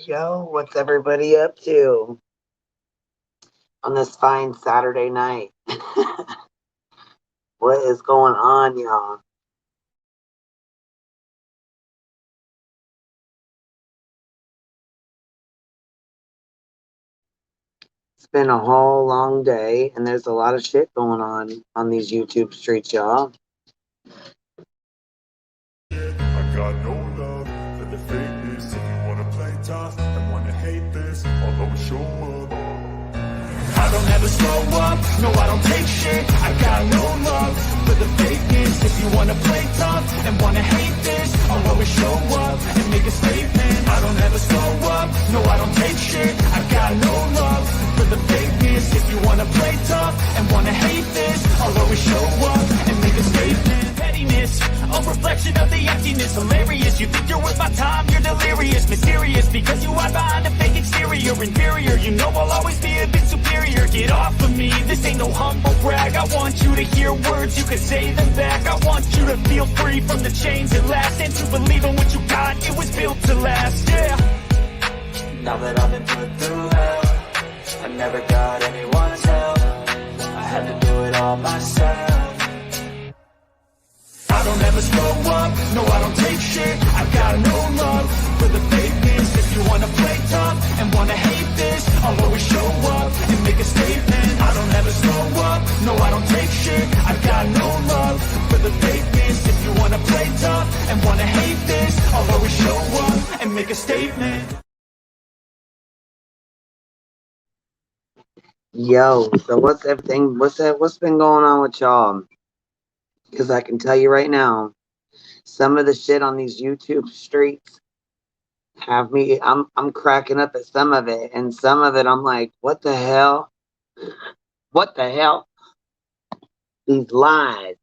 Yo, what's everybody up to on this fine Saturday night? What is going on, y'all? It's been a whole long day, and there's a lot of shit going on these YouTube streets, y'all. I got no love for the fakeness. If you wanna play tough and wanna hate this, I'll always show up. I don't ever slow up, no I don't take shit. I got no love for the fakeness. If you wanna play tough and wanna hate this, I'll always show up and make a statement. I don't ever slow up, no I don't take shit. I got no love for the fakeness. If you wanna play tough and wanna hate this, I'll always show up and make a statement. Pettiness, a reflection of the emptiness. Hilarious, you think you're worth my time, you're delirious. Mysterious, because you hide behind a fake exterior. Inferior, you know I'll always be a bit superior. Get off of me, this ain't no humble brag. I want you to hear words, you can say them back. I want you to feel free from the chains at last, and to believe in what you got, it was built to last, yeah. Now that I've been put through hell, I never got anyone's help. I had to do it all myself. I don't ever slow up, no I don't take shit. I got no love for the fakeness. If you wanna play tough and wanna hate this, I'll always show up and make a statement. I don't ever slow up, no I don't take shit. I got no love for the fakeness. If you wanna play tough and wanna hate this, I'll always show up and make a statement. Yo, so what's everything? What's been going on with y'all? Because I can tell you right now, some of the shit on these YouTube streets have me. I'm cracking up at some of it, and some of it I'm like, what the hell? What the hell? These lies.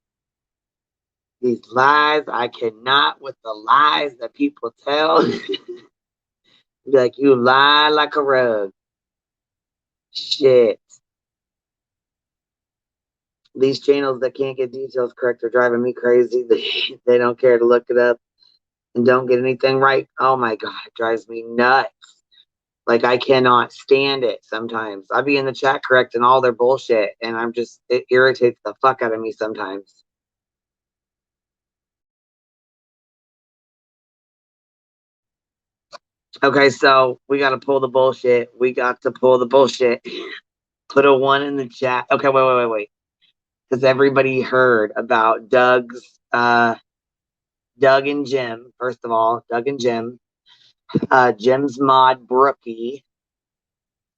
These lies, I cannot with the lies that people tell. Like, you lie like a rug. Shit. These channels that can't get details correct are driving me crazy. They don't care to look it up and don't get anything right. Oh my God, it drives me nuts. Like, I cannot stand it sometimes. I'll be in the chat correcting all their bullshit, and it irritates the fuck out of me sometimes. Okay, so we got to pull the bullshit. We got to pull the bullshit. Put a 1 in the chat. Okay, wait. Because everybody heard about Doug and Jim. First of all, Doug and Jim. Jim's mod Brookie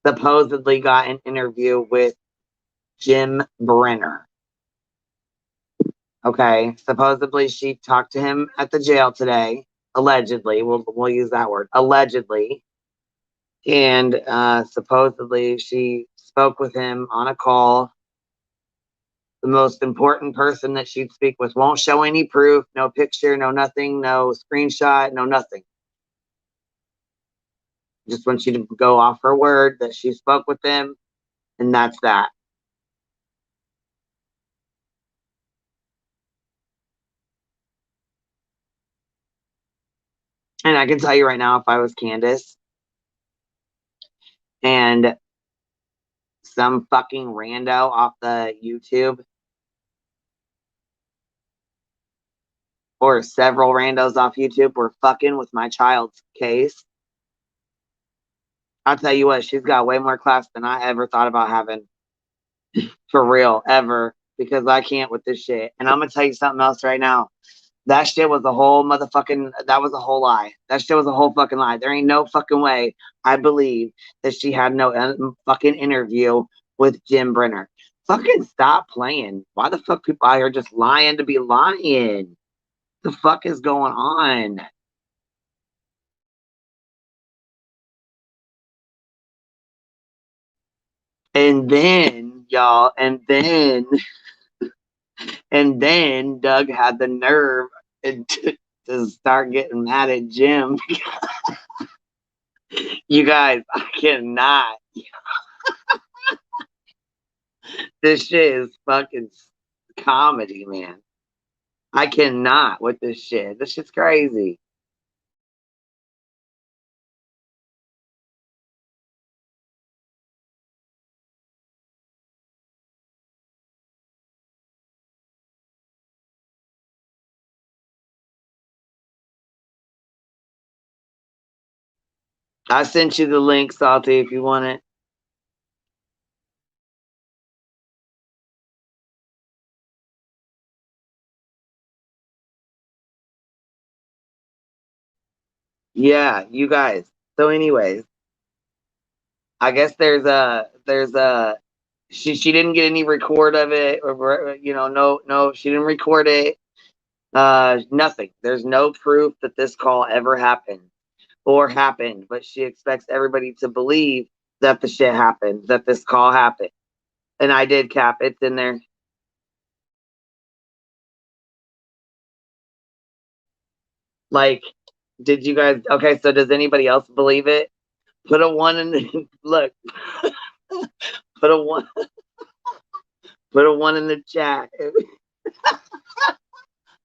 supposedly got an interview with Jim Brenner. Okay, supposedly she talked to him at the jail today. Allegedly, we'll use that word. Allegedly. And supposedly she spoke with him on a call. The most important person that she'd speak with won't show any proof, no picture, no nothing, no screenshot, no nothing. Just wants you to go off her word that she spoke with him, and that's that. And I can tell you right now, if I was Candace and some fucking rando off the YouTube, or several randos off YouTube, were fucking with my child's case, I'll tell you what, she's got way more class than I ever thought about having. For real, ever. Because I can't with this shit. And I'm gonna tell you something else right now. That shit was a whole motherfucking, that was a whole lie. That shit was a whole fucking lie. There ain't no fucking way I believe that she had no fucking interview with Jim Brenner. Fucking stop playing. Why the fuck people out here just lying to be lying? The fuck is going on? And then, y'all, and then Doug had the nerve to start getting mad at Jim. You guys, I cannot. This shit is fucking comedy, man. I cannot with this shit. This shit's crazy. I sent you the link, Salty, if you want it. Yeah, you guys. So, anyways, I guess there's a she didn't get any record of it, or no, she didn't record it. Nothing. There's no proof that this call ever happened, but she expects everybody to believe that the shit happened, that this call happened. And I did, Cap. It's in there. Like, did you guys? Okay, so does anybody else believe it? Put a one in the look. Put a one. Put a one in the chat.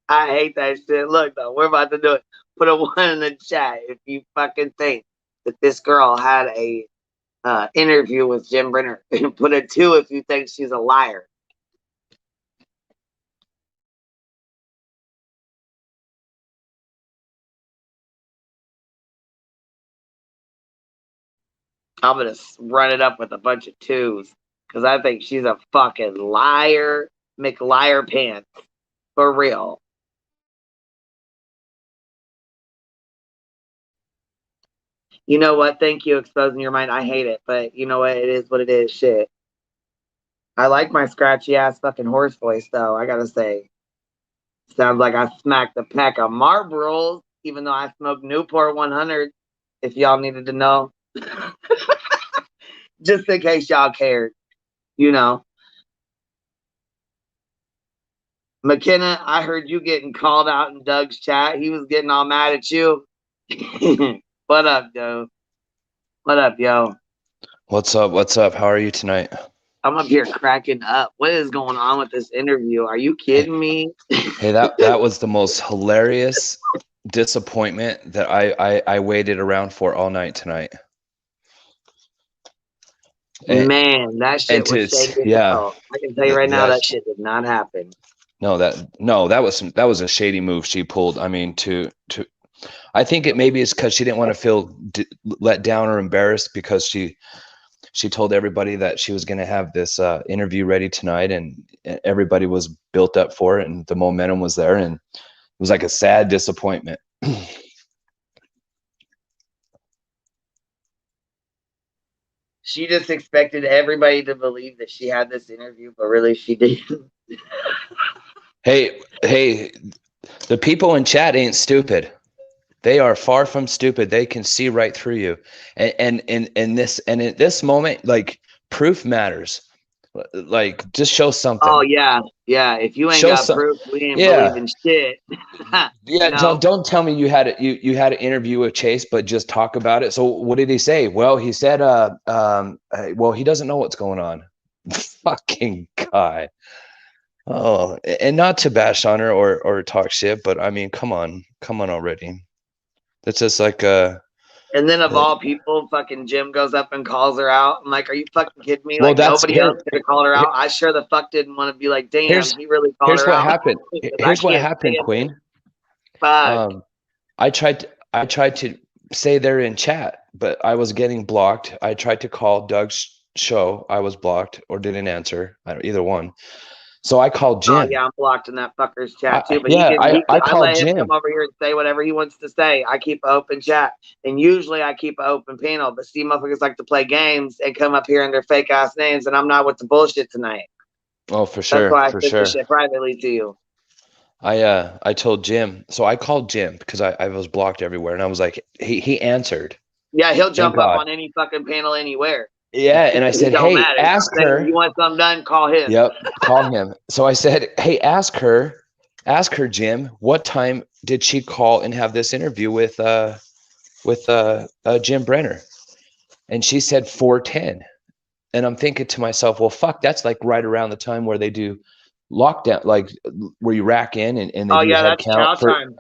I hate that shit. Look, though, we're about to do it. Put a one in the chat if you fucking think that this girl had a interview with Jim Brenner. Put a two if you think she's a liar. I'm gonna run it up with a bunch of twos because I think she's a fucking liar, McLiar pants for real. You know what? Thank you, exposing your mind. I hate it, but you know what? It is what it is. Shit. I like my scratchy ass fucking horse voice, though. I gotta say, sounds like I smacked a pack of Marlboros, even though I smoke Newport 100. If y'all needed to know, just in case y'all cared, you know. McKenna, I heard you getting called out in Doug's chat. He was getting all mad at you. What up, yo? What up, yo? What's up? What's up? How are you tonight? I'm up here cracking up. What is going on with this interview? Are you kidding me? Hey, that was the most hilarious disappointment that I waited around for all night tonight. Man, that shit was shady as hell. I can tell you right now, that shit did not happen. No, that was a shady move she pulled. I mean, I think it maybe is because she didn't want to feel let down or embarrassed because she told everybody that she was going to have this interview ready tonight, and everybody was built up for it, and the momentum was there, and it was like a sad disappointment. She just expected everybody to believe that she had this interview, but really she didn't. Hey, the people in chat ain't stupid. They are far from stupid. They can see right through you. And in this moment, like, proof matters. Like, just show something. Oh yeah. If you ain't got proof, we ain't believing shit. Yeah, no. Don't tell me you had an interview with Chase, but just talk about it. So what did he say? Well, he said well, he doesn't know what's going on. Fucking guy. Oh, and not to bash on her or talk shit, but I mean, come on already. That's just like and then of all people, fucking Jim goes up and calls her out. I'm like, are you fucking kidding me? Like, nobody else could have called her out. I sure the fuck didn't want to be like, damn, he really called her out. Here's what happened, Queen. Fuck. I tried to say they're in chat, but I was getting blocked. I tried to call Doug's show. I was blocked or didn't answer. Either one. So I called Jim. Oh yeah, I'm blocked in that fucker's chat too. But I called let him Jim. come over here and say whatever he wants to say. I keep an open chat, and usually I keep an open panel. But see, motherfuckers like to play games and come up here in their fake ass names, and I'm not with the bullshit tonight. Oh, for sure. That's why I sent the shit privately to you. I told Jim. So I called Jim because I was blocked everywhere, and I was like, he answered. Yeah, he'll jump up on any fucking panel anywhere. Yeah, and I said, hey, ask her. You want something done? Call him. Yep, call him. So I said, hey, ask her, Jim, what time did she call and have this interview with Jim Brenner? And she said 4:10. And I'm thinking to myself, well, fuck, that's like right around the time where they do lockdown, like where you rack in and they do head that's chow time.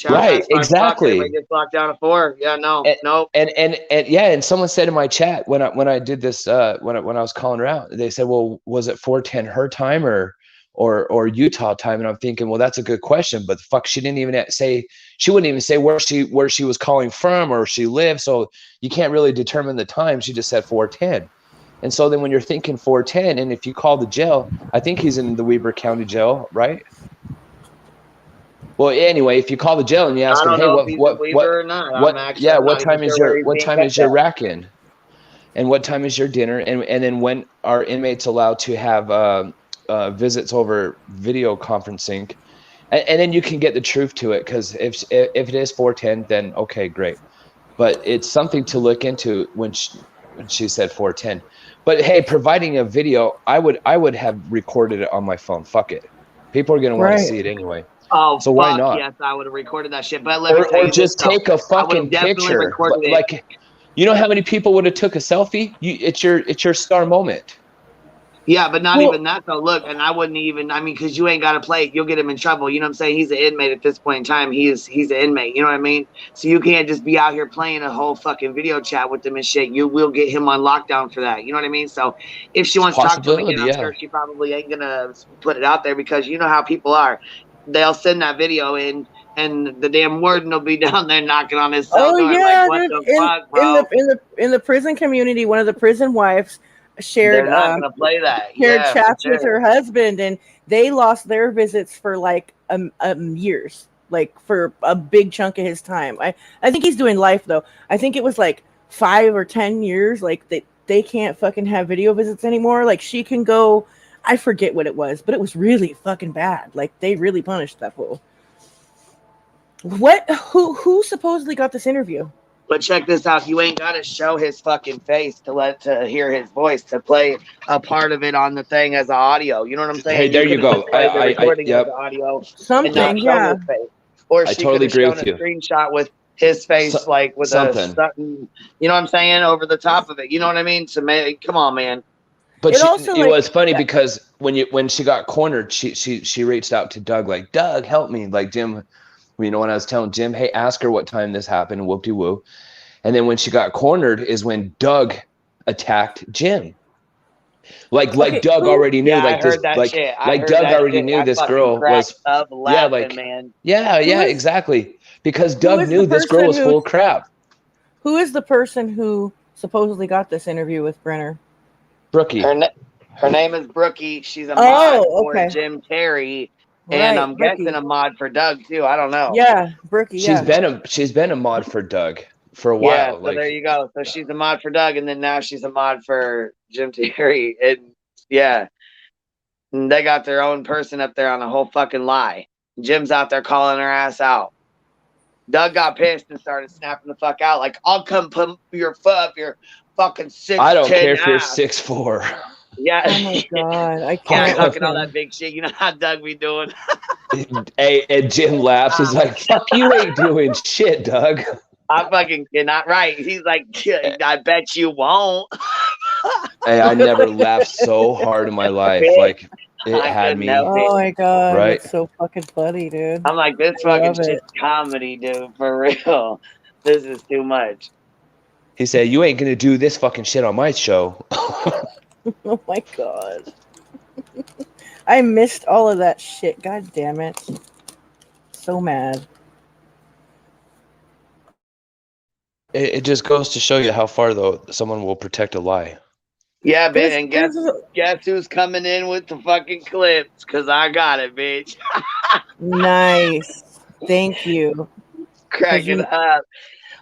Right, exactly. Everybody gets locked down at 4. Yeah, no. And someone said in my chat when I did this when I was calling her out, they said, well, was it 4:10 her time or or Utah time. And I'm thinking, well, that's a good question, but fuck, she didn't even say, she wouldn't even say where she was calling from or she lived. So you can't really determine the time. She just said 410. And so then when you're thinking 410, and if you call the jail, I think he's in the Weber County jail, right? Well, anyway, if you call the jail and you ask I him, don't hey, know if he's a Weaver or not. I'm what not even time is sure where your, he's what being time is kept your at. rack in? And what time is your dinner? And then when are inmates allowed to have visits over video conferencing? And then you can get the truth to it, because if it is 410, then okay, great. But it's something to look into when she said 410. But hey, providing a video, I would have recorded it on my phone. Fuck it. People are gonna want to Right. see it anyway. Oh So why fuck not? yes, I would have recorded that shit. But let me tell Or you this just though, take a I would have fucking definitely picture. recorded it. Like, you know how many people would have took a selfie? It's your star moment. Yeah, but not Well, even that though. Look, and I wouldn't even. I mean, because you ain't got to play it, you'll get him in trouble. You know what I'm saying? He's an inmate at this point in time. He's an inmate. You know what I mean? So you can't just be out here playing a whole fucking video chat with him and shit. You will get him on lockdown for that. You know what I mean? So if she wants to talk to him again, Possibility, I'm yeah. sure she probably ain't gonna put it out there, because you know how people are. They'll send that video in, and the damn warden will be down there knocking on his cell oh door like, yeah, "What dude. the In fuck, in bro?" the in the in the prison community, one of the prison wives shared They're not gonna play that. shared Yeah, for chats with sure. her husband, and they lost their visits for like years, like for a big chunk of his time. I think he's doing life though. I think it was like 5 or 10 years. Like they can't fucking have video visits anymore. Like she can go. I forget what it was, but it was really fucking bad. Like they really punished that fool. What? Who supposedly got this interview? But check this out. You ain't got to show his fucking face to hear his voice, to play a part of it on the thing as audio. You know what I'm Hey, saying? You there you could have go. just played the recording as Yep. the audio and not Something, shown yeah. his face. Or I she could totally have agree shown with a you. screenshot with his face, like with a Something. something, you know what I'm saying, over the top of it. You know what I mean? So, man, come on, man. But It also it like was funny because when she got cornered, she reached out to Doug, like, Doug, help me. Like, Jim, you know, when I was telling Jim, hey, ask her what time this happened, whoop de woo. And then when she got cornered is when Doug attacked Jim. Like okay, Doug who already knew, Yeah, I like this, heard that shit. I like heard Doug that already shit. knew I this fucking girl cracked was, up yeah, laughing, like, man. yeah, exactly. Because who Doug is the knew this girl person was full of crap. who is the person who supposedly got this interview with Brenner? Brookie. Her name is Brookie. She's a mod Oh, for okay. Jim Terry, and Right, I'm guessing Brookie. a mod for Doug too. I don't know. Yeah, Brookie, She's yeah. been a mod for Doug for a Yeah, while. so there Like, you go. So she's a mod for Doug, and then now she's a mod for Jim Terry. And yeah, and they got their own person up there on a whole fucking lie. Jim's out there calling her ass out. Doug got pissed and started snapping the fuck out, like, "I'll come put your foot up your fucking I don't 6'10" care if you're ass." 6'4". Yeah, Oh my god, I yeah, can't with talking all him. that big shit. You know how Doug be doing. Hey, and Jim laughs. He's like, fuck, you ain't doing shit, Doug. I fucking cannot. Right? He's like, "I bet you won't." Hey, I never laughed so hard in my life. Like, it I had couldn't help me, it. Oh my god, right? that's so fucking funny, dude. I'm like, this I fucking love it. shit's comedy, dude. For real, this is too much. He said, you ain't gonna do this fucking shit on my show. Oh my god. I missed all of that shit. God damn it. So mad. It just goes to show you how far, though, someone will protect a lie. Yeah, bitch. And There's guess who's coming in with the fucking clips? Cause I got it, bitch. nice. Thank you. Cracking up.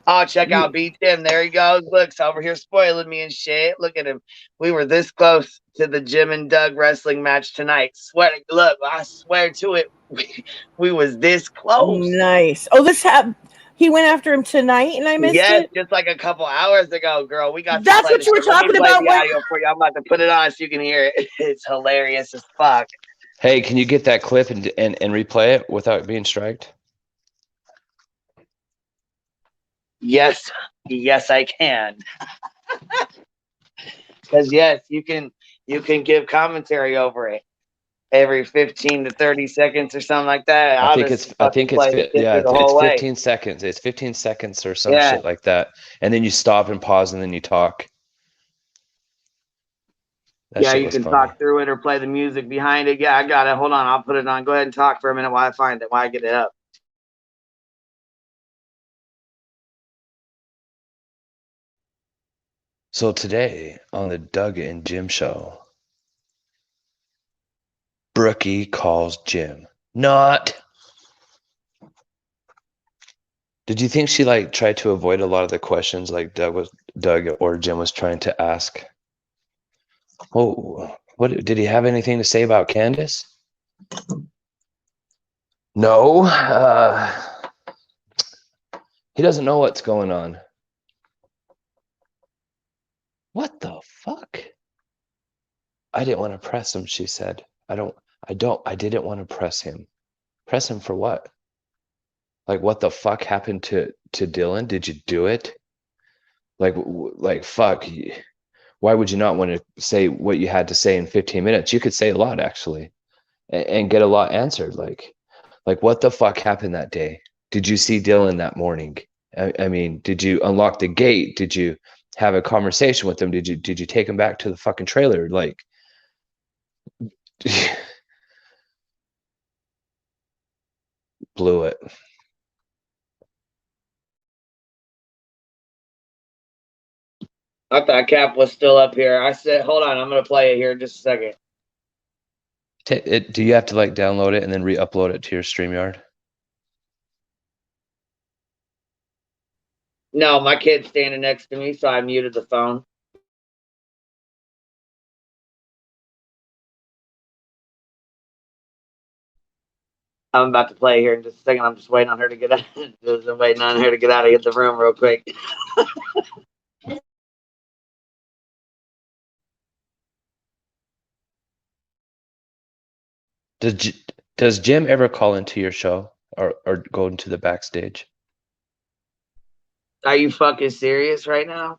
Oh, check out B Tim. There he goes. Looks over here spoiling me and shit. Look at him. We were this close to the Jim and Doug wrestling match tonight. Look, I swear to it, we was this close. Nice. Oh, this happened. He went after him tonight, and I missed Yes, it. just like a couple hours ago, girl. We got to That's play what the you were shit. Let me talking play about. the audio for you. I'm about to put it on so you can hear it. It's hilarious as fuck. Hey, can you get that clip and replay it without being striked? Yes, I can. Because yes, you can give commentary over it every 15 to 30 seconds or something like that. I think it's the it's whole way. 15 seconds. It's 15 seconds or some shit like that. And then you stop and pause and then you talk. That shit you was can funny. talk through it or play the music behind it. Yeah, I got it. Hold on, I'll put it on. Go ahead and talk for a minute while I find it, while I get it up. So today on the Doug and Jim show, Brookie calls Jim. Not. Did you think she like tried to avoid a lot of the questions like Doug or Jim was trying to ask? Oh, what did he have anything to say about Candace? No, he doesn't know what's going on. What the fuck? I didn't want to press him, she said. I didn't want to press him. Press him for what? Like, what the fuck happened to Dylan? Did you do it? Like, fuck. Why would you not want to say what you had to say in 15 minutes? You could say a lot, actually, and get a lot answered. Like, what the fuck happened that day? Did you see Dylan that morning? I mean, did you unlock the gate? Did you have a conversation with him? Did you take him back to the fucking trailer? Like, blew it. I thought Cap was still up here. I said, hold on, I'm gonna play it here in just a second. Do you have to like download it and then re-upload it to your StreamYard? No, my kid's standing next to me, so I muted the phone. I'm about to play here in just a second. I'm just waiting on her to get out. I'm waiting on her to get out of the room real quick. Does Jim ever call into your show or go into the backstage? Are you fucking serious right now?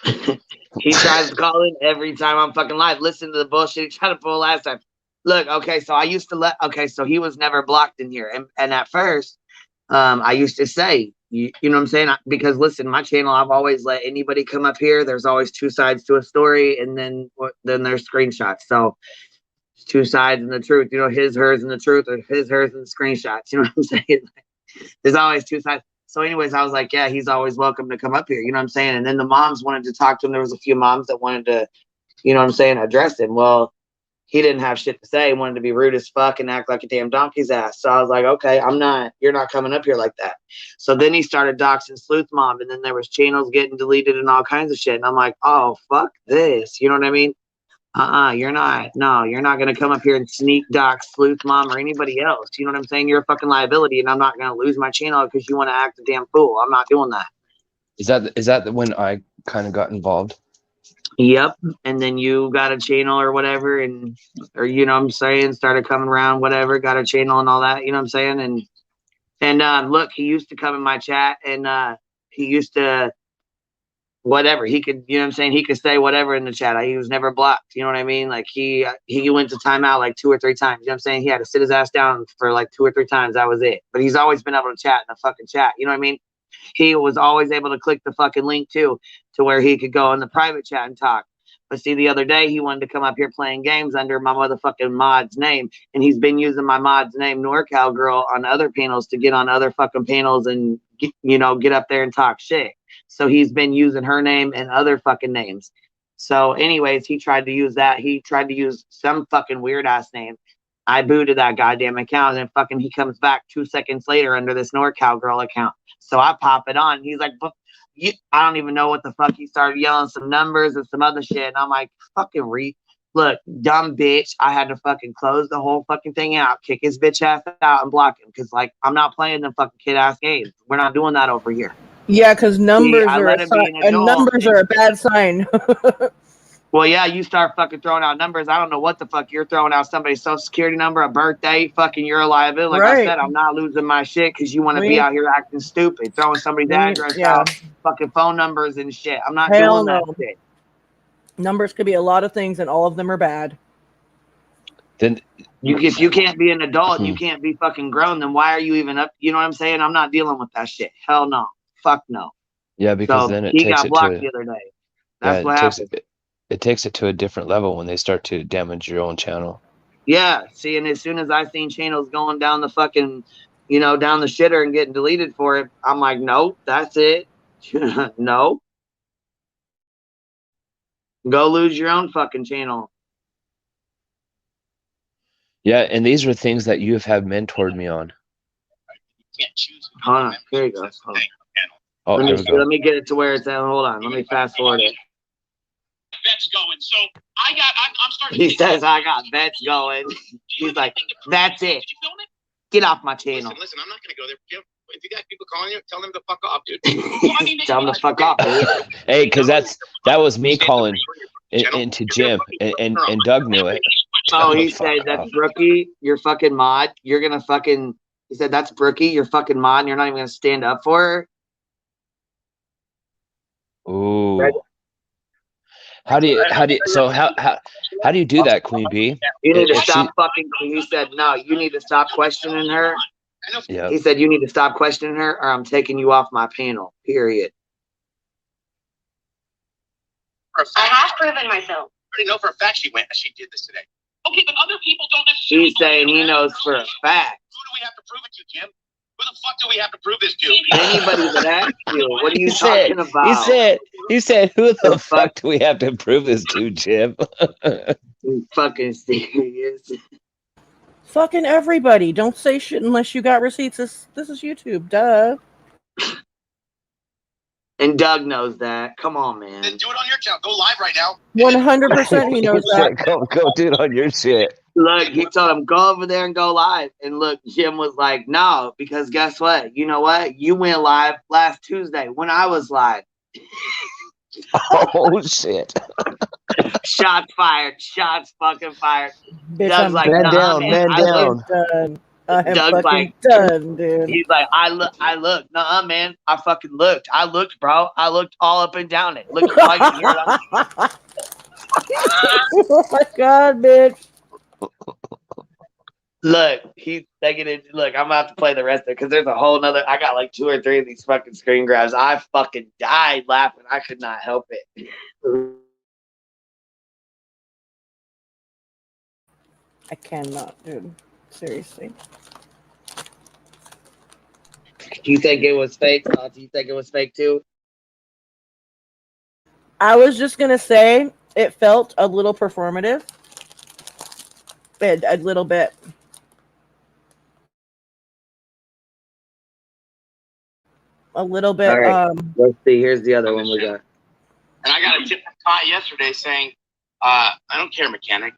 He tries to call in every time I'm fucking live. Listen to the bullshit he tried to pull last time. Look, okay, so I used to so he was never blocked in here. And at first, I used to say, you know what I'm saying? Because listen, my channel, I've always let anybody come up here. There's always two sides to a story, and then there's screenshots. So two sides and the truth, you know, his, hers, and the truth, or his, hers, and the screenshots. You know what I'm saying? There's always two sides. So anyways, I was like, yeah, he's always welcome to come up here. You know what I'm saying? And then the moms wanted to talk to him. There was a few moms that wanted to, you know what I'm saying, address him. Well, he didn't have shit to say. He wanted to be rude as fuck and act like a damn donkey's ass. So I was like, okay, you're not coming up here like that. So then he started doxing Sleuth Mom, and then there was channels getting deleted and all kinds of shit. And I'm like, oh, fuck this. You know what I mean? You're not. No, you're not going to come up here and sneak dox Sleuth Mom or anybody else. You know what I'm saying? You're a fucking liability, and I'm not going to lose my channel because you want to act a damn fool. I'm not doing that. Is that when I kind of got involved? Yep. And then you got a channel or whatever, or you know what I'm saying, started coming around, whatever, got a channel and all that, you know what I'm saying? And look, he used to come in my chat, and he used to whatever. He could, you know what I'm saying, he could say whatever in the chat. He was never blocked, you know what I mean? Like he went to timeout like 2 or 3 times. You know what I'm saying? He had to sit his ass down for like 2 or 3 times. That was it. But he's always been able to chat in the fucking chat. You know what I mean? He was always able to click the fucking link too, to where he could go in the private chat and talk. But see, the other day he wanted to come up here playing games under my motherfucking mod's name, and he's been using my mod's name, NorCal Girl, on other panels to get on other fucking panels and get up there and talk shit. So he's been using her name and other fucking names. So, anyways, he tried to use that. He tried to use some fucking weird ass name. I booted that goddamn account, and fucking he comes back 2 seconds later under this NorCal Girl account. So I pop it on. He's like, I don't even know what the fuck. He started yelling some numbers and some other shit. And I'm like, fucking look, dumb bitch. I had to fucking close the whole fucking thing out, kick his bitch ass out, and block him. Because, like, I'm not playing them fucking kid ass games. We're not doing that over here. Yeah, because numbers are a bad sign. Well, yeah, you start fucking throwing out numbers. I don't know what the fuck you're throwing out, somebody's social security number, a birthday, fucking you're a liability. Like I said, I'm not losing my shit because you want to be out here acting stupid, throwing somebody's address out, fucking phone numbers and shit. I'm not doing that shit. Numbers could be a lot of things, and all of them are bad. Then if you can't be an adult, you can't be fucking grown, then why are you even up? You know what I'm saying? I'm not dealing with that shit. Hell no. Fuck no. Yeah, because then he got blocked the other day. That's what happened. it takes it to a different level when they start to damage your own channel. Yeah, see, and as soon as I seen channels going down the fucking, down the shitter and getting deleted for it, I'm like, nope, that's it. No. Go lose your own fucking channel. Yeah, and these are things that you have had mentored me on. Hold on, here you go. Hold on. Oh, let, here me, we go. let me get it to where it's at. Hold on, let me fast forward it. Bets going. So I'm starting. He says I got bets going. He's like, that's it. Get off my channel. Listen, I'm not gonna go there. If you got people calling you, tell them to fuck off, dude. Tell them to fuck off, dude. Hey, because that was me calling into Jim, and Doug knew it. Oh, he said that's Brookie, your fucking mod. You're gonna fucking. He said that's Brookie, your fucking mod, and you're not even gonna stand up for her. Ooh. How do you do that, Queen Bee? You need to stop fucking. He said no. You need to stop questioning her. Yeah. He said you need to stop questioning her, or I'm taking you off my panel. Period. I have proven myself. I already know for a fact she did this today. Okay, but other people don't necessarily. He's saying he knows for a fact. Who do we have to prove it to, Jim? Who the fuck do we have to prove this to? Anybody that asks you, what are you talking about? He said, who the fuck do we have to prove this to, Jim? You fucking serious? Fucking everybody. Don't say shit unless you got receipts. This is YouTube. Duh. And Doug knows that. Come on, man. Then do it on your channel. Go live right now. 100% he knows that. Go do it on your shit. Look, he told him, go over there and go live. And look, Jim was like, no, because guess what? You know what? You went live last Tuesday when I was live. Oh, shit. Shots fired. Shots fucking fired. Bitch, Doug's I'm like, man nah, down, man, man down. done. I am Doug's fucking like, done, dude. He's like, I looked. Nuh-uh, man. I fucking looked. I looked, bro. I looked all up and down it. Look, all you can hear it. Oh my god, bitch. Look, he's taking it. Look, I'm about to play the rest of it because there's a whole nother. I got like 2 or 3 of these fucking screen grabs. I fucking died laughing. I could not help it. I cannot, dude. Seriously. Do you think it was fake? Do you think it was fake too? I was just gonna say it felt a little performative. A little bit. A little bit. All right. Let's see. Here's the other one we got. And I got a tip from Ty yesterday saying, I don't care, mechanic.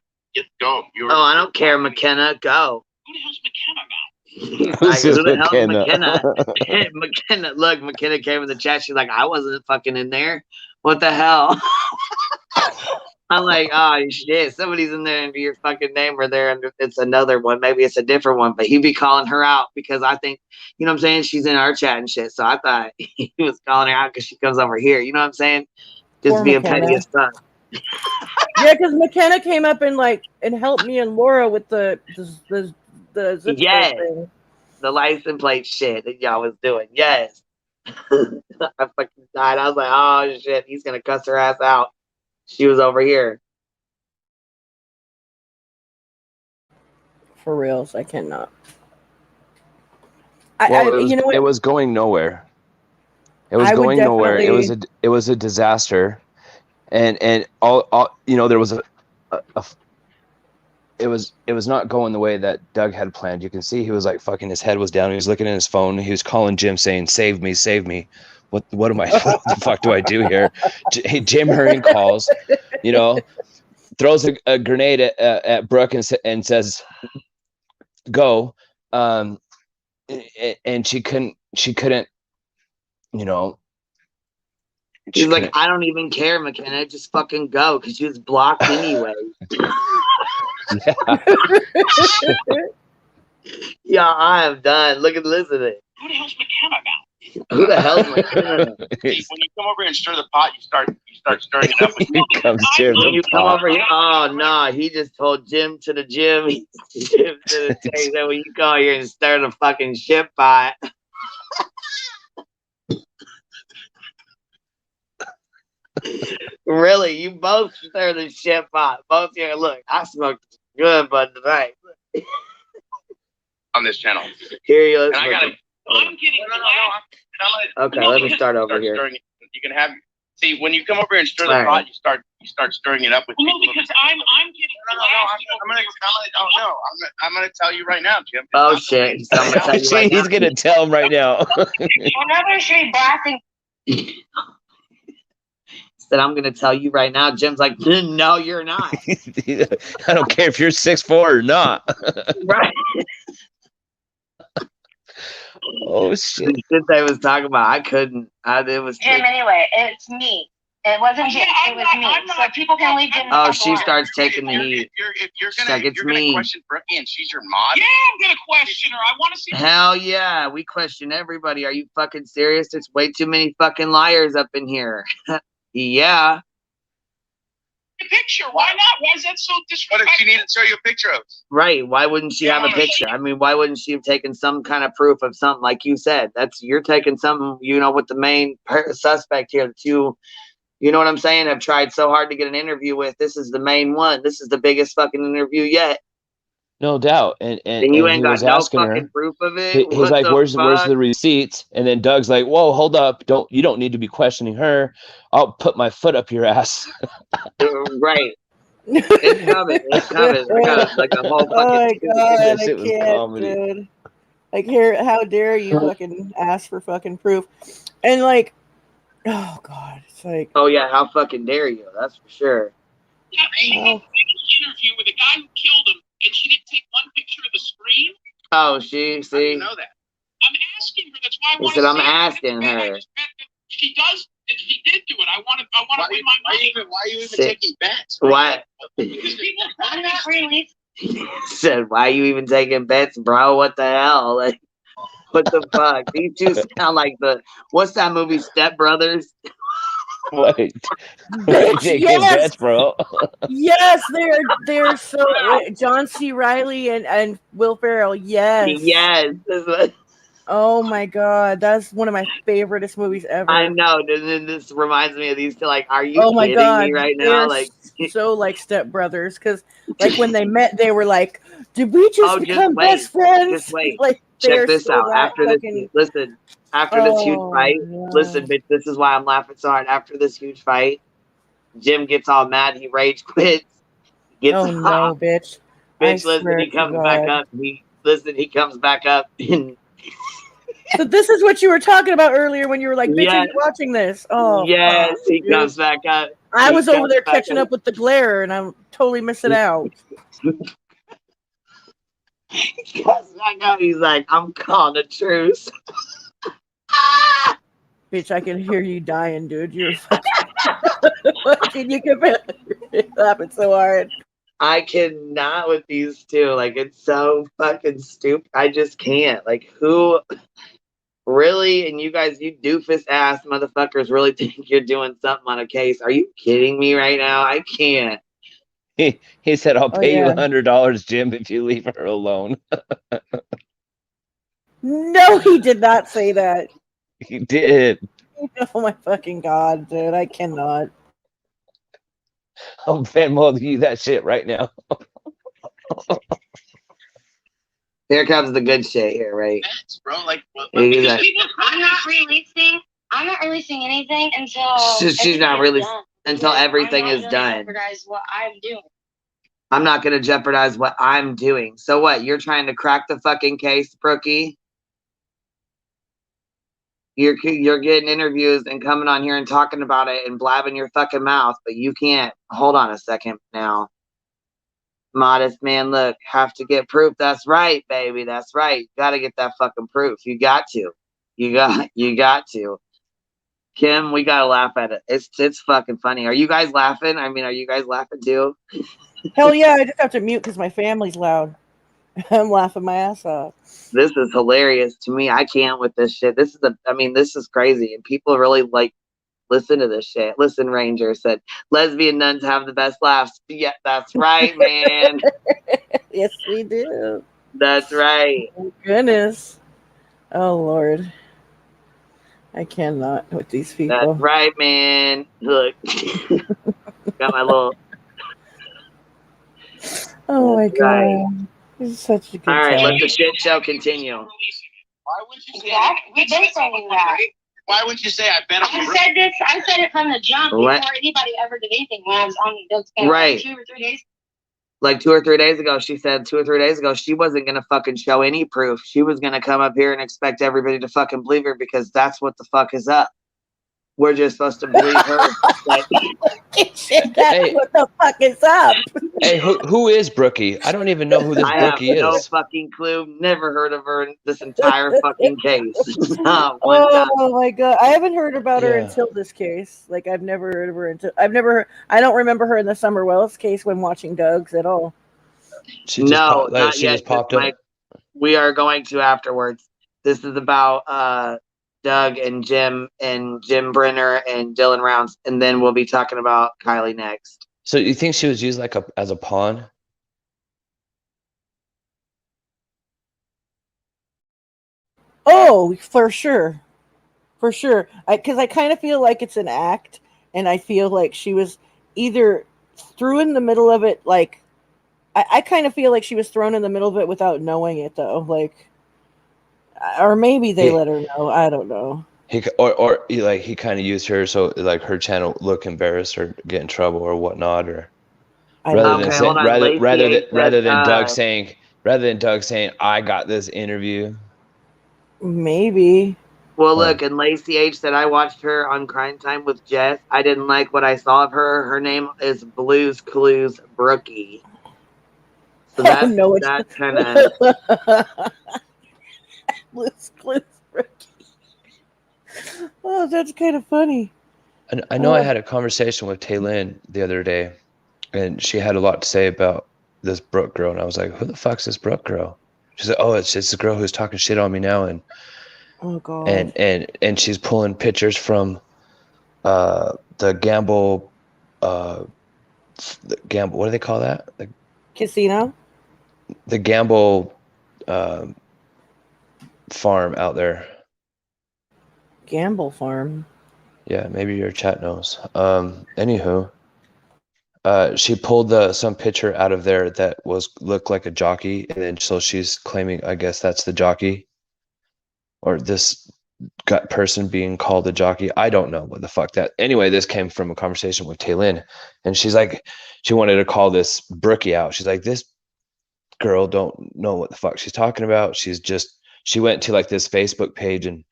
Go. I don't care, McKenna. Go. Who the hell's McKenna now? Who's this Who the hell's McKenna? McKenna? McKenna, look, McKenna came in the chat. She's like, I wasn't fucking in there. What the hell? I'm like, oh shit, somebody's in there under your fucking name, or there under it's another one. Maybe it's a different one, but he'd be calling her out because I think, you know what I'm saying? She's in our chat and shit. So I thought he was calling her out because she comes over here. You know what I'm saying? Just Poor being McKenna. petty as fuck. Yeah, because McKenna came up and helped me and Laura with the zip code thing. The license plate shit that y'all was doing. Yes. I fucking died. I was like, oh shit, he's gonna cuss her ass out. She was over here. For reals, I cannot. It was going nowhere. It was going nowhere. It was a disaster, and all there was it was not going the way that Doug had planned. You can see he was like fucking, his head was down. He was looking at his phone. He was calling Jim saying, "Save me, save me." What am I? What the fuck do I do here? Jim Herring calls, throws a grenade at Brooke and says, "Go," and she couldn't. She's like, I don't even care, McKenna. Just fucking go, because she was blocked anyway. Yeah, I am done. Listen to it. Who the hell's McKenna now? Who the hell's McKenna? When you come over and stir the pot, you start stirring it up. When you come over here, oh no, he just told Jim to the gym. Jim to the he said, when you come here and stir the fucking shit pot. Really, you both stir the shit pot. Both here. Look, I smoked good, but tonight on this channel. here you And I gotta. I'm getting Okay, let me start over here. You can have. See, when you come over here and stir the pot, you start stirring it up with. No, because I'm getting. I'm gonna tell you right now, Jim. Oh shit! So I'm gonna tell you right He's now. gonna tell him right now. Whenever she blasting. Said I'm gonna tell you right now. Jim's like, no, you're not. I don't care if you're 6'4" or not. Right. Oh shit! The shit they was talking about, I couldn't. It was Jim, anyway, it's me. It wasn't Jim. It was me. So people can leave Jim. Oh, she starts taking the heat. If you're Like, it's gonna me. question Brookie and she's your mod. Yeah, I'm gonna question her. I want to see. Hell yeah, we question everybody. Are you fucking serious? There's way too many fucking liars up in here. Yeah. The picture. Why not? Why is that so disrespectful? What if she needed to show you a picture of? Right. Why wouldn't she have a picture? I mean, why wouldn't she have taken some kind of proof of something like you said? You're taking something, with the main suspect here, the two, you know what I'm saying, have tried so hard to get an interview with. This is the main one. This is the biggest fucking interview yet. No doubt. And you ain't he got was no asking fucking her. proof of it. He's like, where's the receipts? And then Doug's like, whoa, hold up. You don't need to be questioning her. I'll put my foot up your ass. Right. It's coming. It's coming. Like a whole fucking. Oh my god, Shit I was can't, comedy. dude. Like, here, how dare you fucking ask for fucking proof? And like, oh god, it's like, Oh yeah, how fucking dare you? That's for sure. Yeah, they did an interview with a guy who killed him, and she didn't take one picture of the screen. Oh, see. I didn't know that. I'm asking her. That's why I He want said, to I'm see asking it. her. I just bet that she does. If she did do it, I want to win my money. Why are you even Sit. taking bets? What? Because people I'm not released. Said, why are you even taking bets, bro? What the hell? Like, what the fuck? These two sound like what's that movie, Step Brothers? Wait. bitch, Taking yes, bets, bro. yes, they're so John C. Riley and Will Ferrell, yes. Yes. Oh my god, that's one of my favoriteest movies ever. I know. This reminds me of these two. Like, are you Oh my kidding god, me right they're now? Like, so like Step Brothers, because like when they met, they were like, "Did we just Oh, just become wait. best friends?" Just wait. Like, they check are this so out. that After fucking. this huge Oh, fight, no. listen, bitch, this is why I'm laughing so hard. After this huge fight, Jim gets all mad. He rage quits. Gets Oh off. no, bitch! I Bitch, listen, swear he to comes back God. up. He comes back up. And So this is what you were talking about earlier when you were like, "Bitch, are Yes. you watching this?" Oh, yes, fuck, he dude. comes back up. I He was over comes there back catching up with the glare, and I'm totally missing out. He comes back up. He's like, I'm calling a truce. Bitch, I can hear you dying, dude. You're fucking. You can laughing so hard. I cannot with these two. Like, it's so fucking stupid. I just can't. Like, who really? And you guys, you doofus ass motherfuckers, really think you're doing something on a case? Are you kidding me right now? I can't. He said, I'll pay you yeah. $100, Jim, if you leave her alone. No, he did not say that. He did. Oh my fucking god, dude! I cannot. I'll Venmo you that shit right now. Here comes the good shit here, right? Bets, bro. Like, Exactly. I'm not releasing anything until She's not really done. until everything is I'm not done. gonna jeopardize what I'm doing. I'm not going to jeopardize what I'm doing. So what? You're trying to crack the fucking case, Brookie? You're getting interviews and coming on here and talking about it and blabbing your fucking mouth, but you can't. Hold on a second now. Modest man, look, have to get proof. That's right, baby. That's right. Got to get that fucking proof. You got to. You got to. Kim, we gotta laugh at it. It's fucking funny. Are you guys laughing? I mean, are you guys laughing too? Hell yeah! I just have to mute because my family's loud. I'm laughing my ass off. This is hilarious to me. I can't with this shit. This is crazy, and people really like listen to this shit. Listen, Ranger said lesbian nuns have the best laughs. Yeah, that's right, man. Yes, we do. That's right. Oh, goodness. Oh Lord. I cannot with these That's people. right, man. Look, got my little. Oh my That's right. god. This is such a All good right, time. let the shit show continue. Why wouldn't you say Exactly. We've been saying that. Why wouldn't you say I bet on I said it from the jump before What? anybody ever did anything when I was on those camp, Right. like 2 or 3 days. Like 2 or 3 days ago, she said 2 or 3 days ago she wasn't gonna fucking show any proof. She was gonna come up here and expect everybody to fucking believe her because that's what the fuck is up. We're just supposed to believe her. Like, Shit, that's Hey. what the fuck is up. Hey, who is Brookie? I don't even know who this I have Brookie no is. fucking clue. Never heard of her in this entire fucking case. Not one time. Oh my god, I haven't heard about her Yeah. until this case. Like I've never heard of her until I don't remember her in the Summer Wells case when watching Doug's at all. She just No, popped, not she yet. just popped up. We are going to afterwards. This is about Doug and Jim Brenner and Dylan Rounds, and then we'll be talking about Kylie next. So you think she was used like as a pawn? Oh, for sure. For sure. Because I kind of feel like it's an act, and I feel like she was either threw in the middle of it, like, I kind of feel like she was thrown in the middle of it without knowing it, though. Like, or maybe they let her know. I don't know. He kind of used her so like her channel look embarrassed or get in trouble or whatnot, or rather than hold on. rather than Doug saying I got this interview. Maybe. Well, look, and Lacey H said I watched her on Crime Time with Jess. I didn't like what I saw of her. Her name is Blues Clues Brookie. So that's no, that's kind of Blues Clues Rookie. Oh, that's kind of funny. And I know I had a conversation with Taylin the other day, and she had a lot to say about this Brooke girl, and I was like, "Who the fuck's this Brooke girl?" She said, "Oh, it's the girl who's talking shit on me now," and oh god, and she's pulling pictures from the gamble what do they call that, casino, the gamble farm out there. gamble farm. Yeah, maybe your chat knows. Anywho, she pulled some picture out of there that looked like a jockey, and then so she's claiming, I guess that's the jockey, or this person being called a jockey. I don't know what the fuck that. Anyway, this came from a conversation with Taylin, and she's like, she wanted to call this Brookie out. She's like, this girl don't know what the fuck she's talking about. She went to like this Facebook page and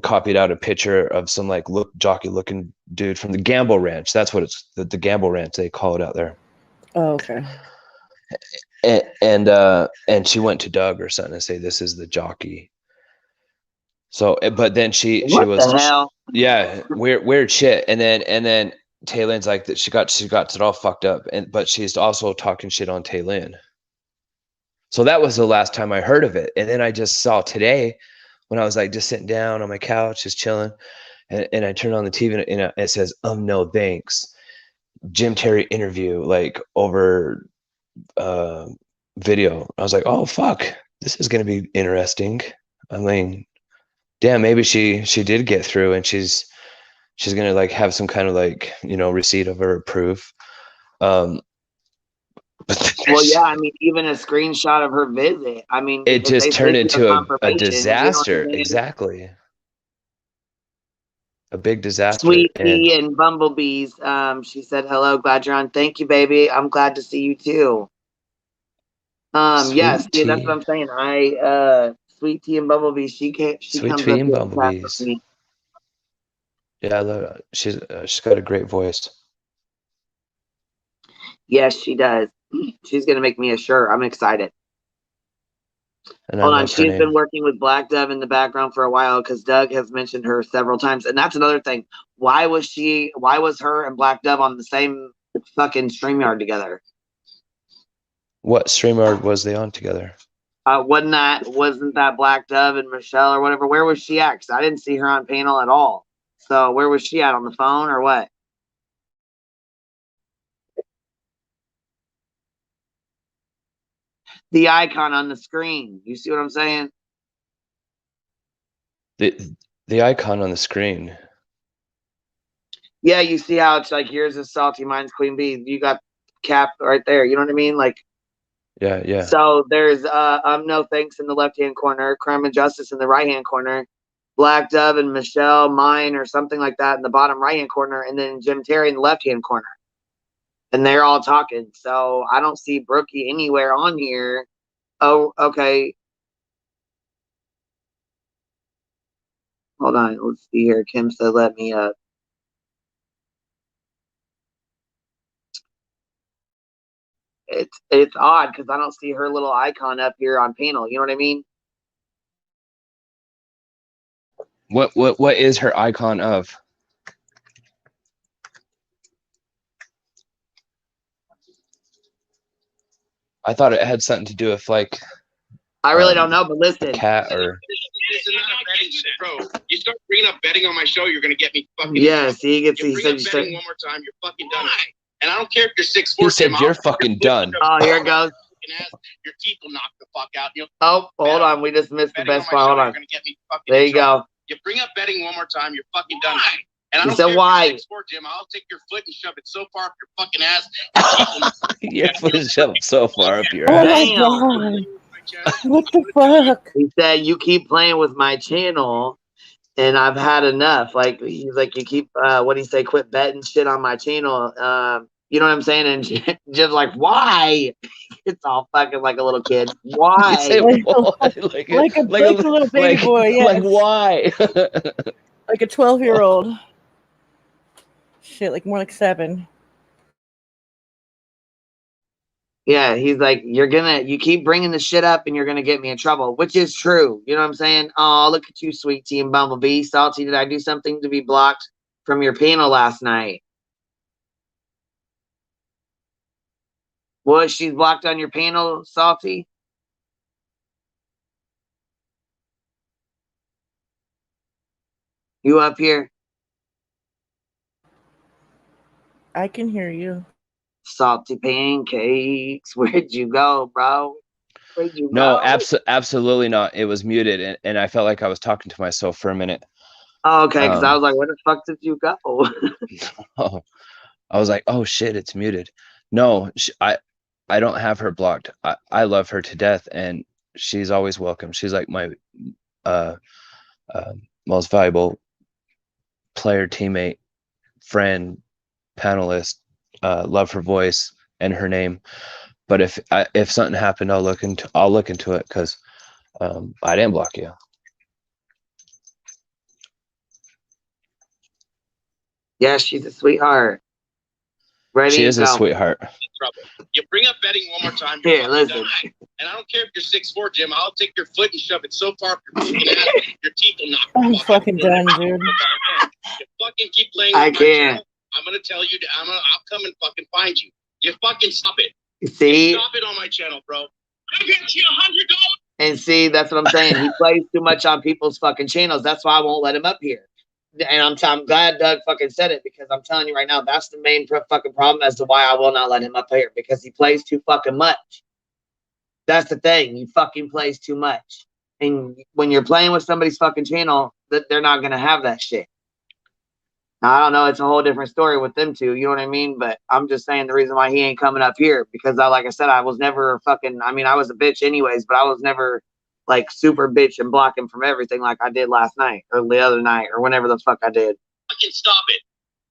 copied out a picture of some like jockey looking dude from the Gamble Ranch. That's what it's the Gamble Ranch, they call it out there. Oh, okay. And she went to Doug or something and say this is the jockey. So, but then she was, the hell? yeah, weird shit. And then Taylin's like that. She got it all fucked up, but she's also talking shit on Taylin. So that was the last time I heard of it. And then I just saw today when I was like just sitting down on my couch, just chilling, and I turned on the TV and it says, no thanks, Jim Terry interview, like over video. I was like, oh fuck, this is gonna be interesting. I mean, damn, maybe she did get through, and she's gonna like have some kind of like, receipt of her proof. Well, yeah, I mean, even a screenshot of her visit. I mean, it because just they turned sent you into a confirmation, disaster. You know what I mean? Exactly. A big disaster. Sweet Pea and Bumblebees. She said, hello, glad you're on. Thank you, baby. I'm glad to see you too. Yes, yeah, that's what I'm saying. Sweet Tea and Bumblebees, she Sweet comes Pea up and here and chats Bumblebees. with me. Yeah, I love her. She's got a great voice. Yes, she does. She's gonna make me a shirt. I'm excited. And Hold I on, love her she's name. been working with Black Dove in the background for a while because Doug has mentioned her several times, and that's another thing. Why was her and Black Dove on the same fucking StreamYard together? What StreamYard was they on together? Wasn't that Black Dove and Michelle or whatever? Where was she at? 'Cause I didn't see her on panel at all. So where was she at, on the phone or what? The icon on the screen. You see what I'm saying? The icon on the screen. Yeah, you see how it's like yours is salty, mine's queen bee. You got Cap right there. You know what I mean? Like, Yeah, yeah. so there's no thanks in the left hand corner, crime and justice in the right hand corner, Black Dove and Michelle mine or something like that in the bottom right hand corner, and then Jim Terry in the left hand corner. And they're all talking. So I don't see Brookie anywhere on here. Oh, okay. Hold on. Let's see here. Kim said, let me up. It's odd because I don't see her little icon up here on panel. You know what I mean? What is her icon of? I thought it had something to do with like I really don't know, but listen. cat or This is not a betting shit, bro. You start bringing up betting on my show, you're gonna get me fucking. Yeah, see, he gets. You He bring said up you betting said. one more time, you're fucking done. And I don't care if you're 6'4". he said Jim, you're I'll fucking done. Oh, here it goes. Your teeth will knock the fuck out. You know, Oh, hold on. We just missed the betting on best my part. show, Hold you're on. gonna get me fucking There in you trouble. go. You bring up betting one more time, you're fucking done. And I You don't said care why? if you're 6'4", Jim. I'll take your foot and shove it so far up your fucking ass. Your teeth will knock Your foot is shoved so far up your Oh ass. my Damn. god. my channel. What the fuck? He said you keep playing with my channel, and I've had enough. Like he's like you keep. What do you say? Quit betting shit on my channel. You know what I'm saying? And Jim's like, why? It's all fucking like a little kid. Why? You say Like- what? like a little baby boy, yes. Like why? Like a 12-year-old. Shit, like more like 7. Yeah, he's like, you keep bringing the shit up and you're gonna get me in trouble, which is true. You know what I'm saying? Oh, look at you, sweet tea and bumblebee. Salty, did I do something to be blocked from your panel last night? Was she blocked on your panel, Salty? You up here? I can hear you. Salty pancakes. Where'd you go, bro? Where'd you No, go? absolutely not. It was muted, and I felt like I was talking to myself for a minute. Oh, okay, because I Um, was like, where the fuck did you go? Oh, I was like, oh shit, it's muted. No, I don't have her blocked. I love her to death, and she's always welcome. She's like my uh, most valuable player, teammate, friend, panelist. Love her voice and her name. But if something happened, I'll look into it because I didn't block you. Yeah, she's a sweetheart. Ready She to is a go. sweetheart. Trouble. You bring up betting one more time, you're Here, fucking listen. done. And I don't care if you're 6'4", Jim. I'll take your foot and shove it so far up your fucking ass, your teeth will knock the I'm fuck fucking out. done, dude. You fucking keep playing I with my can't. channel, I'm gonna tell you. I'll come and fucking find you. You fucking stop it. See? Stop it on my channel, bro. I bet you $100. And see, that's what I'm saying. He plays too much on people's fucking channels. That's why I won't let him up here. And I'm glad Doug fucking said it because I'm telling you right now, that's the main fucking problem as to why I will not let him up here because he plays too fucking much. That's the thing. He fucking plays too much. And when you're playing with somebody's fucking channel, they're not going to have that shit. Now, I don't know. It's a whole different story with them two. You know what I mean? But I'm just saying the reason why he ain't coming up here because like I said, I was never fucking, I mean, I was a bitch anyways, but I was never like super bitch and block him from everything like I did last night or the other night or whenever the fuck I did. Fucking stop it.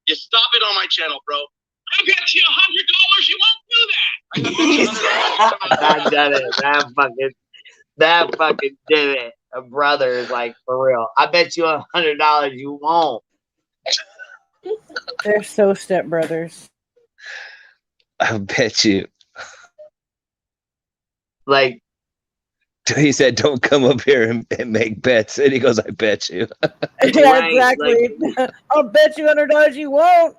You stop it on my channel, bro. I bet you $100 you won't do that. That did it. That fucking did it. A brother is like, for real. I bet you $100 you won't. They're so stepbrothers. I bet you. Like, He said, "Don't come up here and make bets." And he goes, "I bet you." Yeah, Right, exactly. I'll bet you $100 you won't.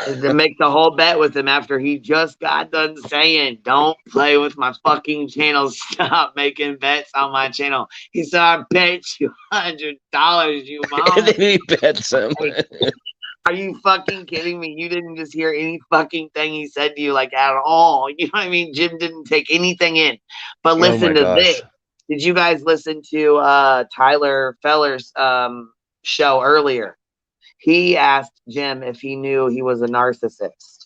to make the whole bet with him after he just got done saying, don't play with my fucking channel. Stop making bets on my channel. He said, I bet you $100 you And won't. then he bets him. Are you fucking kidding me? You didn't just hear any fucking thing he said to you, like, at all. You know what I mean? Jim didn't take anything in. But listen my to gosh. this. Did you guys listen to Tyler Feller's show earlier. He asked Jim if he knew he was a narcissist.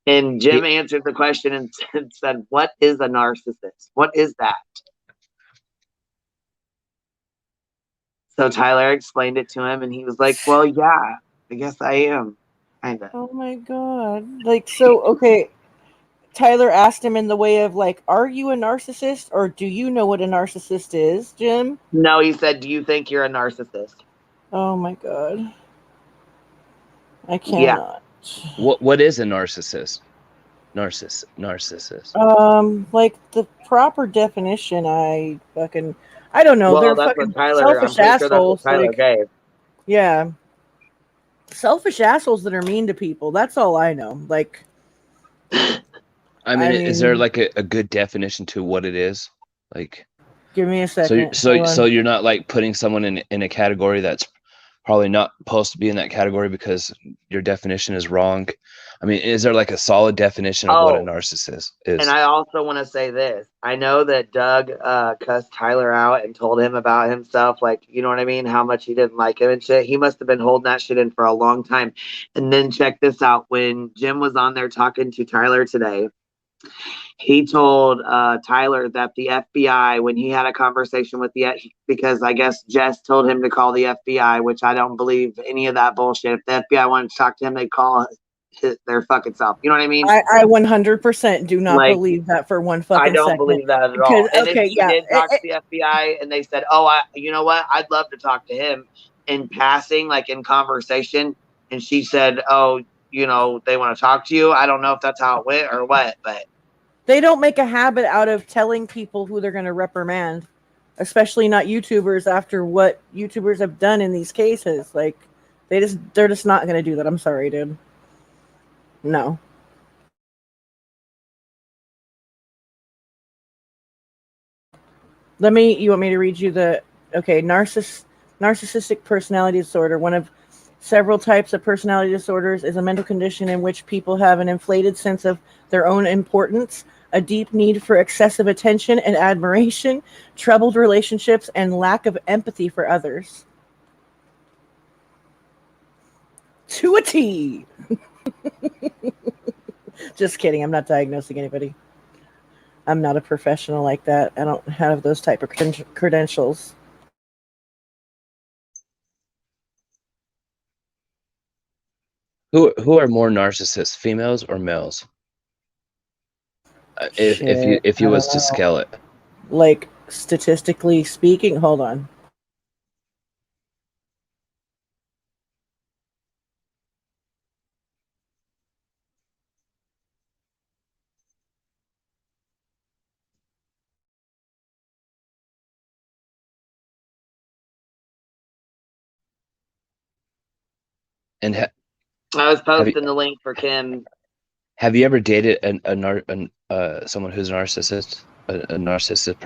And Jim answered the question and said, "What is a narcissist? What is that?" So Tyler explained it to him, and he was like, "Well, yeah, I guess I am." Kinda. Oh my god. Like, so, okay. Tyler asked him in the way of like, are you a narcissist, or do you know what a narcissist is, Jim? No, he said, "Do you think you're a narcissist?" Oh my god. I Yeah. cannot. What is a narcissist? Narcissist. Like the proper definition, I don't know. Well, They're that's what fucking Tyler. I'm selfish pretty sure that's what assholes. Tyler Like, gave. yeah, selfish assholes that are mean to people. That's all I know. Like, I mean, is there like a good definition to what it is? Like, give me a second. so you're not like putting someone in a category that's probably not supposed to be in that category because your definition is wrong. I mean, is there like a solid definition of what a narcissist is? And I also want to say this. I know that Doug cussed Tyler out and told him about himself, like, you know what I mean? How much he didn't like him and shit. He must have been holding that shit in for a long time. And then check this out. When Jim was on there talking to Tyler today, he told Tyler that the FBI, when he had a conversation with because I guess Jess told him to call the FBI, which I don't believe any of that bullshit. If the FBI wanted to talk to him, they'd call their fucking self. You know what I mean? I 100% do not believe that for one fucking second. I don't believe that at all. And if he did talk to the FBI and they said, "Oh, you know what? I'd love to talk to him," in passing, like in conversation, and she said, "Oh, you know, they want to talk to you." I don't know if that's how it went or what, but they don't make a habit out of telling people who they're going to reprimand, especially not YouTubers after what YouTubers have done in these cases. Like, they're just not going to do that. I'm sorry, dude. No. You want me to read you narcissistic personality disorder. One of several types of personality disorders is a mental condition in which people have an inflated sense of their own importance, a deep need for excessive attention and admiration, troubled relationships, and lack of empathy for others. To a T. Just kidding. I'm not diagnosing anybody. I'm not a professional like that. I don't have those type of credentials. Who are more narcissists, females or males? If you was to scale it, like statistically speaking, hold on. and I was posting the link for Kim. Have you ever dated someone who's a narcissist, a narcissist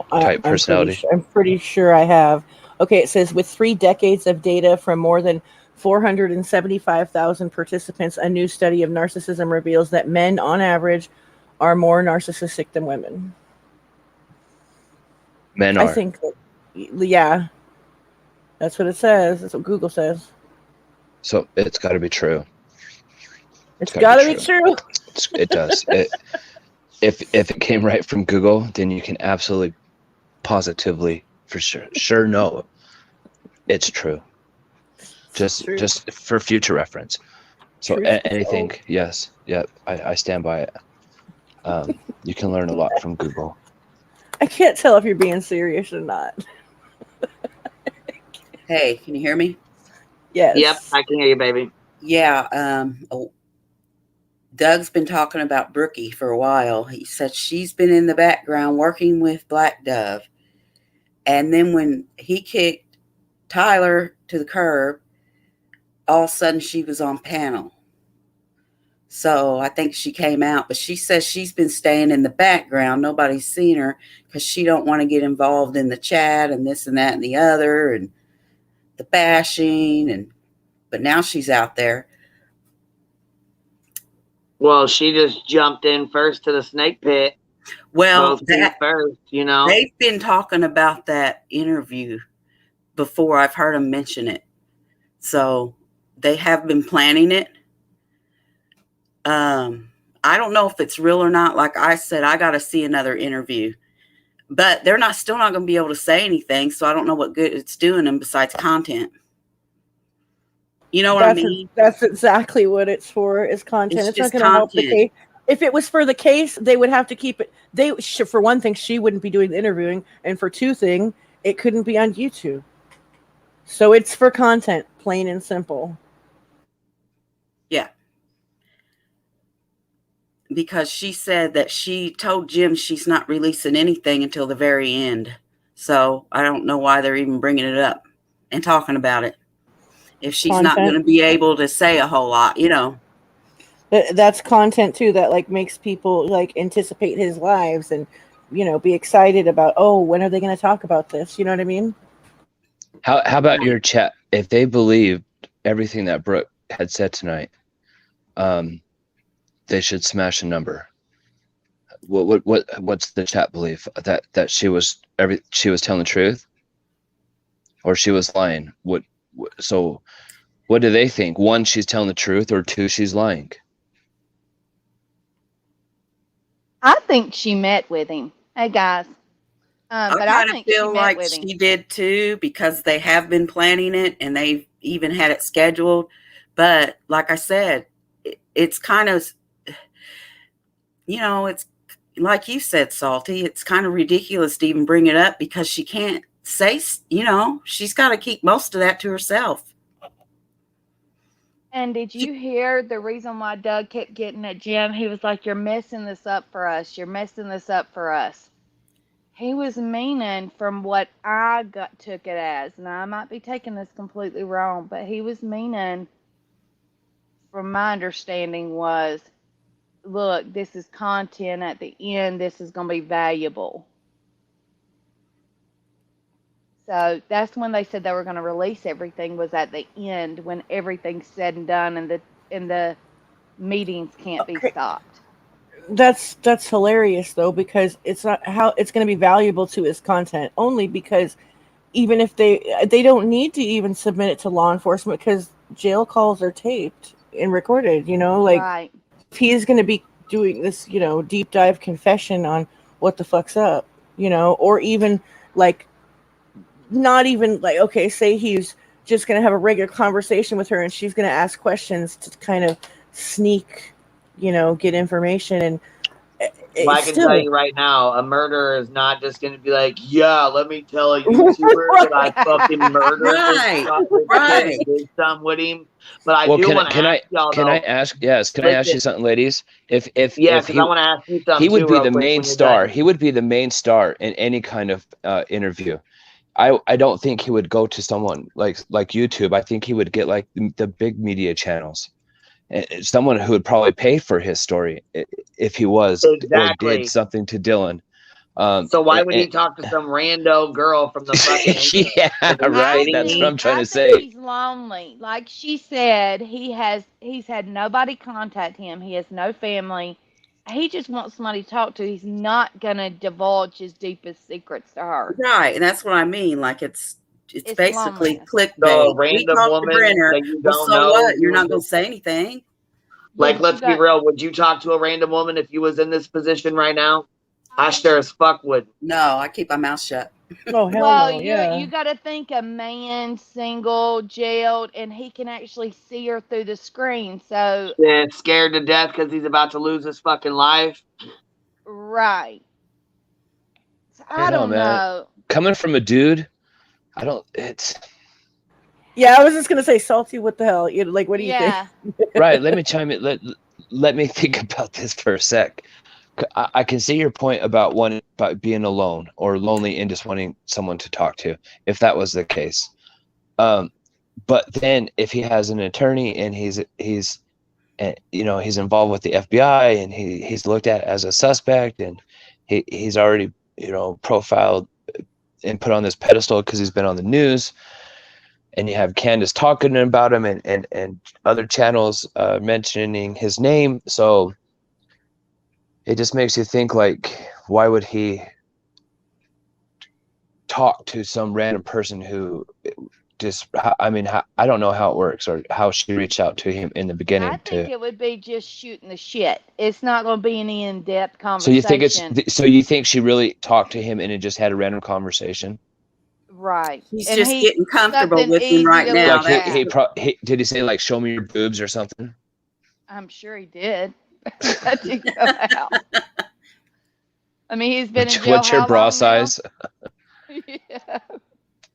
type personality? I'm pretty sure I have. Okay, it says with 3 decades of data from more than 475,000 participants, a new study of narcissism reveals that men, on average, are more narcissistic than women. Men are. I think, yeah, that's what it says. That's what Google says. So it's got to be true. It's got to be true. It does. If it came right from Google, then you can absolutely, positively, for sure know it's true. Just for future reference. So anything, yes, yeah, I stand by it. You can learn a lot from Google. I can't tell if you're being serious or not. Hey, can you hear me? Yes. Yep, I can hear you, baby. Yeah. Doug's been talking about Brookie for a while. He said she's been in the background working with Black Dove. And then when he kicked Tyler to the curb, all of a sudden she was on panel. So I think she came out, but she says she's been staying in the background. Nobody's seen her because she don't want to get involved in the chat and this and that and the other and the bashing. But now she's out there. Well, she just jumped in first to the snake pit. Well, first, you know. They've been talking about that interview before I've heard them mention it. So they have been planning it. I don't know if it's real or not. Like I said, I got to see another interview, but they're still not going to be able to say anything. So I don't know what good it's doing them besides content. You know what I mean? That's exactly what it's for, is content. It's It's not just going to help the content. case. If it was for the case, they would have to keep it. For one thing, she wouldn't be doing the interviewing, and for two thing, it couldn't be on YouTube. So it's for content, plain and simple. Yeah. Because she said that she told Jim she's not releasing anything until the very end. So I don't know why they're even bringing it up and talking about it if she's not going to be able to say a whole lot, you know. That's content too, that like makes people like anticipate his lives and, you know, be excited about, oh, when are they going to talk about this? You know what I mean? How about your chat? If they believed everything that Brooke had said tonight, they should smash a number. What's the chat belief? That she was telling the truth, or she was lying? So what do they think? One, she's telling the truth, or two, she's lying? I think she met with him. Hey guys. But I kind of think feel she met like with him. she did too, because they have been planning it and they've even had it scheduled. But like I said, it's kind of, you know, it's like you said, Salty, it's kind of ridiculous to even bring it up because she can't say, you know, she's got to keep most of that to herself. And did you hear the reason why Doug kept getting at Jim? He was like, you're messing this up for us. You're messing this up for us. He was meaning, from what I took it as, and I might be taking this completely wrong, but he was meaning, from my understanding, was, look, this is content. At the end, this is going to be valuable. So that's when they said they were going to release everything, was at the end, when everything's said and done and the meetings can't be stopped. That's hilarious though, because it's not how it's going to be valuable to his content, only because even if they don't need to even submit it to law enforcement, because jail calls are taped and recorded, you know, like right. If he's going to be doing this, you know, deep dive confession on what the fuck's up, you know, or even like not even like, okay, say he's just going to have a regular conversation with her and she's going to ask questions to kind of sneak, you know, get information. And well, I can tell you right now, a murderer is not just going to be like, yeah, let me tell a YouTuber that I fucking murdered this kid and did something with him. But I do want to ask y'all, can I ask you something, ladies? If because I want to ask you something, he would too, be the main star. He would be the main star in any kind of interview. I don't think he would go to someone like YouTube. I think he would get like the big media channels. Someone who would probably pay for his story if he was or did something to Dylan. So why would he talk to some rando girl from the fucking yeah, right? That's what I'm trying to say. He's lonely. Like she said, he's had nobody contact him. He has no family. He just wants somebody to talk to. He's not gonna divulge his deepest secrets to her. Right, and that's what I mean. Like it's basically loneliness. clickbait. So a random woman that you don't know. What? You're not going to say anything. Like, let's be real. Would you talk to a random woman if you was in this position right now? I sure as fuck would. No, I keep my mouth shut. Oh, hell well, no, yeah. You got to think, a man, single, jailed, and he can actually see her through the screen. So yeah, scared to death because he's about to lose his fucking life. Right. So I don't know. Coming from a dude, I don't. It's. Yeah, I was just gonna say, Salty. What the hell? You know, like, what do you think? Right. Let me chime in. Let me think about this for a sec. I can see your point about being alone or lonely and just wanting someone to talk to, if that was the case. But then if he has an attorney and he's you know, he's involved with the FBI and he's looked at as a suspect and he's already, you know, profiled and put on this pedestal because he's been on the news, and you have Candace talking about him and other channels mentioning his name. So it just makes you think, like, why would he talk to some random person who just, I mean, I don't know how it works or how she reached out to him in the beginning. I think it would be just shooting the shit. It's not going to be any in-depth So you conversation. think so you think she really talked to him and it just had a random conversation? Right. She's And just he getting comfortable something with him easy right to now. look Like at. he did he say like show me your boobs or something? I'm sure he did. That did come out. I mean, he's been in jail What's your how bra long now? size? Yeah.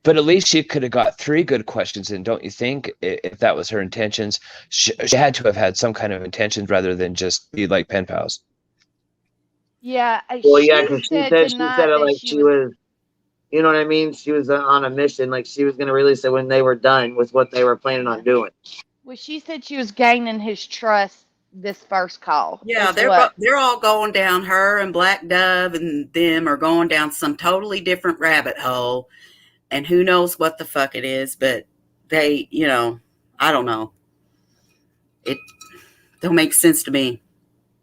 But at least she could have got 3 good questions in, don't you think? If that was her intentions, she had to have had some kind of intentions rather than just be like pen pals. Yeah. Well, yeah, She because she said said tonight it that like she she was. was, you know what I mean? She was on a mission, like she was going to release it when they were done with what they were planning on doing. Well, she said she was gaining his trust this first call. Yeah, Is what. they're all going down. Her and Black Dove and them are going down some totally different rabbit hole, and who knows what the fuck it is. But they, I don't know. It don't make sense to me.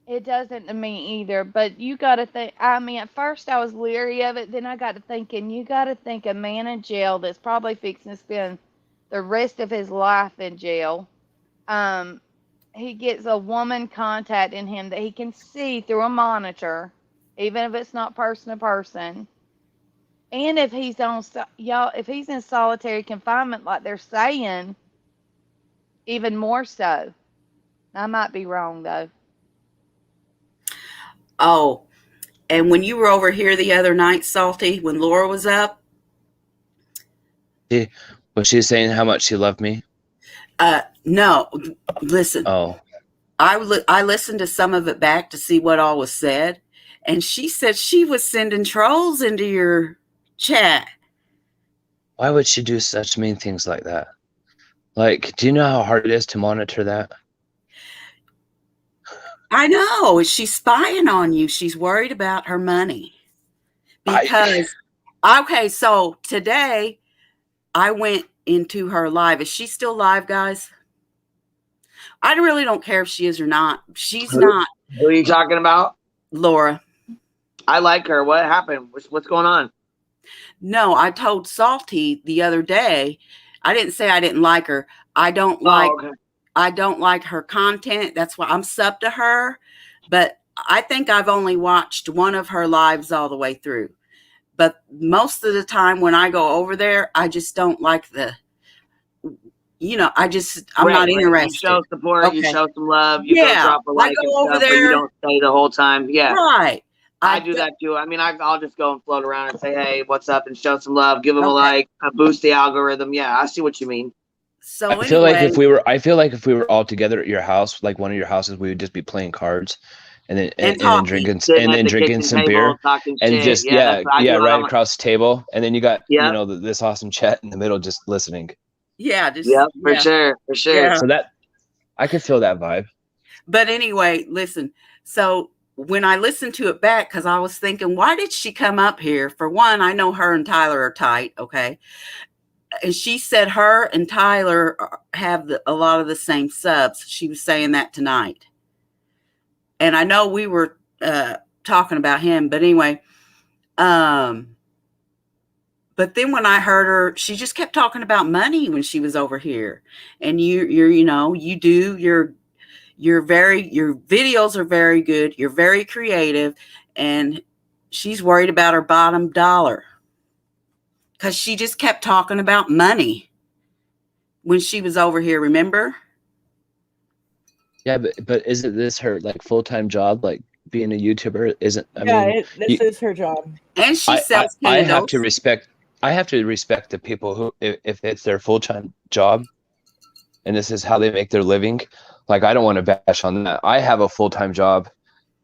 It doesn't to me either, but you got to think. I mean, at first I was leery of it. Then I got to thinking, you got to think a man in jail that's probably fixing to spend the rest of his life in jail. He gets a woman contacting him that he can see through a monitor, even if it's not person to person. And if he's if he's in solitary confinement, like they're saying, even more so. I might be wrong though. Oh, and when you were over here the other night, Salty, when Laura was up, Was she saying how much she loved me? no, listen. Oh, I listened to some of it back to see what all was said, and she said she was sending trolls into your chat. why would she do such mean things like that? Like, do you know how hard it is to monitor that? I know. She's spying on you. She's worried about her money. Because, okay, so today I went into her live. Is she still live, guys? I really don't care if she is or not. She's not. Who are you talking about? Laura. I like her. What happened? What's going on? No, I told Salty the other day. I didn't say I didn't like her. I don't like her content. That's why I'm sub to her. But I think I've only watched one of her lives all the way through. But most of the time when I go over there, I just don't like I'm not interested. You show support, Okay. you show some love, you go drop a like I go and over stuff, there, but you don't stay the whole time. Yeah. Right. I do that too. I mean, I'll just go and float around and say, hey, what's up, and show some love, give them a like, boost the algorithm. Yeah, I see what you mean. So I feel like if we were all together at your house, like one of your houses, we would just be playing cards and then drinking some beer and shit. Just right across the table, and then you got this awesome chat in the middle just listening. Yeah, for sure. Yeah. So that I could feel that vibe. But anyway, listen. So when I listened to it back, because I was thinking, why did she come up here? For one, I know her and Tyler are tight, okay? And she said her and Tyler have a lot of the same subs. She was saying that tonight. And I know we were talking about him, but anyway. But then when I heard her, she just kept talking about money when she was over here. And your videos are very good. You're very creative. And she's worried about her bottom dollar. Because she just kept talking about money when she was over here, remember? Yeah, but isn't this her like full-time job, like being a YouTuber? This is her job. And she sells candles. I have to respect the people who, if it's their full-time job and this is how they make their living, like I don't want to bash on that. I have a full-time job.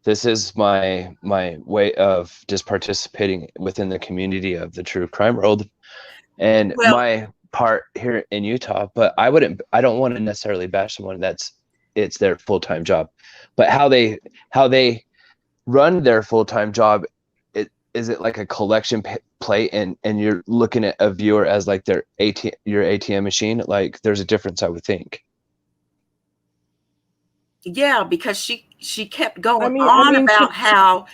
This is my way of just participating within the community of the true crime world and my part here in Utah. But I don't want to necessarily bash someone it's their full-time job, but how they run their full-time job, is it like a collection plate and you're looking at a viewer as like your ATM machine? Like there's a difference, I would think. Yeah, because she kept going on about how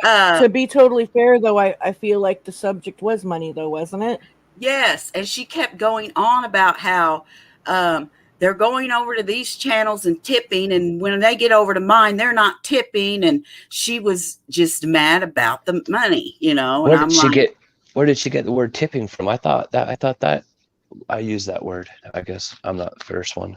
To be totally fair, though, I feel like the subject was money, though, wasn't it? Yes, and she kept going on about how they're going over to these channels and tipping, and when they get over to mine, they're not tipping. And she was just mad about the money, you know. Where And did I'm she like, get? Where did she get the word tipping from? I thought that I used that word. I guess I'm not the first one.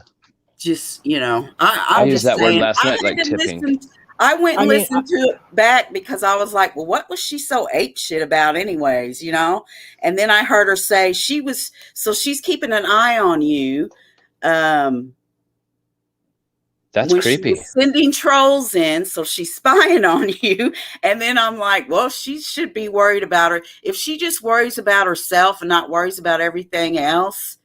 just, you know, I I'm used just that word saying. last night, like tipping. I went I and mean, listened to it back because I was like, well, what was she so ape shit about anyways, you know? And then I heard her say she's keeping an eye on you. That's When she creepy. was sending trolls in, so she's spying on you. And then I'm like, well, she should be worried about her. If she just worries about herself and not worries about everything else,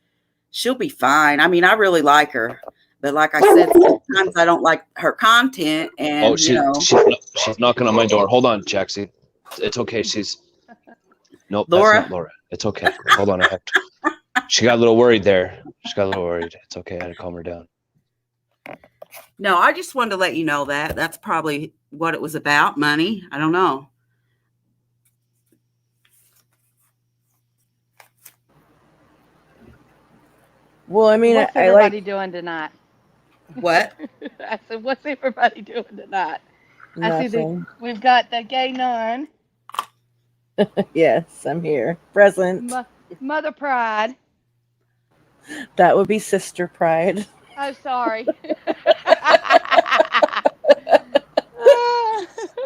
she'll be fine. I mean, I really like her. But like I said, sometimes I don't like her content, and Oh, she's knocking on my door. Hold on, Jaxie. It's okay. Nope, Laura. that's not Laura. It's okay. Hold on, she got a little worried there. She got a little worried. It's okay. I had to calm her down. No, I just wanted to let you know that that's probably what it was about. Money. I don't know. Well, I mean, What's I everybody like doing tonight? What? I said, what's everybody doing tonight? I see nothing. we've got the gay nun, Yes, I'm here, present. Mother Pride. That would be Sister Pride. Oh, sorry.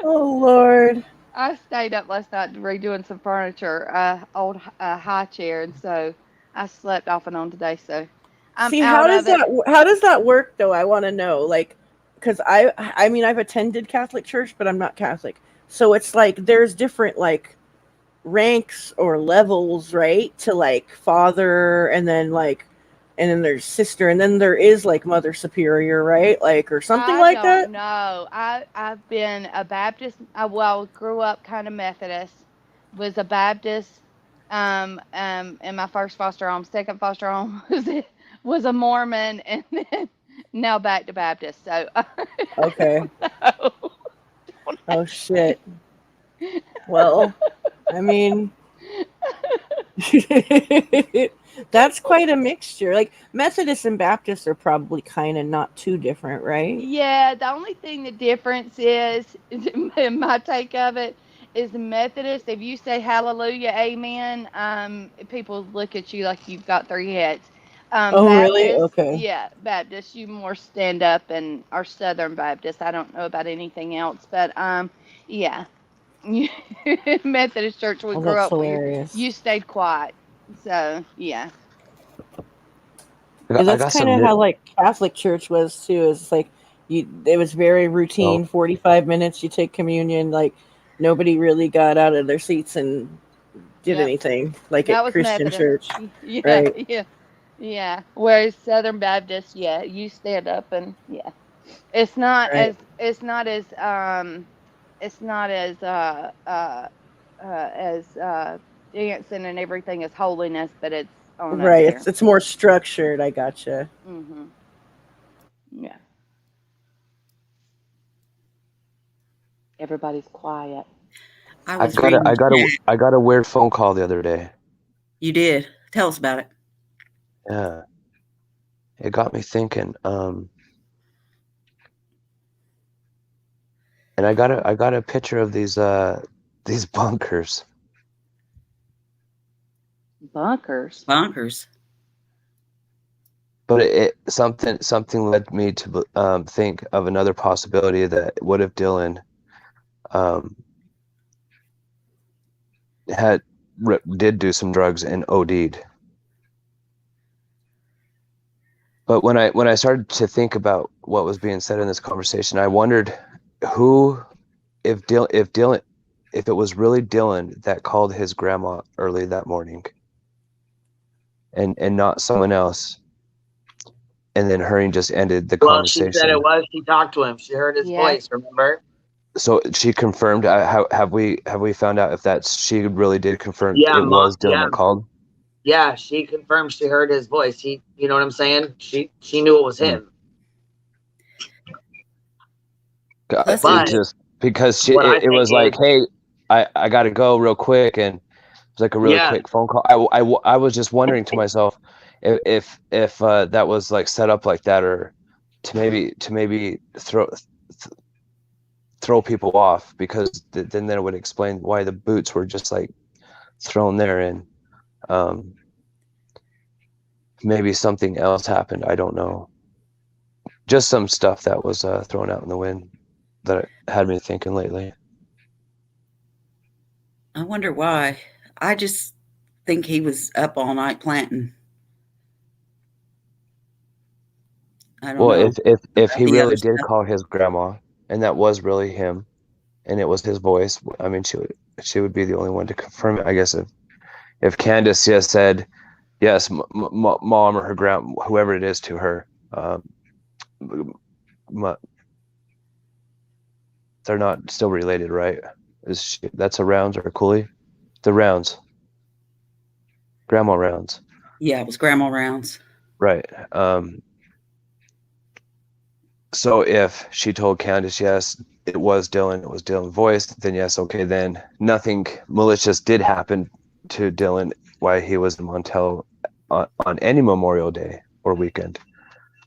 Oh Lord. I stayed up last night redoing some furniture, old high chair, and so I slept off and on today. So I'm See, out of it. how does that work though? I want to know, like, because I mean I've attended Catholic church, but I'm not Catholic, so it's like there's different like ranks or levels, right? To like father, and then there's sister, and then there is like mother superior, right? Like, or something I like don't that. know. I've been a Baptist. Well, grew up kind of Methodist. Was a Baptist. In my first foster home, second foster home was a Mormon, and then now back to Baptist. So Okay. no. Oh shit. Well, I mean, that's quite a mixture. Like Methodists and Baptists are probably kind of not too different, right? Yeah, the only thing the difference is in my take of it, is Methodist. If you say hallelujah, amen, people look at you like you've got three heads. Oh, really? Baptist, Okay. yeah, Baptist, you more stand up and are Southern Baptist. I don't know about anything else, but yeah. Methodist church we Well, grew that's up with, you hilarious. stayed quiet. So yeah. Because I that's got kind some of new. how like Catholic church was too. It's like it was very Oh, routine. 45 minutes, you take communion. Like nobody really got out of their seats and did Yep. anything like That at was Christian Methodist. church, Yeah, right? yeah, yeah. Whereas Southern Baptist, yeah, you stand up and yeah, it's not Right. as it's not as dancing and everything as holiness, but it's on up Right. there. It's more structured. I gotcha. Mhm. Yeah. Everybody's quiet. I I was got a reading. I got a weird phone call the other day. You did. Tell us about it. Yeah, it got me thinking. And I got a picture of these bunkers. Bunkers. Bonkers. But something led me to think of another possibility, that what if Dylan did do some drugs and OD'd. But when I started to think about what was being said in this conversation, I wondered if it was really Dylan that called his grandma early that morning, and not someone else, and then Hurry just ended the Well, she said it conversation. was. She talked to him. She heard his Yeah. voice. Remember? So she confirmed. Have we found out if she really did confirm Yeah, it was Dylan yeah, that called? yeah. She confirmed she heard his voice. You know what I'm saying? She knew it was him. Plus, But because What I it think was like, is- hey, I got to go real quick, and it was like a really Yeah. quick phone call. I was just wondering to myself if that was like set up like that, or to maybe throw people off, because then that would explain why the boots were just like thrown there, and maybe something else happened. I don't know. Just some stuff that was thrown out in the wind that had me thinking lately. I wonder why. I just think he was up all night planting. I don't Well, know. if he The other really did stuff. call his grandma, and that was really him, and it was his voice, I mean, she would be the only one to confirm it. I guess if Candace just said yes, mom or her grand, whoever it is, to her, they're not still related, right? That's a Rounds or a Cooley? The Rounds, Grandma Rounds, Yeah, it was Grandma Rounds. right? So if she told Candace, yes, it was Dylan's voice, then yes, okay, then nothing malicious did happen to Dylan while he was in Montel on any Memorial Day or weekend,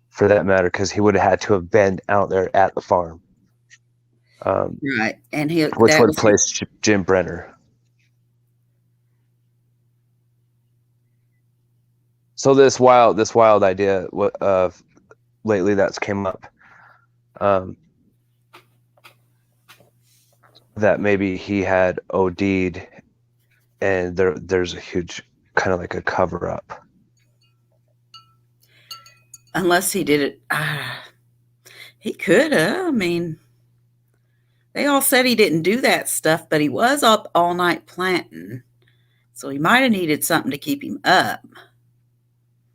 for that matter, because he would have had to have been out there at the farm, Right. And which that would was place Jim Brenner. So this wild idea of lately that's came up, that maybe he had OD'd, and there's a huge kind of like a cover up. unless he did it. He could have. I mean, they all said he didn't do that stuff, but he was up all night planting. So he might have needed something to keep him up.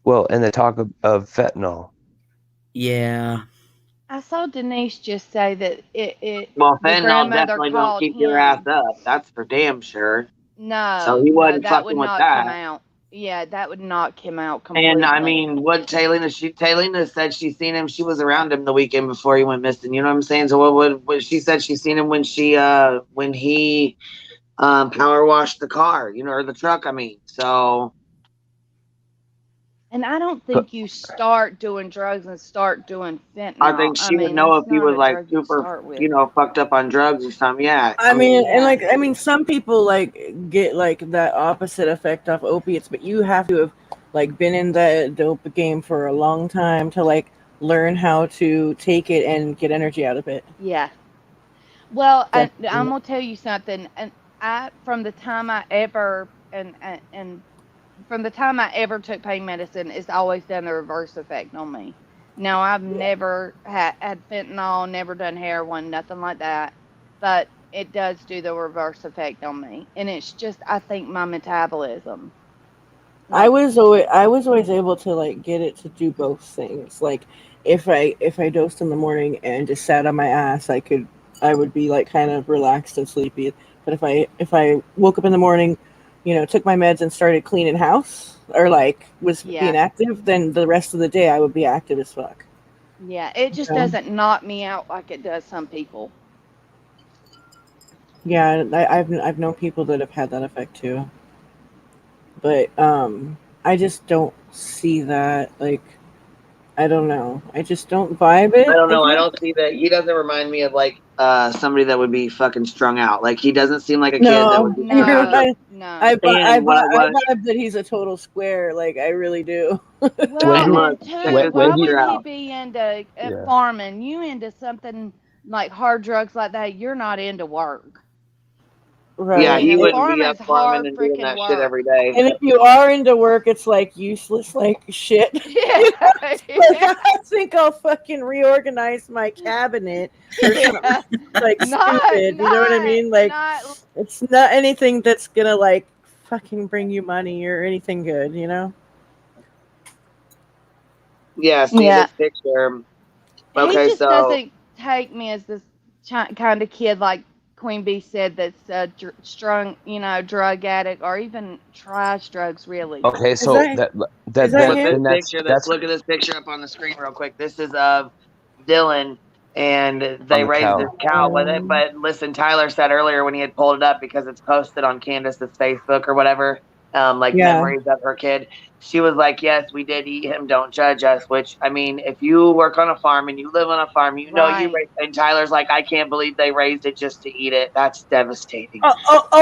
Well, and the talk of fentanyl. Yeah. I saw Denise just say that Well, the fentanyl grandmother definitely don't called keep your him. ass up. That's for damn sure. So No, he no, wasn't that would fucking with knock him that. out. Yeah, that would knock him out completely. And I mean, what Taylina said she seen him. She was around him the weekend before he went missing. You know what I'm saying? So what she said she seen him when he power washed the car, or the truck. I mean, so. And I don't think you start doing drugs and start doing fentanyl. I think she would know if that's he not was a like drug you super, start with. fucked up on drugs or something. Yeah. I mean, Yeah. and some people like get like that opposite effect off opiates, but you have to have like been in the dope game for a long time to like learn how to take it and get energy out of it. Yeah. Well, I'm Definitely. gonna tell you something. And from the time I ever from the time I ever took pain medicine, it's always done the reverse effect on me. Now, I've never had fentanyl, never done heroin, nothing like that, but it does do the reverse effect on me, and it's just, I think, my metabolism. I was always able to like get it to do both things. Like if I dosed in the morning and just sat on my ass, I would be like kind of relaxed and sleepy. But if I woke up in the morning, took my meds and started cleaning house or like was being active, then the rest of the day I would be active as fuck. Yeah, it just doesn't knock me out like it does some people. Yeah, I've known people that have had that effect too. But I just don't see that. Like, I don't know. I just don't vibe it. I don't know. I don't see that. He doesn't remind me of like somebody that would be fucking strung out. Like he doesn't seem like a kid that would be. No. I vibe that he's a total square. Like I really do. Well, and too, why would he out. be into farming? You into something like hard drugs like that? You're not into work. Right. Yeah, he wouldn't be farming's up farming hard and doing freaking that work. shit every day. And if you are into work, it's like useless, like shit. Yeah. I think I'll fucking reorganize my cabinet or something like stupid. You know what I mean? Like it's not anything that's gonna like fucking bring you money or anything good, you know? Yeah, see this picture. Okay, he just doesn't take me as this kind of kid like Queen Bee said that's a strung, drug addict or even tries drugs really. Okay, so that's look at this picture up on the screen real quick. This is of Dylan and they the raised cow. this cow with it. But listen, Tyler said earlier when he had pulled it up because it's posted on Candace's Facebook or whatever, like Yeah. memories of her kid. She was like, "Yes, we did eat him. Don't judge us." Which I mean, if you work on a farm and you live on a farm, you know you. Right. And Tyler's like, "I can't believe they raised it just to eat it. That's devastating."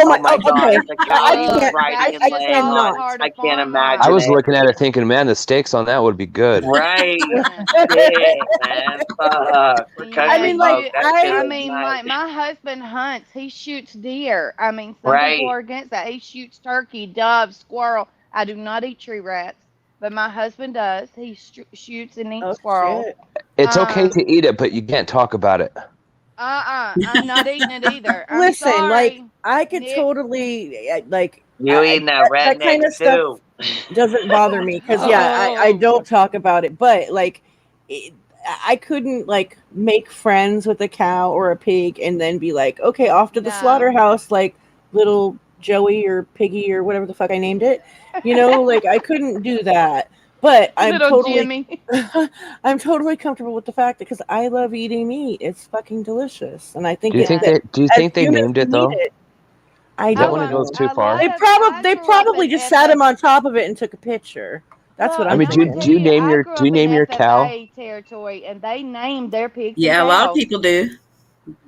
Oh my God! okay. The cow he was Look, riding that's and just laying all a on. part I of can't farm I imagine life. was it. looking at it thinking, man, the steaks on that would be good. Right? Yeah. Shit, man. Fuck. We're Yeah, country folk. That shit I is mean, nice. like my husband hunts. He shoots deer. I mean, some Right. people are against that. He shoots turkey, dove, squirrel. I do not eat tree rats, but my husband does. He shoots and eats Oh squirrel. shit. It's okay to eat it, but you can't talk about it. I'm not eating it either. I'm Listen, like sorry. I could Nick. totally like You eating that that kind redneck of stuff too? doesn't bother me because I Oh. don't talk about it, but like I couldn't like make friends with a cow or a pig and then be like, okay, off to the No. slaughterhouse, like little Joey or Piggy or whatever the fuck I named it. You know, like I couldn't do that. But I'm Little totally Jimmy. I'm totally comfortable with the fact that because I love eating meat. It's fucking delicious. And I think Do you it's think that they? Do you as think they humans named we it need though? it. I That don't when it goes know. too far. They I grew up probably in just sat him on top of it and took a picture. That's what Well, I'm and mean, I'm gonna thinking. tell you, I grew do you up in name your cow? FFA territory, and they named their pigs. Yeah, and a lot of cows. people do.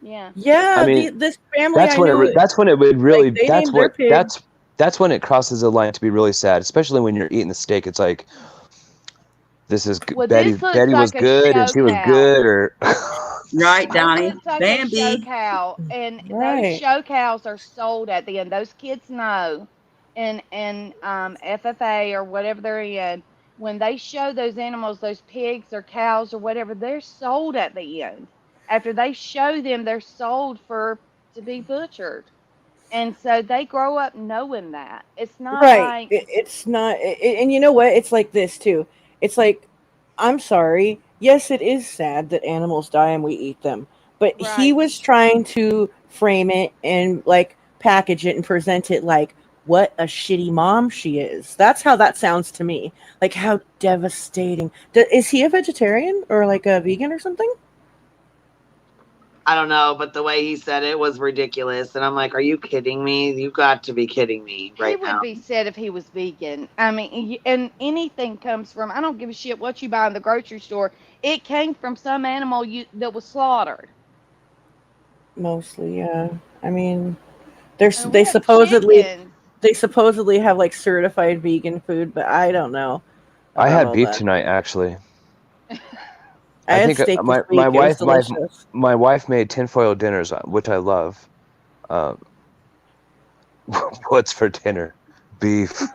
Yeah. Yeah, I mean, this family I knew. that's when it would really Like, they named their pig. that's when it crosses the line to be really sad, especially when you're eating the steak. It's like this is Well, Betty this looks was like a good and show she was cow. good or Right, This Donnie? looks like a show Bambi. cow, and those Right. show cows are sold at the end. Those kids know, in FFA or whatever they're in, when they show those animals, those pigs or cows or whatever, they're sold at the end. After they show them, they're sold to be butchered, and so they grow up knowing that. It's not Right. like It's not and you know what? It's like this too. It's like I'm sorry. Yes, it is sad that animals die and we eat them. But he right. was trying to frame it and like package it and present it like what a shitty mom she is. That's how that sounds to me. Like how devastating. Is he a vegetarian or like a vegan or something? I don't know, but the way he said it was ridiculous, and I'm like, "Are you kidding me? You got to be kidding me He right would now." be sad if he was vegan. I mean, and anything comes from, I don't give a shit what you buy in the grocery store. It came from some animal that was slaughtered. Mostly, yeah. I mean, And we have chickens. they supposedly have like certified vegan food, but I don't know I about had all beef that. tonight actually. I had think steak this week. my It was wife delicious. my wife made tinfoil dinners, which I love. What's for dinner? Beef.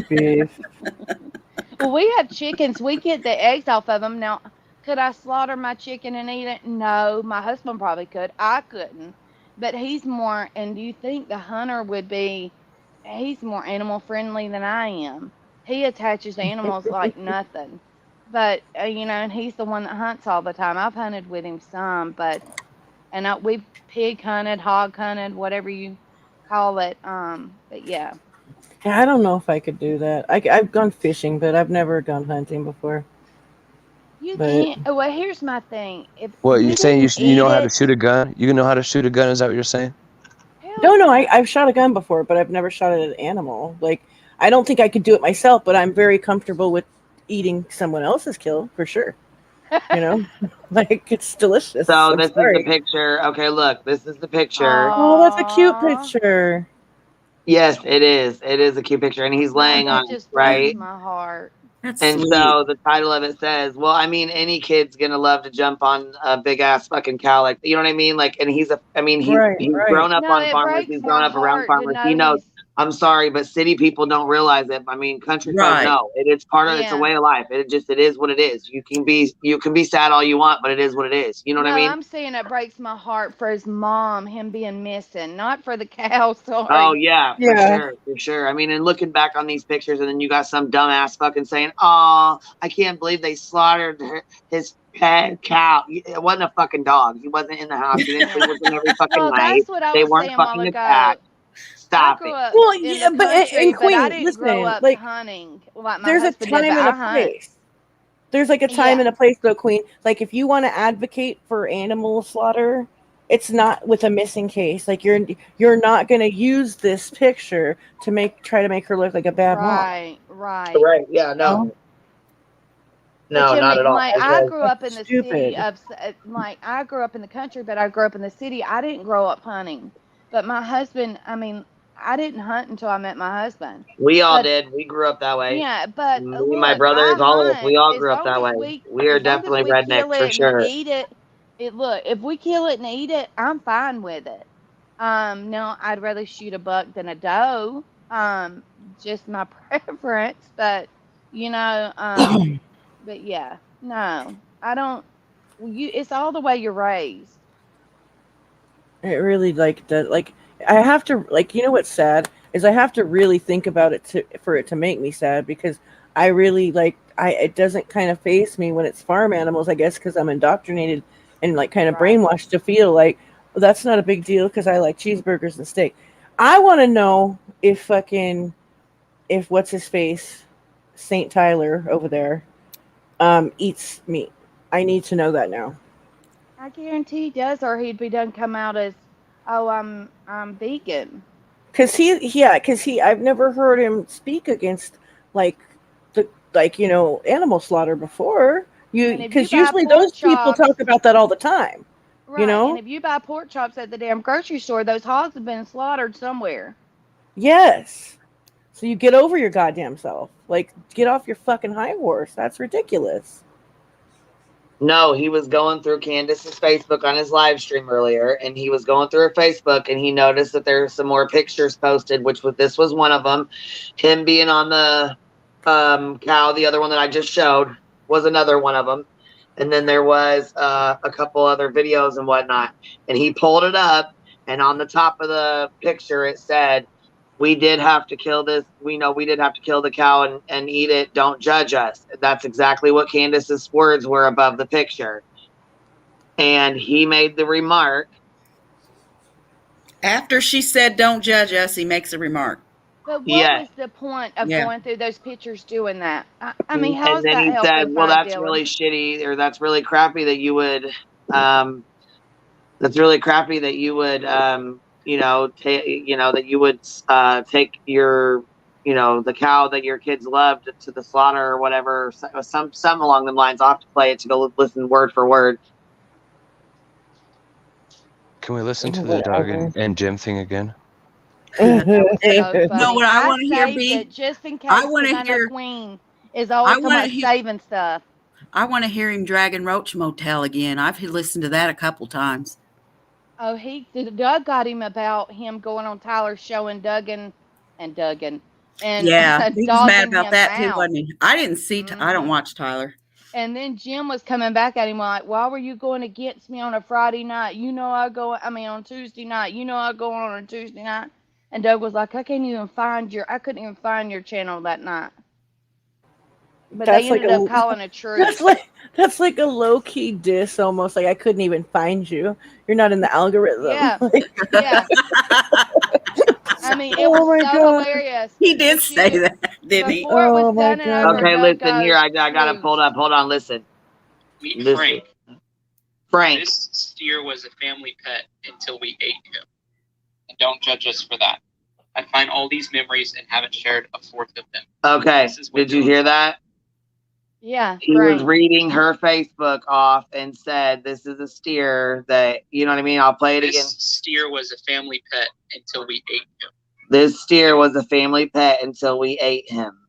Beef. Well, we have chickens. We get the eggs off of them. Now, could I slaughter my chicken and eat it? No. My husband probably could. I couldn't. But he's more, and do you think the hunter would be, he's more animal friendly than I am. He attaches animals like nothing. But, and he's the one that hunts all the time. I've hunted with him some, we've pig hunted, hog hunted, whatever you call it. But yeah. Yeah, I don't know if I could do that. I've gone fishing, but I've never gone hunting before. You But can't. Well, here's my thing. If What you you're saying? didn't You know eat how to it, shoot a gun? You know how to shoot a gun? Is that what you're saying? hell no, yeah. I've shot a gun before, but I've never shot at an animal. Like I don't think I could do it myself, but I'm very comfortable with eating someone else's kill for sure. You know, like it's delicious. So I'm this is sorry. the picture. Okay, look, this is the picture. Oh, that's a cute Aw. picture. Yes, it is. It is a cute picture, and he's Man, laying that on it, just breaks right. my heart. That's And sweet. so the title of it says, well, I mean, any kid's gonna love to jump on a big ass fucking cow, like you know what I mean? Like, and he's Right. grown up No, on it farmers, breaks he's grown my up around heart to farmers. He know knows. he's I'm sorry, but city people don't realize it. I mean, country folk Right. know. It's part of it's a Yeah. way of life. It is what it is. You can be sad all you want, but it is what it is. You know what I No, mean? I'm saying it breaks my heart for his mom, him being missing, not for the cow. Oh Sorry. yeah, Yeah. for sure. I mean, and looking back on these pictures, and then you got some dumbass fucking saying, "Oh, I can't believe they slaughtered his pet cow." It wasn't a fucking dog. He wasn't in the house. He didn't sleep with them every fucking Well, night. that's what I They was weren't saying a while fucking ago. attacked. I Stop grew it. up Well, in yeah, the but country, and but I Queen, didn't grow listen, up like hunting like my there's a husband did. time But and a I hunt. place. There's like a time Yeah. and a place though, Queen. Like if you want to advocate for animal slaughter, it's not with a missing case. Like you're not going to use this picture to try to make her look like a bad mom. Right. Right. Yeah. No, No. But No, you not at mean, all. like That's I right. grew up in that's the city stupid. of, like I grew up in the country, but I grew up in the city. I didn't grow up hunting. But my husband, I mean, I didn't hunt until I met my husband. We all But did. We grew up that way. yeah, but Me, my look, brothers, I all of us, hunt we all grew up that way. We are as long as definitely we kill rednecks for it and sure. eat it. Look, if we kill it and eat it, I'm fine with it. No, I'd rather shoot a buck than a doe. Just my preference, but you know, but yeah, no, I don't. It's all the way you're raised. It really like does like I have to like what's sad is I have to really think about it for it to make me sad because I really like I it doesn't kind of faze me when it's farm animals, I guess because I'm indoctrinated and like kind of Right. brainwashed to feel like well, that's not a big deal because I like cheeseburgers and steak. I want to know if fucking if what's his face Saint Tyler over there eats meat. I need to know that now. I guarantee he does, or he'd be done come out as, oh, I'm vegan. Cause he I've never heard him speak against like the animal slaughter before. And if you Because buy usually pork those people chops, talk about that all the time. You right, and know? if you buy pork chops at the damn grocery store, those hogs have been slaughtered somewhere. Yes. So you get over your goddamn self. Like get off your fucking high horse. That's ridiculous. No, he was going through Candace's Facebook on his live stream earlier, and he was going through her Facebook, and he noticed that there were some more pictures posted, this was one of them. Him being on the cow, the other one that I just showed was another one of them, and then there was a couple other videos and whatnot. And he pulled it up, and on the top of the picture it said, we did have to kill this. We know we did have to kill the cow and eat it. Don't judge us. That's exactly what Candace's words were above the picture. And he made the remark. After she said, "Don't judge us," he makes a remark. But what Yeah. was the point of Yeah. going through those pictures doing that? I mean, how And is then that he said, helping well, find that's Dylan? really shitty, or that's really crappy that you would, that's really crappy that you would, that you would take your, the cow that your kids loved to the slaughter or whatever, some along the lines. I'll have to play it to go listen word for word. Can we listen to the Doug and Jim thing again? That was so No, funny. what I I want to hear, saved B, it just in I case want because to I know hear, Queen is I always talking want to about hear, saving stuff. I want to hear him dragging Roach Motel again. I've listened to that a couple times. Oh, Doug got him about him going on Tyler's show and Duggan and Yeah, he was mad dogging about him that too, out. wasn't he? I didn't see. I don't Hmm. watch Tyler. And then Jim was coming back at him like, "Why were you going against me on a Friday night? You know on Tuesday night. You know I go on a Tuesday night." And Doug was like, I couldn't even find your channel that night. But they That's like ended up a calling a truce. that's like a low key diss almost. Like I couldn't even find you. You're not in the algorithm. Yeah, yeah. I mean, it was Oh my so god. hilarious. He did But say that, didn't he? before it was Oh my done and over, god. Okay, Doug listen here. goes, I got it pulled truce. up. Hold on, listen. Meet Listen. Frank. Frank. This steer was a family pet until we ate him. And don't judge us for that. I find all these memories and haven't shared a fourth of them. Okay, did you hear that? Yeah, He was Frank. reading her Facebook off and said, "This is a steer that you know what I mean." I'll play it again. This steer was a family pet until we ate him. This steer was a family pet until we ate him.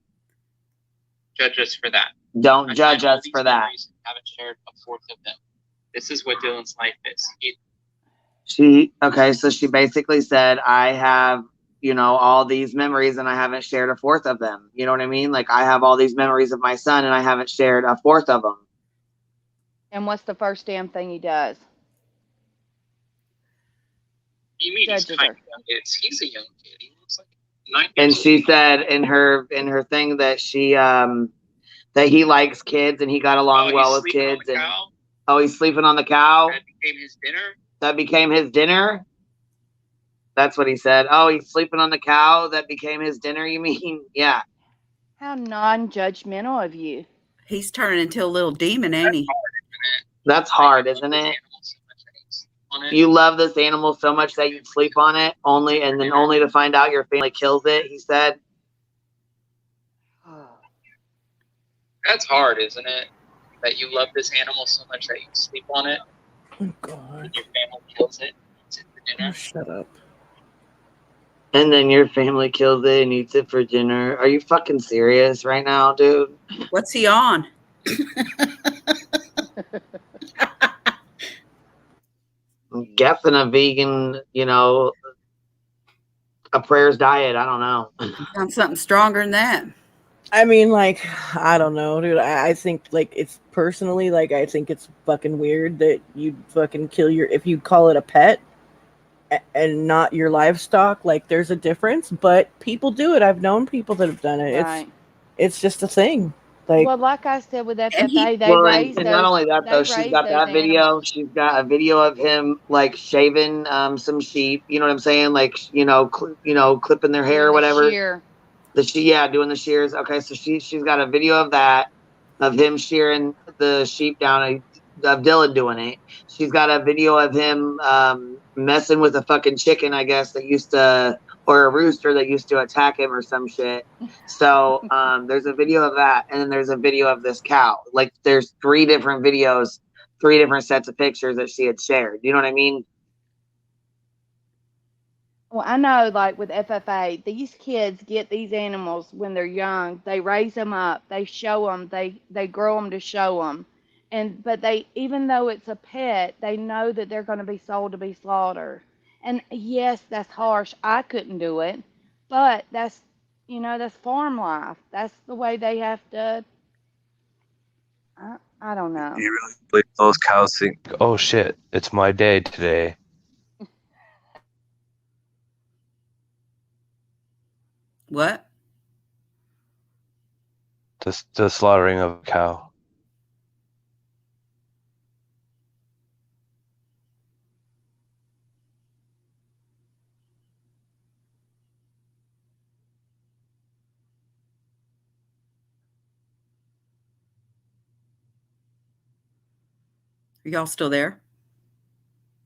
Judge us for that. Don't judge us for that. And haven't shared a fourth of them. This is what Dylan's life is. So she basically said, I have, all these memories and I haven't shared a fourth of them. You know what I mean? Like I have all these memories of my son and I haven't shared a fourth of them. And what's the first damn thing he does? You mean he's Judges kind her. of young? He's a young kid. He looks like 9 years And old. she said in her thing that she that he likes kids and he got along well with kids. And he's sleeping on the cow. That became his dinner. That became his dinner. That's what he said. Oh, he's sleeping on the cow. That became his dinner. You mean? Yeah. How non-judgmental of you. He's turning into a little demon, ain't he? That's hard, isn't it? You love this animal so much that you'd sleep on it, only to find out your family kills it, he said. That's hard, isn't it? That you love this animal so much that you sleep on it, Oh God. and your family kills it, eats it for Oh, dinner. shut up. And then your family kills it and eats it for dinner. Are you fucking serious right now, dude? What's he on? I'm guessing a vegan, a prayers diet. I don't know. On something stronger than that. I mean, like, I don't know, dude. I think, like, it's personally, like, I think it's fucking weird that you'd fucking kill if you call it a pet and not your livestock. Like, there's a difference, but people do it. I've known people that have done it. Right. It's just a thing. Like, Well, like I said with And FFA, they Well, raise and those. not only that though, They she's raise got those that video. animals. She's got a video of him like shaving some sheep. You know what I'm saying? Like clipping their hair or Doing the whatever. shear. Doing the shears. Okay, so she's got a video of that, of him shearing the sheep down, of Dylan doing it. She's got a video of him messing with a fucking chicken, I guess, or a rooster that used to attack him or some shit. So there's a video of that, and then there's a video of this cow. Like there's 3 different videos, 3 different sets of pictures that she had shared. You know what I mean? Well, I know, like with FFA, these kids get these animals when they're young. They raise them up. They show them. They grow them to show them. But even though it's a pet, they know that they're going to be sold to be slaughtered. And yes, that's harsh. I couldn't do it, but that's farm life. That's the way they have to. I don't know. You really believe those cows think, oh shit, it's my day today? What? The slaughtering of a cow. Are y'all still there?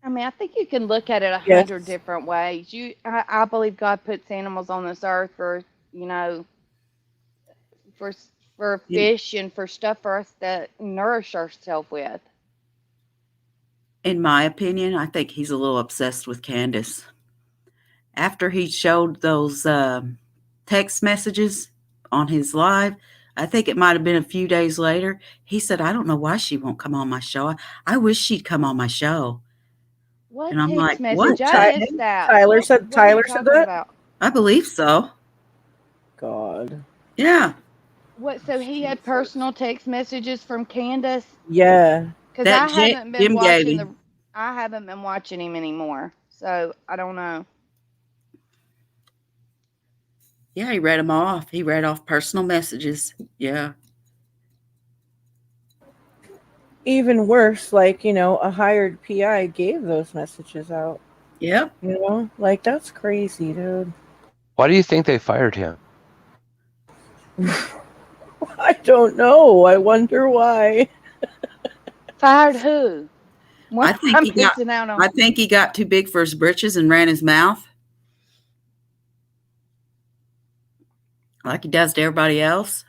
I mean, I think you can look at it 100 Yes. different ways. I believe God puts animals on this earth for, for for fish and for stuff for us to nourish ourselves with. In my opinion, I think he's a little obsessed with Candace. After he showed those text messages on his live, I think it might have been a few days later, he said, I don't know why she won't come on my show. I wish she'd come on my show. What And I'm text like, message? what? I missed that. Tyler What said are you Tyler said talking that? about? I believe so. God. Yeah. What? So he had personal text messages from Candace? Yeah. Because That I haven't been Jim gave watching him. I haven't been watching him anymore, so I don't know. Yeah, he read them off. He read off personal messages. Yeah. Even worse, like, a hired PI gave those messages out. Yep. Like, that's crazy, dude. Why do you think they fired him? I don't know. I wonder why. Fired who? I think I'm he got. missing out on. I think he got too big for his britches and ran his mouth, like he does to everybody else.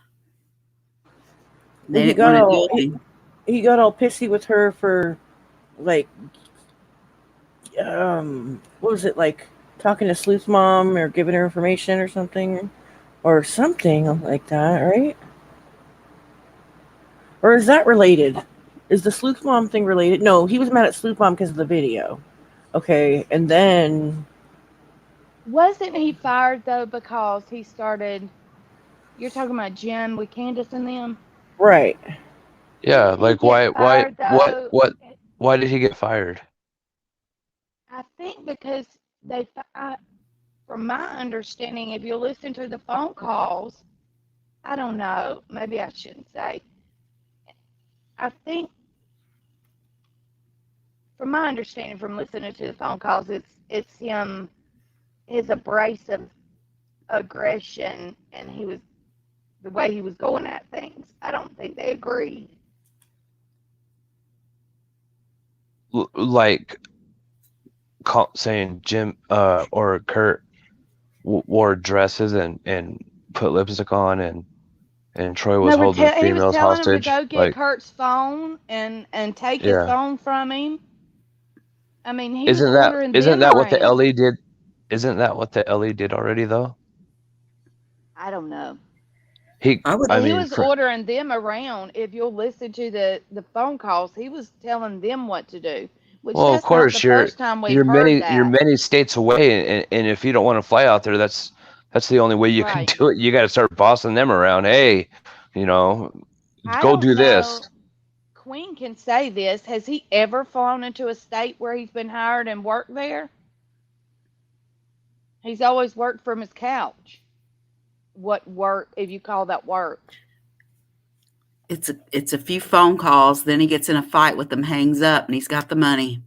They He didn't got want to all do anything. he got all pissy with her for, like, what was it, like talking to Sleuth Mom or giving her information or something like that, right? Or is that related? Is the Sleuth Mom thing related? No, he was mad at Sleuth Mom because of the video. Okay, and then Wasn't he fired though because he started? You're talking about Jim with Candace and them. right. Yeah, Didn't he like get fired, though? why did he get fired? I think because from my understanding, if you listen to the phone calls, I don't know. Maybe I shouldn't say. I think, from my understanding, from listening to the phone calls, it's his abrasive aggression, and he was the way he was going at things. I don't think they agreed. Like saying Jim or Kurt wore dresses and put lipstick on, and Troy was holding He was females telling him to hostage. go get Like, Kurt's phone and take his yeah, phone from him. I mean, he was ordering isn't them that what the around. LE did? Isn't that what the LE did already though? I don't know. He He was ordering them around. If you'll listen to the phone calls, he was telling them what to do. Which well, of that's not the course, first time we've heard that. you're many states away, and if you don't want to fly out there, that's the only way you can Right. do it. You got to start bossing them around. Hey, you know, I go don't do know. this. Queen can say this. Has he ever flown into a state where he's been hired and worked there? He's always worked from his couch. What work, if you call that work? It's a few phone calls, then he gets in a fight with them, hangs up, and he's got the money.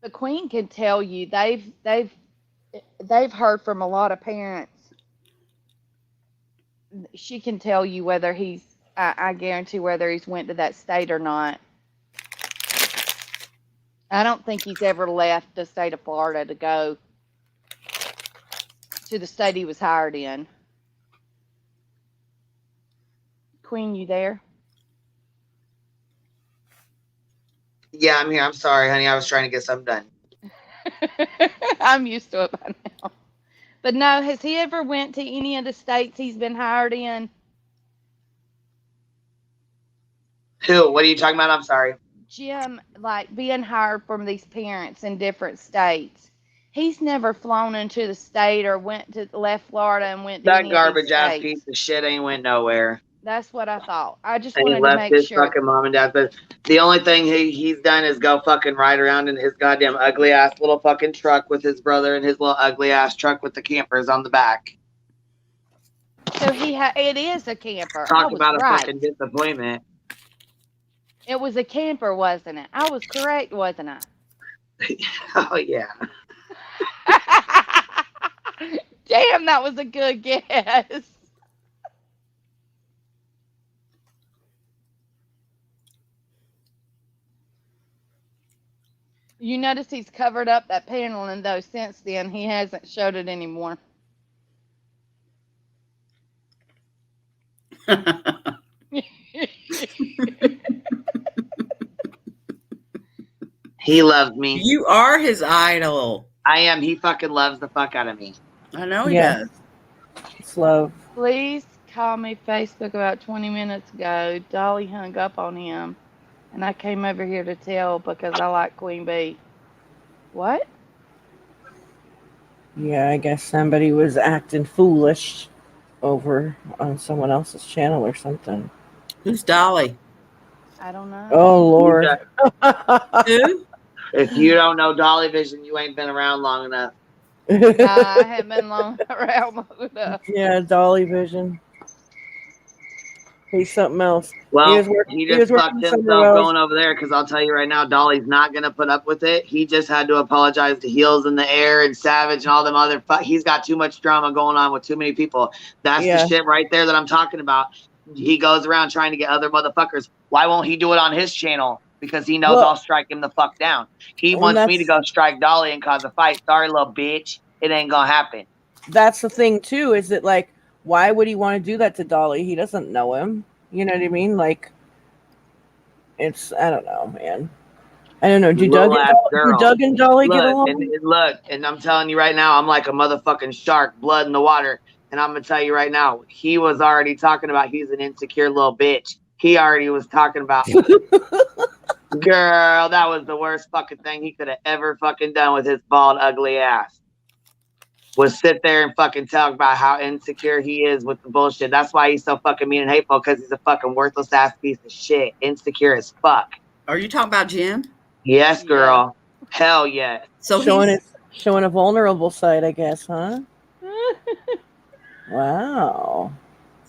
The Queen can tell you they've heard from a lot of parents. She can tell you whether he's I guarantee whether he's went to that state or not. I don't think he's ever left the state of Florida to go to the state he was hired in. Queen, you there? Yeah, I'm here. I'm sorry, honey. I was trying to get something done. I'm used to it by now. But no, has he ever went to any of the states he's been hired in? Who? What are you talking about? I'm sorry. Jim, like being hired from these parents in different states. He's never flown into the state or left Florida and went to That any garbage of these ass states. piece of shit ain't went nowhere. That's what I thought. I just And he wanted to left make his sure. fucking mom and dad. But the only thing he's done is go fucking ride around in his goddamn ugly ass little fucking truck with his brother and his little ugly ass truck with the campers on the back. So it is a camper. Talk I was about right. a fucking disappointment. It was a camper, wasn't it? I was correct, wasn't I? Oh yeah. Damn, that was a good guess. You notice he's covered up that paneling, though, since then. He hasn't showed it anymore. He loves me. You are his idol. I am. He fucking loves the fuck out of me. I know he does. It's love. Please call me Facebook about 20 minutes ago. Dolly hung up on him, and I came over here to tell because I like Queen Bee. What? Yeah, I guess somebody was acting foolish over on someone else's channel or something. Who's Dolly? I don't know. Oh, Lord. Who? If you don't know Dolly Vision, you ain't been around long enough. I haven't been around long enough. Yeah, Dolly Vision. He's something else. Well, he he just fucked himself somewhere else. going over there because I'll tell you right now, Dolly's not going to put up with it. He just had to apologize to Heels in the Air and Savage and all them other he's got too much drama going on with too many people. That's the shit right there that I'm talking about. He goes around trying to get other motherfuckers. Why won't he do it on his channel? Because he knows I'll strike him the fuck down. He wants me to go strike Dolly and cause a fight. Sorry, little bitch. It ain't gonna happen. That's the thing, too, is that, like, why would he want to do that to Dolly? He doesn't know him. You know what I mean? Like, I don't know, man. I don't know. Do Doug and Dolly get along? And I'm telling you right now, I'm like a motherfucking shark, blood in the water. And I'm going to tell you right now, he was already talking about he's an insecure little bitch. He already was talking about, girl, that was the worst fucking thing he could have ever fucking done with his bald, ugly ass. Was sit there and fucking talk about how insecure he is with the bullshit. That's why he's so fucking mean and hateful, because he's a fucking worthless ass piece of shit. Insecure as fuck. Are you talking about Jim? Yes, girl. Yeah. Hell yes. So showing a vulnerable side, I guess, huh? Wow.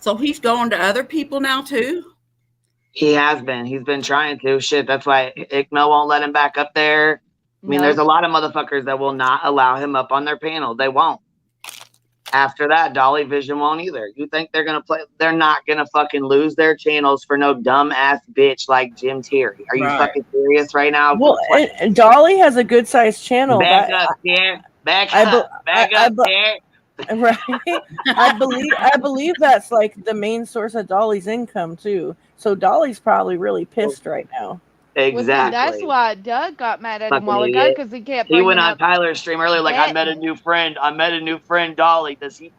So he's going to other people now too? He has been. He's been trying to. Shit, that's why ICMO won't let him back up there. I mean, there's a lot of motherfuckers that will not allow him up on their panel. They won't. After that, Dolly Vision won't either. You think they're gonna play? They're not gonna fucking lose their channels for no dumb ass bitch like Jim Terry. Are you Right. fucking serious right now? Well, and Dolly has a good sized channel. Back That up, Pierre. Back I, be- up. Back I, up, Pierre. right. I believe that's like the main source of Dolly's income too. So Dolly's probably really pissed right now. Well, Exactly. that's why Doug got mad at him a Fucking while ago idiot. because he kept He bringing went on up. Tyler's stream earlier like, I that- met a new friend. I met a new friend, Dolly. Does he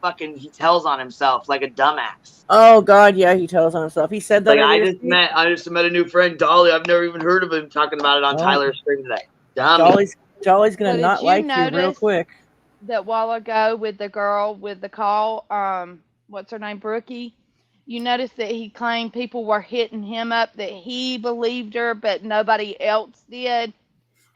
tells on himself like a dumbass. Oh God, yeah, he tells on himself. He said that Like, I earlier. just met a new friend, Dolly. I've never even heard of him talking about it on Oh. Tyler's stream today. Dummy. Dolly's gonna But not did you like you real notice quick. that while ago with the girl with the call, what's her name, Brookie? You noticed that he claimed people were hitting him up, that he believed her, but nobody else did.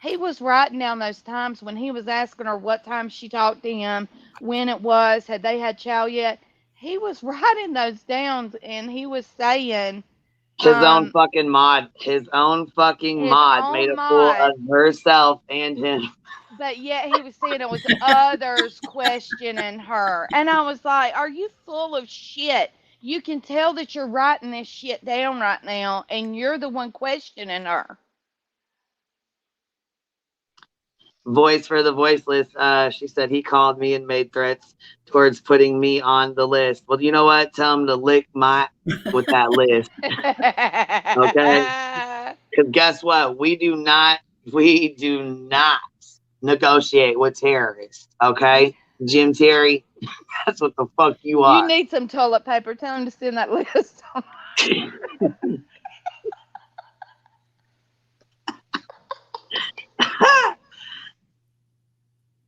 He was writing down those times when he was asking her what time she talked to him, when it was, had they had chow yet. He was writing those down, and he was saying His own fucking mod. His own fucking his mod own made a fool mod. of herself and him. But yet he was saying it was others questioning her. And I was like, are you full of shit? You can tell that you're writing this shit down right now, and you're the one questioning her. Voice for the voiceless. She said he called me and made threats towards putting me on the list. Well, you know what? Tell him to lick my with that list. Okay? Because guess what? We do not negotiate with terrorists. Okay? Jim Terry, that's what the fuck you are. You need some toilet paper. Tell him to send that list.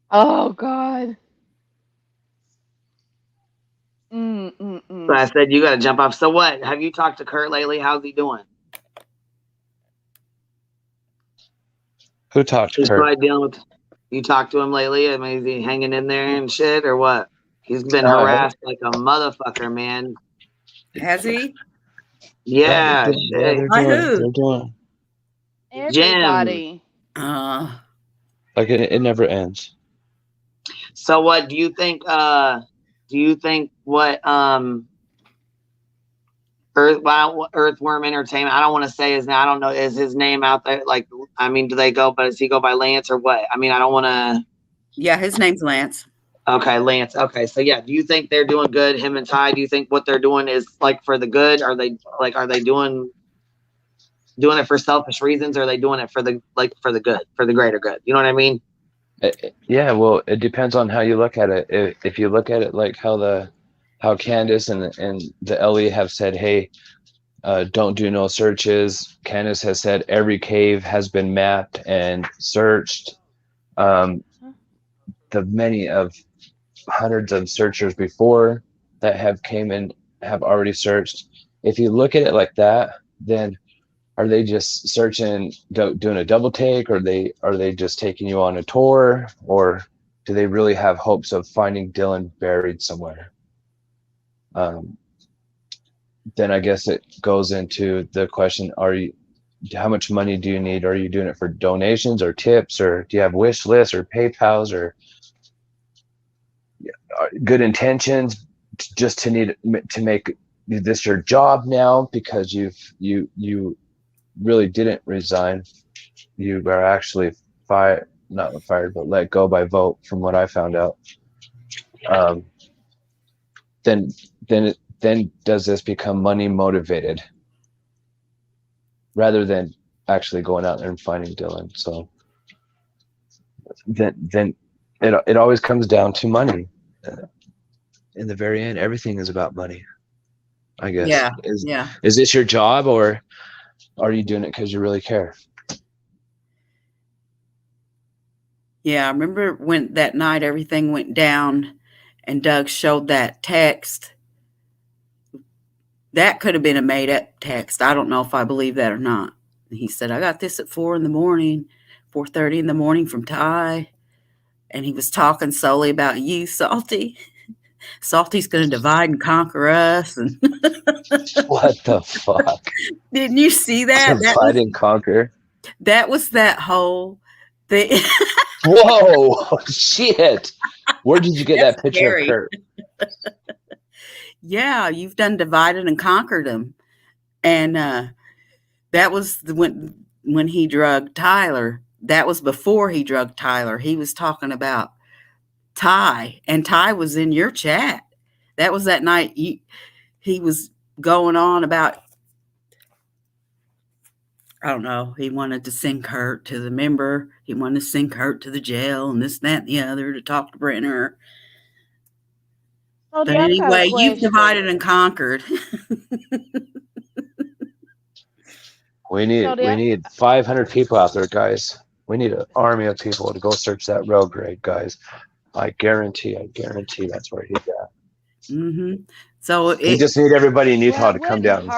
Oh, God. So I said, you got to jump off. So what? Have you talked to Kurt lately? How's he doing? Who talked to He's Kurt? probably dealing with. You talked to him lately? I mean, is he hanging in there and shit, or what? He's been harassed like a motherfucker, man. Has he? Yeah, they're doing. Everybody. Like it never ends. So what do you think? Do you think what Earthworm Entertainment? I don't want to say his name. I don't know. Is his name out there? Like, I mean, do they go? But does he go by Lance or what? I mean, I don't want to. Yeah, his name's Lance. Okay, Lance. Okay, so yeah, do you think they're doing good? Him and Ty. Do you think what they're doing is like for the good? Are they doing it for selfish reasons? Or are they doing it for the good, for the greater good? You know what I mean? Yeah, well, it depends on how you look at it. If you look at it like how Candace and the LE have said, hey, don't do no searches. Candace has said every cave has been mapped and searched. The many of hundreds of searchers before that have came in have already searched. If you look at it like that, then are they just searching, doing a double take, or are they just taking you on a tour, or do they really have hopes of finding Dylan buried somewhere? Then I guess it goes into the question: how much money do you need? Are you doing it for donations or tips, or do you have wish lists or PayPals or good intentions just to make this your job now because you really didn't resign? You are actually not fired, but let go by vote, from what I found out. Then does this become money motivated rather than actually going out there and finding Dylan? So then it always comes down to money. In the very end, everything is about money, I guess. Yeah. Is this your job, or are you doing it because you really care? Yeah, I remember when that night everything went down and Doug showed that text. That could have been a made-up text. I don't know if I believe that or not. He said, I got this at 4:30 in the morning from Ty. And he was talking solely about you, Salty. Salty's going to divide and conquer us. And what the fuck? Didn't you see that? Divide and conquer. That was that whole thing. Whoa, shit. Where did you get that picture scary. of Kurt? Yeah, you've done divided and conquered them. And that was when he drugged Tyler. That was before he drugged Tyler. He was talking about Ty, and Ty was in your chat. That was that night he was going on about, I don't know, he wanted to send Kurt to the member. He wanted to send Kurt to the jail and this, that, and the other to talk to Brenner. Oh, But I've got a anyway, you've question. divided and conquered. We need 500 people out there, guys. We need an army of people to go search that road grade, guys. I guarantee that's where he's at. Mm-hmm. So We just need everybody in Utah to come down.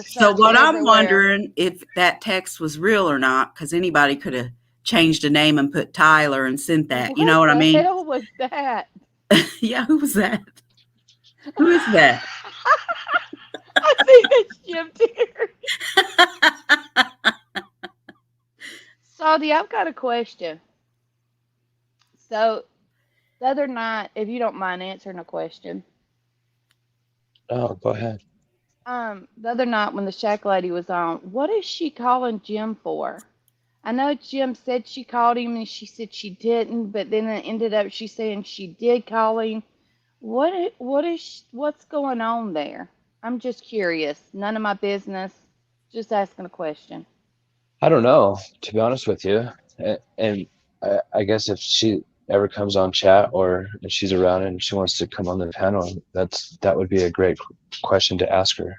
So what I'm wondering if that text was real or not, because anybody could have changed a name and put Tyler and sent that. You know what I mean? What the hell was that? Yeah, who was that? Who is that? I think that's Jim Terry. Salty, I've got a question. So the other night, if you don't mind answering a question. Oh, go ahead. The other night when the Shack Lady was on, what is she calling Jim for? I know Jim said she called him and she said she didn't, but then it ended up she saying she did call him. What's going on there? I'm just curious. None of my business. Just asking a question. I don't know, to be honest with you. And I guess if she ever comes on chat or if she's around and she wants to come on the panel, that would be a great question to ask her.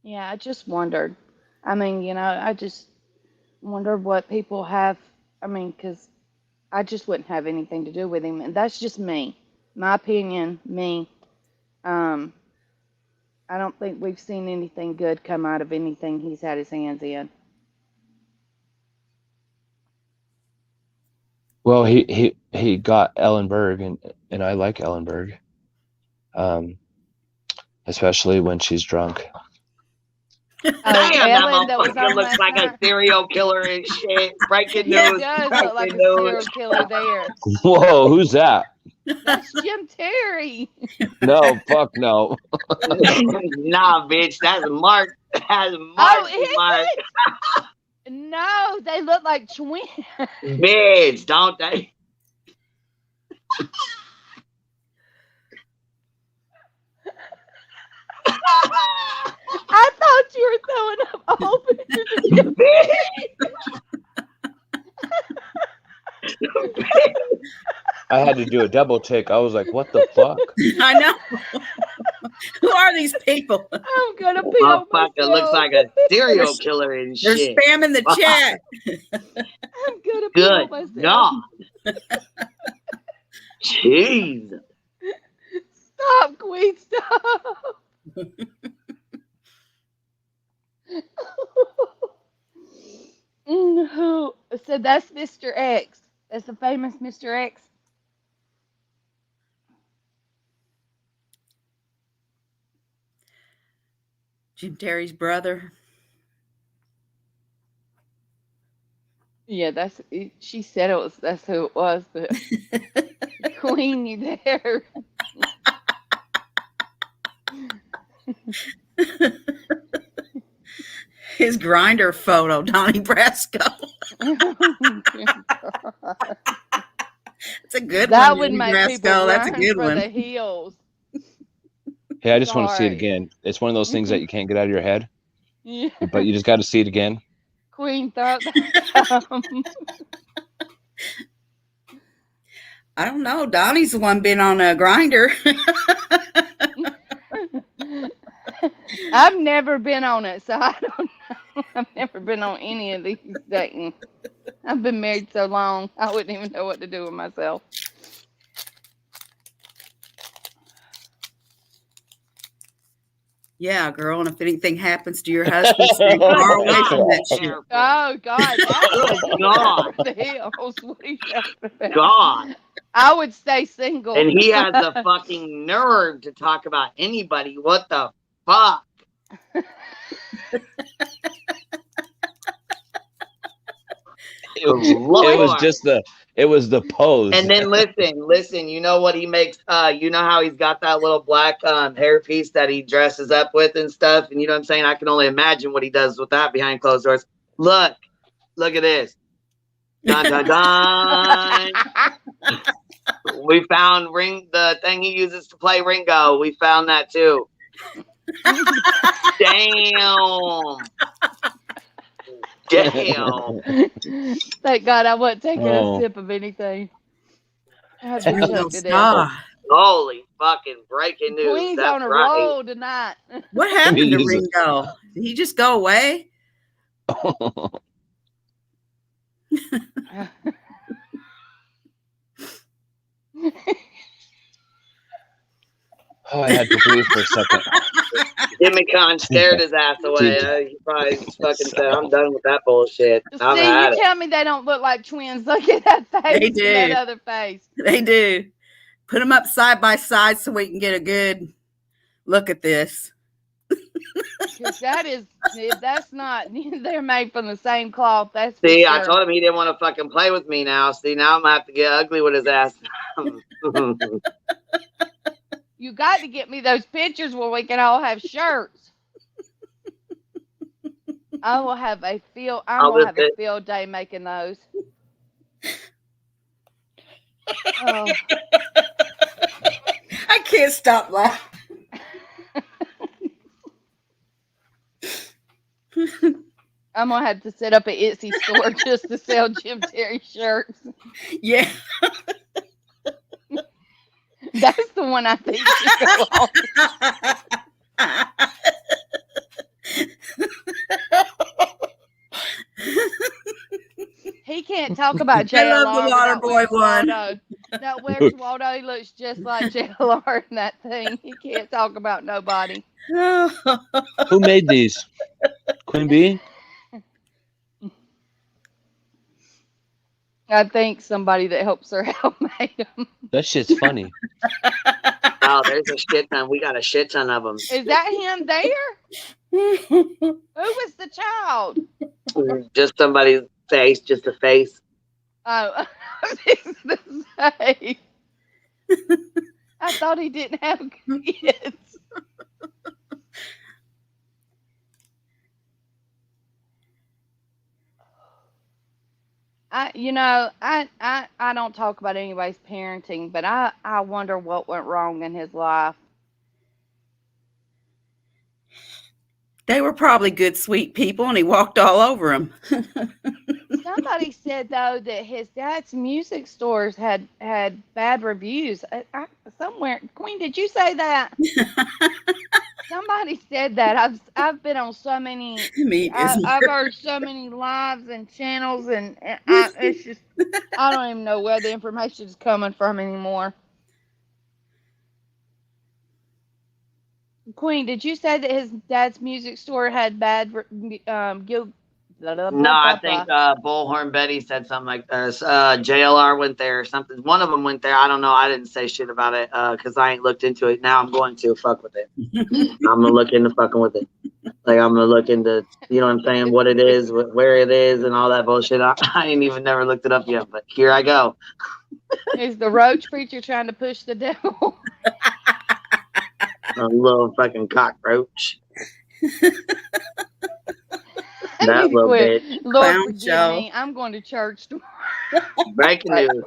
Yeah, I just wondered. I mean, I just wondered what people have. I mean, because I just wouldn't have anything to do with him. And that's just me. My opinion, me. I don't think we've seen anything good come out of anything he's had his hands in. Well, he got Ellenberg, and I like Ellenberg, especially when she's drunk. Damn, that motherfucker looks like a serial killer and shit. Breaking news. He does look like a serial killer there. Whoa, who's that? That's Jim Terry. No, fuck no. Nah, bitch, that's Mark. That's Mark. Mark. No, they look like twins. Bitch, don't they? I thought you were throwing up all pictures. I had to do a double take. I was like, what the fuck? I know. Who are these people? I'm gonna pee on myself. Looks like a serial killer and They're shit. spamming the chat. I'm gonna pee on myself. God. Jeez. Stop, Queen, stop. So that's Mr. X. That's the famous Mr. X. Jim Terry's brother. Yeah, she said that's who it was, but Queen, you there? His grinder photo, Donnie Brasco. That's a good that one. would make Brasco. people That's a run good for one. the heels. Hey, I just want to see it again. It's one of those things that you can't get out of your head, Yeah. but you just got to see it again. Queen thought I don't know. Donnie's the one been on a grinder. I've never been on it, so I don't know. I've never been on any of these dating. I've been married so long, I wouldn't even know what to do with myself. Yeah, girl. And if anything happens to your husband, stay far away from that shit. Oh, God. God. What the hell? What are you talking about? God. I would stay single. And he has the fucking nerve to talk about anybody. What the fuck? It was just It was the pose. And then listen, you know what he makes, you know how he's got that little black hairpiece that he dresses up with and stuff, and you know what I'm saying? I can only imagine what he does with that behind closed doors. Look at this. Dun dun dun. We found the thing he uses to play Ringo. We found that too. Damn. Thank God I wasn't taking Oh. a sip of anything. I had It's been Ringo choked to death. Starr. Holy fucking breaking news. Queen's That's on a right. roll tonight. What happened to Jesus. Ringo? Did he just go away? Oh, I had to breathe for a second. Jimmy Con scared his ass away. He probably fucking said, I'm done with that bullshit. I've See, had you it. tell me they don't look like twins. Look at that face. They and do. that other face. They do. Put them up side by side so we can get a good look at this. Because that's not, they're made from the same cloth. That's for See, sure. I told him he didn't want to fucking play with me now. See, now I'm going to have to get ugly with his ass. You got to get me those pictures where we can all have shirts. I will have a field. I'm gonna have a field day making those. Oh. I can't stop laughing. I'm gonna have to set up an Etsy store just to sell Jim Terry shirts. Yeah. That's the one I think should go on. He can't talk about JLR. I love the water boy one. Waldo. That where's Waldo? He looks just like JLR in that thing. He can't talk about nobody. Who made these? Queen Bee? I think somebody that helps her out made them. That shit's funny. Oh, there's a shit ton. We got a shit ton of them. Is that him there? Who was the child? Just somebody's face, just a face. Oh, I was to say. I thought he didn't have kids. I don't talk about anybody's parenting, but I wonder what went wrong in his life. They were probably good, sweet people, and he walked all over them. Somebody said though that his dad's music stores had bad reviews. Somewhere, Queen, did you say that? Somebody said that. I've been on so many. I've heard so many lives and channels, and it's just I don't even know where the information is coming from anymore. Queen, did you say that his dad's music store had bad No, I think Bullhorn Betty said something like this. JLR went there or something. One of them went there. I don't know. I didn't say shit about it because I ain't looked into it. Now I'm going to fuck with it. I'm going to look into fucking with it. Like, I'm going to look into, you know what I'm saying, what it is, where it is, and all that bullshit. I ain't even never looked it up yet, but here I go. Is the roach preacher trying to push the devil? A little fucking cockroach. That little bitch. Lord, Clown forgive show. me. I'm going to church tomorrow. Breaking news.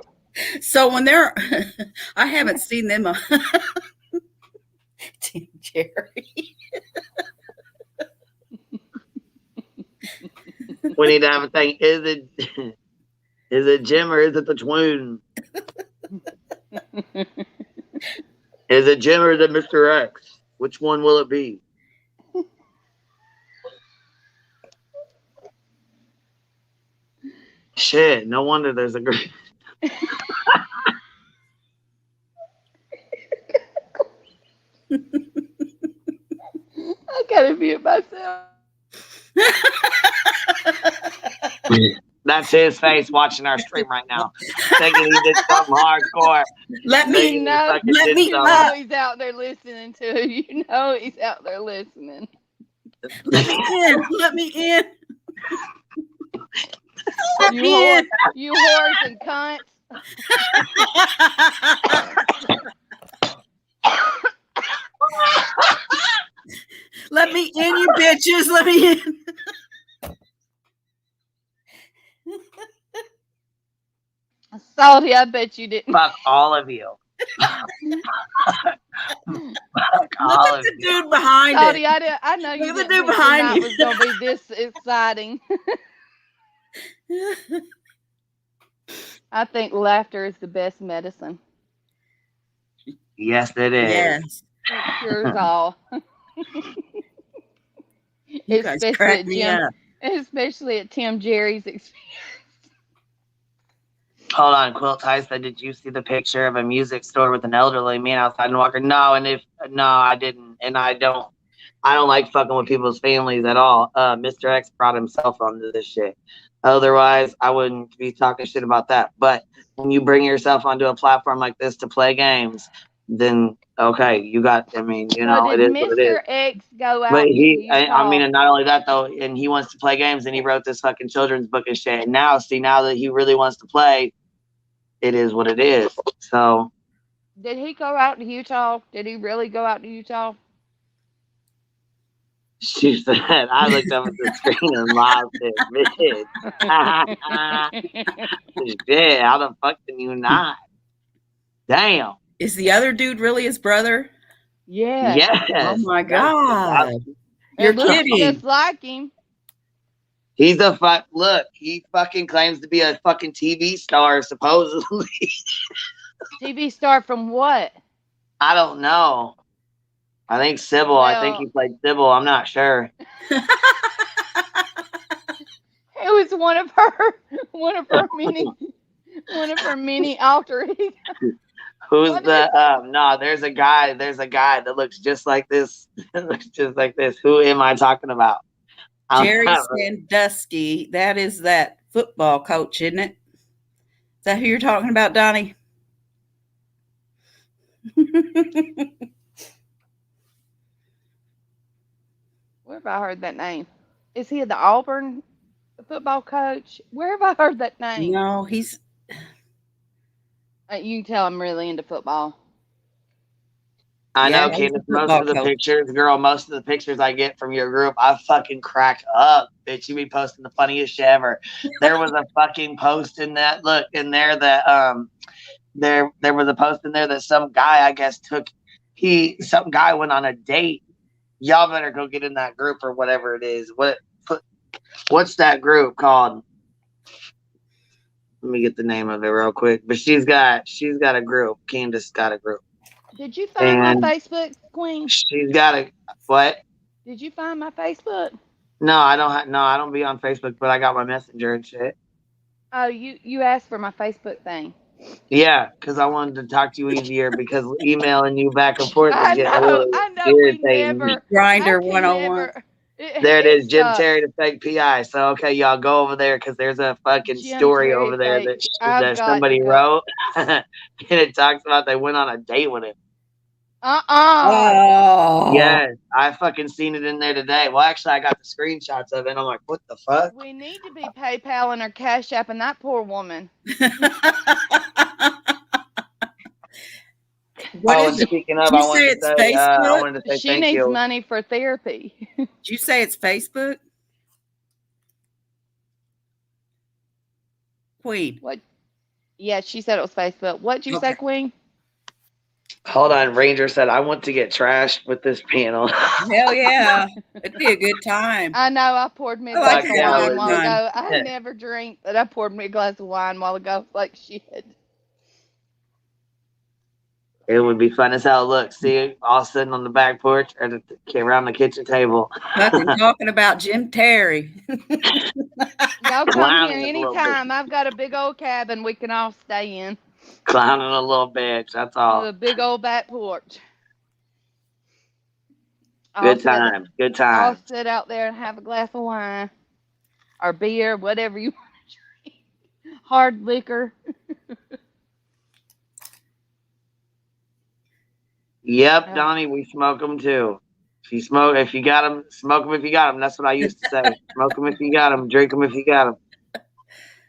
So when they're, I haven't seen them. Tim Jerry. We need to have a thing. Is it Jim or is it the twin? Is it Jim or is it Mr. X? Which one will it be? Shit, no wonder there's a great. I gotta mute myself. That's his face watching our stream right now. Thinking he did something hardcore. Let me know. Let me You know he's out there listening to you. You know he's out there listening. Let me in. Let me in. You whores and cunts. Let me in, you bitches. Let me in. Salty, I bet you didn't. Fuck all of you. Fuck Look all at of the you. dude behind Salty, it. I know you Look at the didn't dude think behind tonight you. was going to be this exciting. I think laughter is the best medicine. Yes, it is. Yes. It cures all. You guys crack me up. Especially at Tim Jerry's experience. Hold on, Quilt Tyson, did you see the picture of a music store with an elderly man outside and walker? No, I didn't, and I don't like fucking with people's families at all. Mr. X brought himself onto this shit. Otherwise, I wouldn't be talking shit about that. But when you bring yourself onto a platform like this to play games, then okay, you got. I mean, you know, it Did is what it is. Mr. X go out But to I mean, Utah? and not only that though, and he wants to play games, and he wrote this fucking children's book and shit. And now that he really wants to play, it is what it is. So, Did he go out to Utah? Did he really go out to Utah? she said, I looked up at the screen and lost it. Shit, how the fuck can you not? Damn. Is the other dude really his brother? Yeah. Yes. Oh my God. You're It looks kidding. just like him. He's a fuck. Look, he fucking claims to be a fucking TV star, supposedly. TV star from what? I don't know. I think Sybil. I think he played Sybil. I'm not sure. It was one of her many alter egos. Who's no, there's a guy that looks just like this. Looks just like this. Who am I talking about? Jerry Sandusky. That is that football coach, isn't it? Is that who you're talking about, Donnie? Where have I heard that name? Is he the Auburn football coach? Where have I heard that name? No, he's. You can tell I'm really into football. I know, Candace. Most of the pictures, girl, most of the pictures I get from your group, I fucking crack up, bitch. You be posting the funniest shit ever. There was a fucking post in that. Look in there that there was a post in there that some guy, I guess, some guy went on a date. Y'all better go get in that group or whatever it is. What's that group called? Let me get the name of it real quick. But she's got a group. Candace got a group. Did you find my Facebook, Queen? She's got a what? Did you find my Facebook? No, I don't. I don't be on Facebook, but I got my Messenger and shit. Oh, you asked for my Facebook thing. Yeah, because I wanted to talk to you easier because emailing you back and forth is getting I know, irritating. Grinder 101. There it is, Jim Terry to fake PI. So okay, y'all go over there because there's a fucking story Terry over there fake. that somebody wrote, and it talks about they went on a date with him. Oh. Yes, I fucking seen it in there today. Well, actually, I got the screenshots of it. And I'm like, what the fuck? We need to be PayPaling or Cash Apping that poor woman. Speaking of, I wanted to say she thank needs you. money for therapy. Did you say it's Facebook? Queen. What? Yeah, she said it was Facebook. What'd you say, Queen? Hold on, Ranger said, I want to get trashed with this panel. Hell yeah. It'd be a good time. I know, I poured me a glass of wine a while ago. I never drink, but I poured me a glass of wine a while ago. Like shit. It would be fun as hell. Look, see, all sitting on the back porch or around the kitchen table. Fucking talking about Jim Terry. Y'all come here anytime. I've got a big old cabin we can all stay in. Clowning a little bitch, that's all. A big old back porch. Good time. I'll sit out there and have a glass of wine or beer, whatever you want to drink. Hard liquor. Yep, Donnie, we smoke them too. If you got them, smoke them if you got them. That's what I used to say. Smoke them if you got them, drink them if you got them.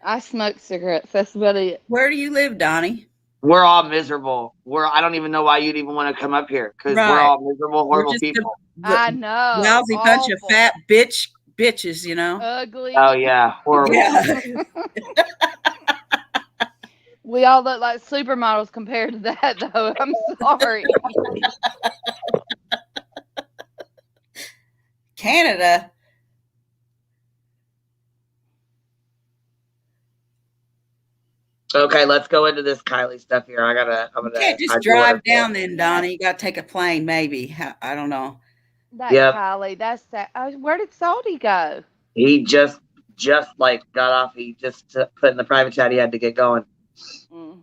I smoke cigarettes. That's about it. Where do you live, Donnie? We're all miserable. I don't even know why you'd even want to come up here because we're Right. all miserable, We're horrible just people. I know. lousy bunch of Awful. fat bitches, you know. Ugly. Oh yeah, horrible. Yeah. We all look like supermodels compared to that, though. I'm sorry. Canada. Okay, let's go into this Kylie stuff here. You can't just drive down then, Donnie. You got to take a plane, maybe. I don't know. That Yep. Kylie, that's that. Where did Salty go? He just like got off. He just put in the private chat. He had to get going. Mm.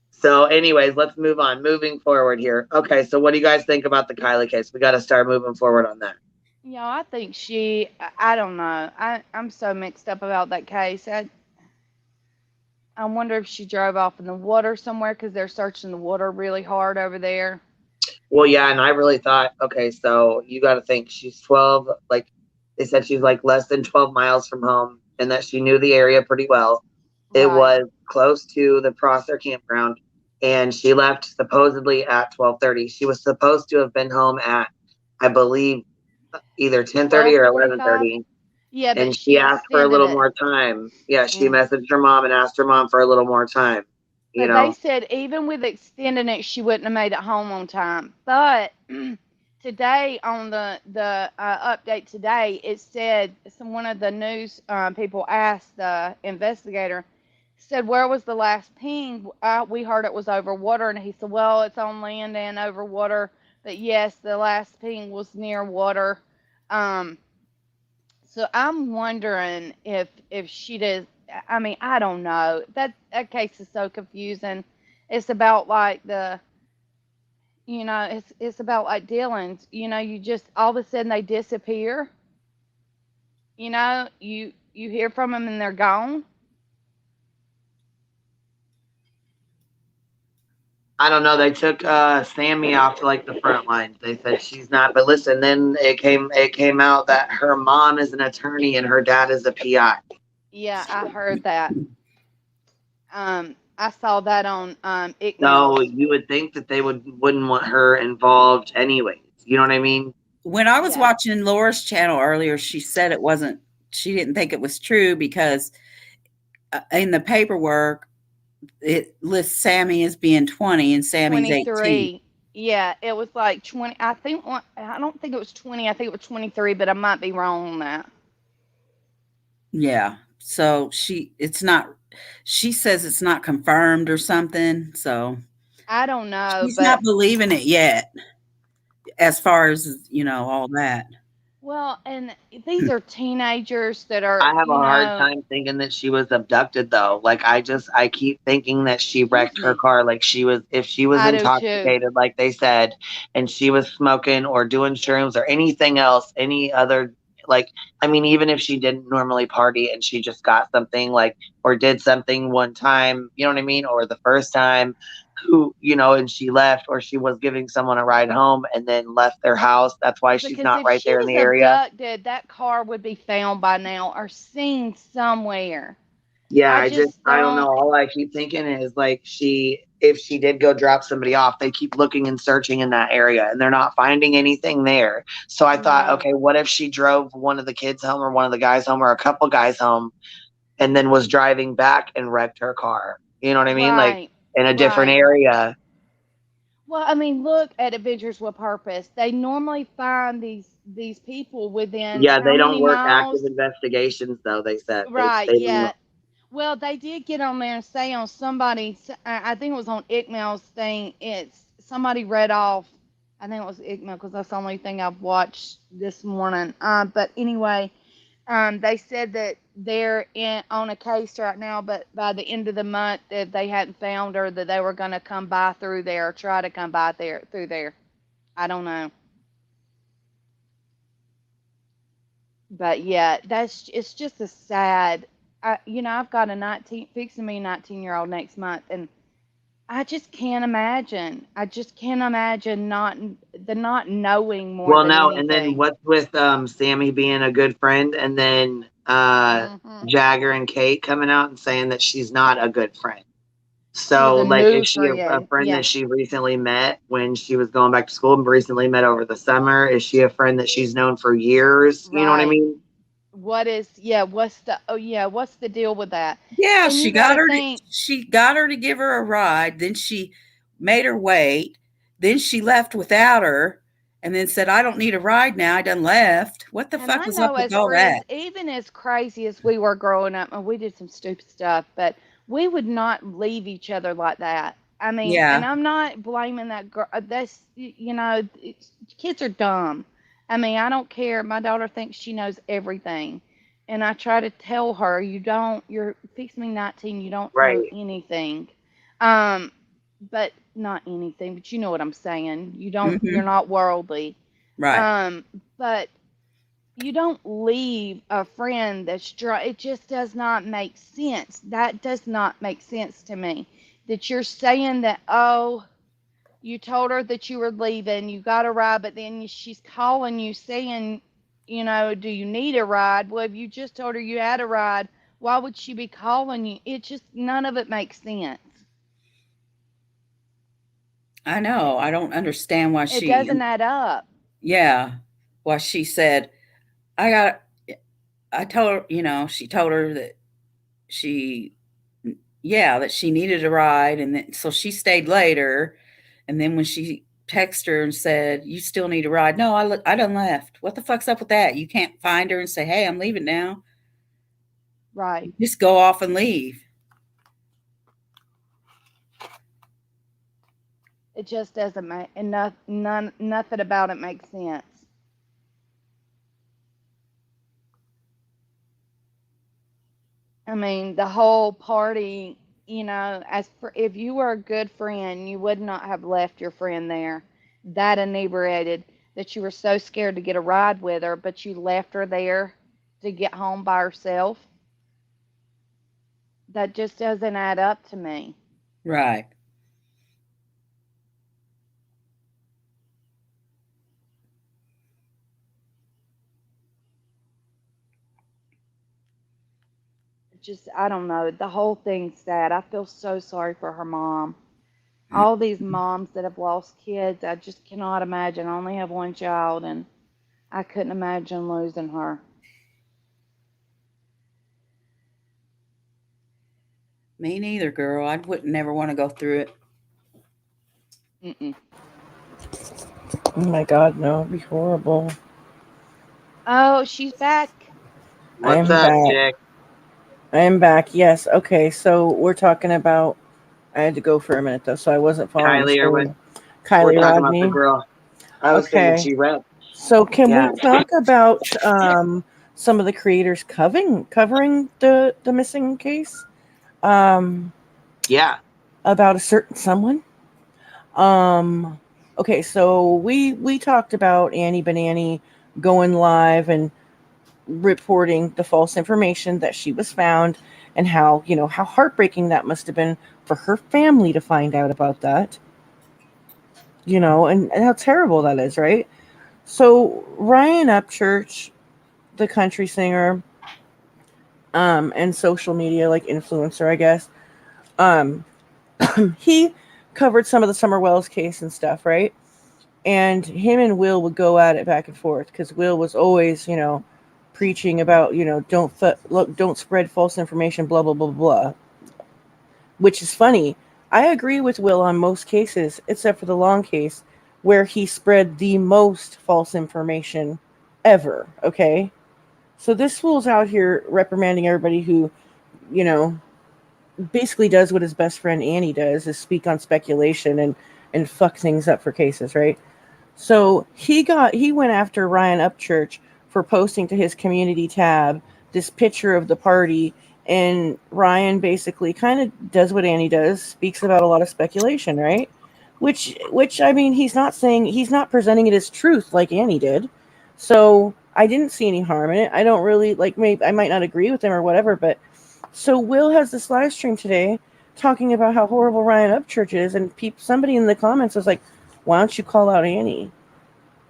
So, anyways, let's move on. Moving forward here. Okay, so what do you guys think about the Kylie case? We got to start moving forward on that. You know, I think I don't know. I'm so mixed up about that case. I wonder if she drove off in the water somewhere because they're searching the water really hard over there. Well, yeah, and I really thought, okay, so you got to think she's 12. Like they said, she's like less than 12 miles from home, and that she knew the area pretty well. It Right. was close to the Prosser campground, and she left supposedly at 12:30. She was supposed to have been home at, I believe, either 10:30 or 11:30. Yeah, but And she asked for a little extended it. more time. Yeah, she Mm. messaged her mom and asked her mom for a little more time. You But know, they said even with extending it, she wouldn't have made it home on time. But today on the update today, it said one of the news people asked the investigator, said, where was the last ping? We heard it was over water, and he said, well, it's on land and over water. But yes, the last ping was near water. So I'm wondering if she does. I mean, I don't know. That case is so confusing. It's about like it's about like Dylan's. You know, you just all of a sudden they disappear. You know, you hear from them and they're gone. I don't know. They took Sammy off to like the front lines. They said she's not. But listen, then it came out that her mom is an attorney and her dad is a PI. Yeah, I heard that. I saw that on So you would think that they wouldn't want her involved anyways. You know what I mean? When I was watching Laura's channel earlier, she said she didn't think it was true because in the paperwork, it lists Sammy as being 20 and Sammy's 23. 18. Yeah, it was like 20. I don't think it was 20. I think it was 23, but I might be wrong on that. Yeah. So she says it's not confirmed or something. So I don't know. She's not believing it yet as far as, all that. Well, and these are teenagers that are. I have a hard time thinking that she was abducted, though. Like, I keep thinking that she wrecked her car. Like, if she was intoxicated, like they said, and she was smoking or doing shrooms or anything else, any other, like, I mean, even if she didn't normally party and she just got something, like, or did something one time, you know what I mean? Or the first time, and she left, or she was giving someone a ride home and then left their house. That's why she's not right there in the area. Abducted, that car would be found by now or seen somewhere. Yeah, I don't know. All I keep thinking is like if she did go drop somebody off, they keep looking and searching in that area and they're not finding anything there. So I thought, okay, what if she drove one of the kids home or one of the guys home or a couple guys home and then was driving back and wrecked her car? You know what I mean? Like in a different area. Well, I mean, look at Adventures with Purpose. They normally find these people within. Yeah, they don't work active investigations, though. They said yeah. Well, they did get on there and say on somebody. I think it was on Ickmel's thing. Somebody read off. I think it was Ickmel because that's the only thing I've watched this morning. But anyway. They said that they're on a case right now, but by the end of the month that they hadn't found her, that they were going to come by through there, try to come by through there. I don't know. But yeah, it's just a sad, I've got a 19-year-old next month, and I just can't imagine. I just can't imagine not knowing more. Well, no, and then what's with Sammy being a good friend, and then Jagger and Kate coming out and saying that she's not a good friend. She So, was a like, new is she a friend. friend Yeah. that she recently met when she was going back to school and recently met over the summer? Is she a friend that she's known for years? You know what I Right. mean? What's the deal with that? Yeah, And she you got got to her. think, She got her to give her a ride. Then she made her wait. Then she left without her, and then said, "I don't need a ride now. I done left." What the and fuck I was know up with as all that? friends, even as crazy as we were growing up, and we did some stupid stuff, but we would not leave each other like that. I mean, and Yeah. I'm not blaming that girl. That's, kids are dumb. I mean, I don't care. My daughter thinks she knows everything. And I try to tell her, you're fixing me 19, you don't know Right. anything. Um, but not anything, but you know what I'm saying. You're Mm-hmm. not worldly. Right. But you don't leave a friend that's dry. It just does not make sense. That does not make sense to me. That you're saying that, oh, you told her that you were leaving, you got a ride, but then she's calling you saying, do you need a ride? Well, if you just told her you had a ride, why would she be calling you? It just, none of it makes sense. I know. I don't understand why It she. doesn't add up. Yeah. Why she said, "I got." I told her. She told her that she, yeah, that she needed a ride, and then so she stayed later. And then when she texted her and said, "You still need a ride?" No, I done left. What the fuck's up with that? You can't find her and say, "Hey, I'm leaving now." Right. You just go off and leave. It just doesn't make enough. Nothing about it makes sense. I mean, the whole party, as for if you were a good friend, you would not have left your friend there that inebriated that you were so scared to get a ride with her, but you left her there to get home by herself. That just doesn't add up to me. Right. Just, I don't know. The whole thing's sad. I feel so sorry for her mom. All these moms that have lost kids, I just cannot imagine. I only have one child, and I couldn't imagine losing her. Me neither, girl. I wouldn't never want to go through it. Mm-mm. Oh my God, no, it'd be horrible. Oh, she's back. I What's am up, back. chick? I am back. Yes. Okay. So we're talking about. I had to go for a minute though, so I wasn't following the Kylie or what? stream. We're Kylie talking about the Rodney. girl. I was thinking Okay. she read. So can Yeah. we talk about some of the creators covering the missing case? Um, Yeah. about a certain someone. Um, okay, so we talked about Annie Banani going live and reporting the false information that she was found, and how how heartbreaking that must have been for her family to find out about that. And how terrible that is, right? So Ryan Upchurch, the country singer, and social media like influencer, I guess, um, he covered some of the Summer Wells case and stuff, right? And him and Will would go at it back and forth because Will was always, preaching about, don't spread false information, blah blah blah blah. Which is funny. I agree with Will on most cases, except for the long case, where he spread the most false information ever. Okay, so this fool's out here reprimanding everybody who, you know, basically does what his best friend Annie does, is speak on speculation and fuck things up for cases, right? So he went after Ryan Upchurch for posting to his community tab this picture of the party, and Ryan basically kind of does what Annie does, speaks about a lot of speculation, right? Which I mean, he's not presenting it as truth like Annie did. So I didn't see any harm in it. I don't really like, maybe I might not agree with him or whatever, but so Will has this live stream today talking about how horrible Ryan Upchurch is, and somebody in the comments was like, "Why don't you call out Annie?"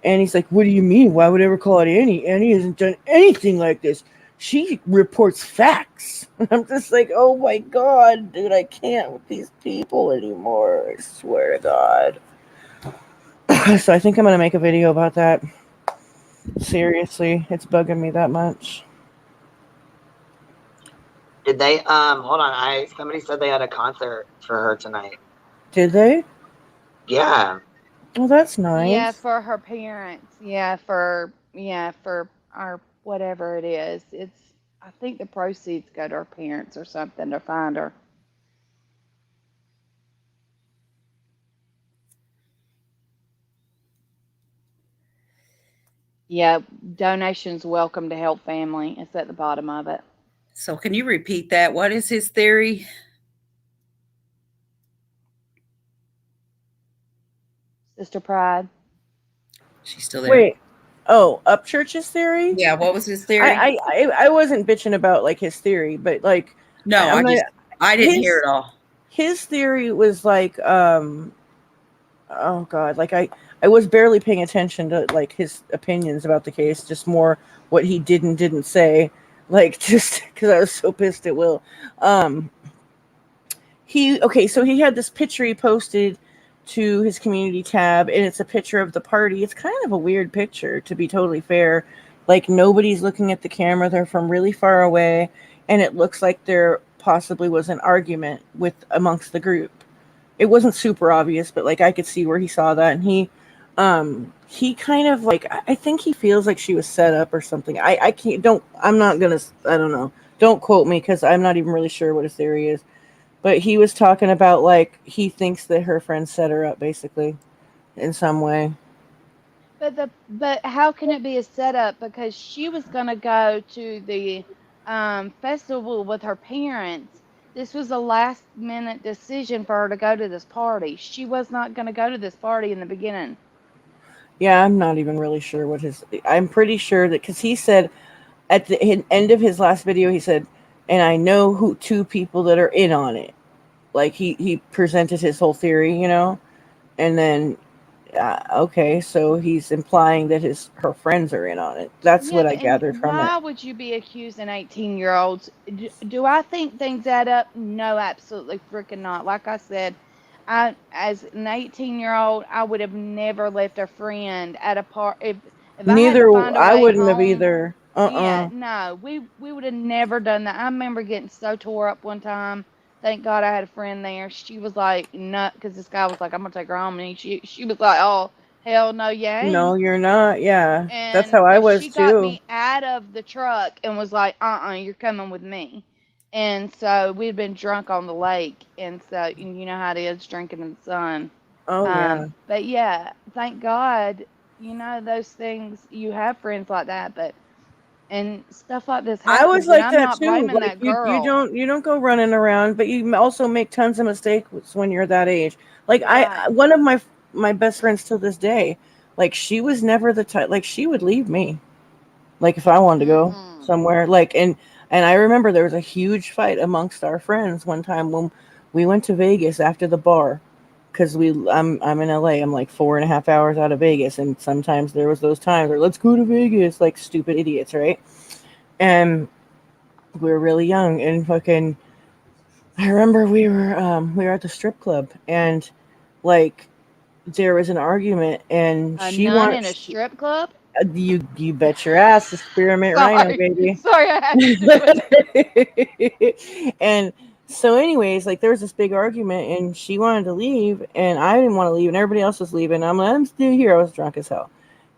And he's like, "What do you mean? Why would I ever call out Annie? Annie hasn't done anything like this. she reports facts. I'm just like, oh my god, dude, I can't with these people anymore. I swear to God. So I think I'm gonna make a video about that. Seriously, it's bugging me that much. Did they hold on, somebody said they had a concert for her tonight. Did they? Yeah. Well, that's Yeah, nice. for her parents. Yeah, for our whatever it is. It's I think the proceeds go to her parents or something to find her. Yeah, donations welcome to help family. It's at the bottom of it. So can you repeat that? What is his theory? Sister Pride. She's still there. Wait. Oh, Upchurch's theory? Yeah, what was his theory? I wasn't bitching about like his theory, but like No, I'm like I didn't hear his it all. his theory was like oh god, like I was barely paying attention to like his opinions about the case, just more what he didn't say, like just because I was so pissed at Will. Um, so he had this picture he posted to his community tab, and it's a picture of the party. It's kind of a weird picture, to be totally fair. Like nobody's looking at the camera; they're from really far away, and it looks like there possibly was an argument with amongst the group. It wasn't super obvious, but like I could see where he saw that, and he kind of like I think he feels like she was set up or something. I can't don't I'm not gonna I don't know. Don't quote me because I'm not even really sure what his theory is. But he was talking about like he thinks that her friend set her up basically in some way. But how can it be a setup? Because she was gonna go to the festival with her parents. This was a last minute decision for her to go to this party. She was not gonna go to this party in the beginning. Yeah, I'm not even really sure what his. I'm pretty sure that because he said at the end of his last video, he said, "And I know who two people that are in on it." Like he presented his whole theory, and then okay, so he's implying that her friends are in on it. That's Yeah, what I and gathered from it. why would you be accusing 18-year-olds? Do I think things add up? No, absolutely freaking not. Like I said, as an 18-year-old, I would have never left a friend at a part if I had to Neither find a I way wouldn't have home. either. Yeah, no, we would have never done that. I remember getting so tore up one time. Thank God I had a friend there. She was like, "Nut," because this guy was like, "I'm gonna take her home," and she was like, "Oh, hell no, you No, ain't." you're not. Yeah, that's And how I but was she got too. me out of the truck and was like, you're coming with me. And so we'd been drunk on the lake, and so and you know how it is drinking in the sun. Oh yeah. But yeah, thank God, those things, you have friends like that, but and stuff like this I was happens, and like I'm that not too. blaming Like that you girl. don't go running around, but you also make tons of mistakes when you're that age. Like Right. one of my best friends to this day, like she was never the type. Like she would leave me. Like if I wanted to go Mm-mm. somewhere, like and I remember there was a huge fight amongst our friends one time when we went to Vegas after the bar because I'm in LA. I'm like 4.5 hours out of Vegas, and sometimes there was those times where let's go to Vegas, like stupid idiots, right? And we were really young and fucking. I remember we were at the strip club and like there was an argument and A she nun in a wants strip club? you bet your ass the spearmint rhino Sorry. baby. Sorry, I had to do it. And so anyways, like there was this big argument and she wanted to leave and I didn't want to leave and everybody else was leaving. I'm still here. I was drunk as hell.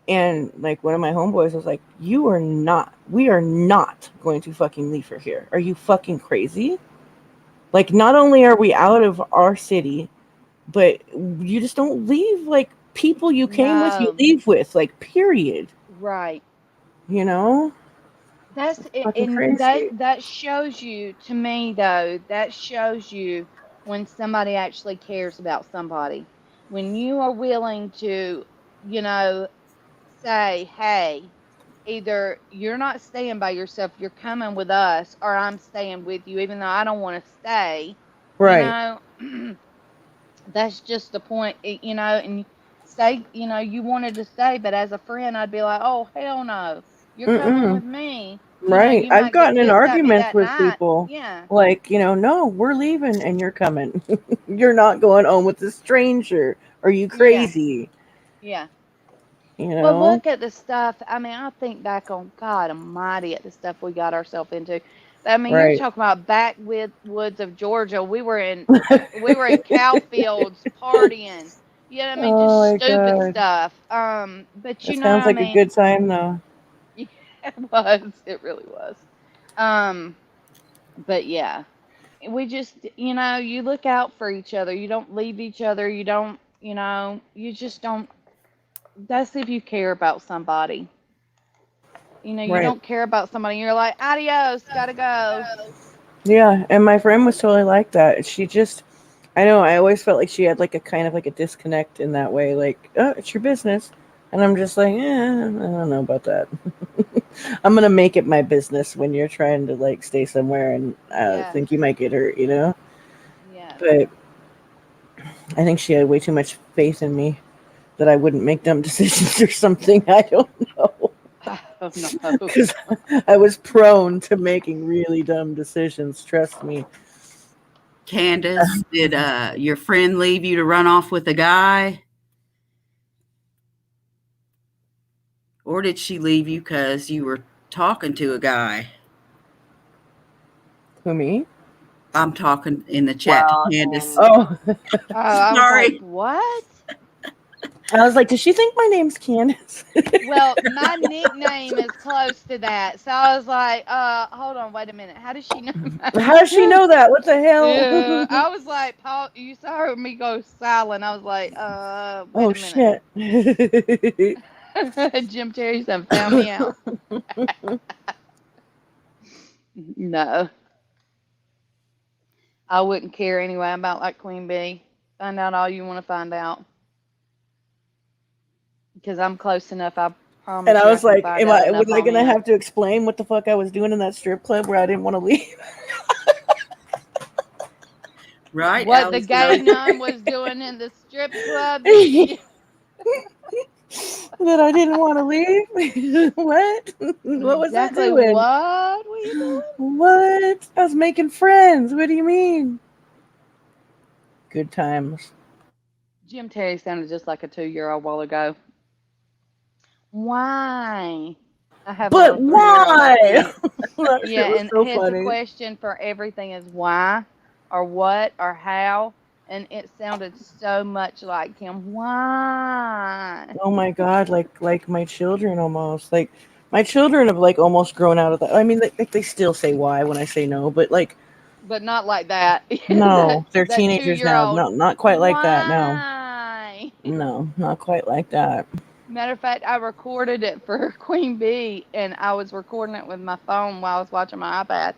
And like one of my homeboys was like, we are not going to fucking leave her here. Are you fucking crazy? Like not only are we out of our city, but you just don't leave like people you came with, you No. leave with, like period. Right. You know? That's Fucking and that crazy. that shows you, to me though, that shows you when somebody actually cares about somebody. When you are willing to, you know, say, "Hey, either you're not staying by yourself, you're coming with us, or I'm staying with you, even though I don't want to stay." You Right. know, that's just the point, and say, you wanted to stay, but as a friend, I'd be like, "Oh, hell no, you're coming Mm-mm. with me." Right. You I've might get gotten in pissed at me arguments that with night. people Yeah. like, no, we're leaving and you're coming. You're not going home with a stranger. Are you Yeah. crazy? Yeah. You Well, know? look at the stuff. I mean, I think back on God Almighty at the stuff we got ourselves into. I mean, you're Right. talking about backwoods of Georgia. We were in cow fields partying. You know what I mean? Just Oh my stupid god. stuff. But That sounds I like a mean, good time though. yeah, it was. It really was. Um, but yeah, we just, you look out for each other. You don't leave each other. You don't, you just don't. That's if you care about somebody. You Right. don't care about somebody. You're like, adios, gotta go. Yeah, and my friend was totally like that. She just I know, I always felt like she had like a kind of like a disconnect in that way, like, oh, it's your business. And I'm just like, I don't know about that. I'm gonna make it my business when you're trying to like stay somewhere and Yes, think you might get hurt, you know? yes. But I think she had way too much faith in me that I wouldn't make dumb decisions or something. I don't know. Oh no. Because I was prone to making really dumb decisions, trust me. Candace, did your friend leave you to run off with a guy? Or did she leave you because you were talking to a guy? Who, me? I'm talking in the chat to Well, Candace. and Oh, Oh, I was like, Sorry. what? I was like, does she think my name's Candace? Well, my nickname is close to that. So I was like, hold on, wait a minute. How does she know my How does she know that? What the hell? Yeah, I was like, Paul, you saw me go silent. I was like, wait Oh a minute. shit. Jim Terry's done found me out. No, I wouldn't care anyway about like Queen Bee. Find out all you want to find out. Because I'm close enough. I And promise I you I was can like, find am out I enough was I on gonna him. have to explain what the fuck I was doing in that strip club where I didn't want to leave? Right, What the gay Allison? nun was doing in the strip club. That I didn't want to leave? What? What was I Exactly doing? what were you doing? What? I was making friends. What do you mean? Good times. Jim Terry sounded just like a 2-year-old while ago. Why? I have a But little 3-year-old why? that thinks. That shit Yeah, was and so his funny. question for everything is why or what or how. And it sounded so much like him. Why? Oh my god, like my children almost. Like my children have like almost grown out of that. I mean, they still say why when I say no, but like But not like that. that no, they're that teenagers now. 2-year-old. Not quite like that. No, Why? no, not quite like that. Matter of fact, I recorded it for Queen Bee, and I was recording it with my phone while I was watching my iPad,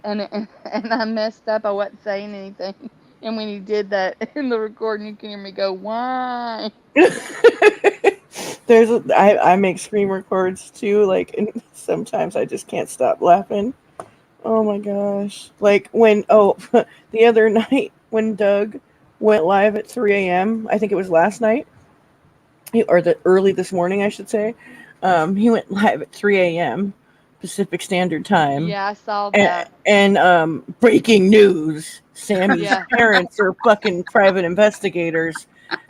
and I messed up. I wasn't saying anything, and when he did that in the recording, you can hear me go, "Why?" I make screen records too. Like and sometimes I just can't stop laughing. Oh my gosh! Like when the other night when Doug went live at 3 a.m. I think it was last night or the early this morning, I should say. He went live at 3 a.m. Pacific Standard Time, Yeah, I saw and, that. breaking news: Sammy's Yeah, parents are fucking private investigators,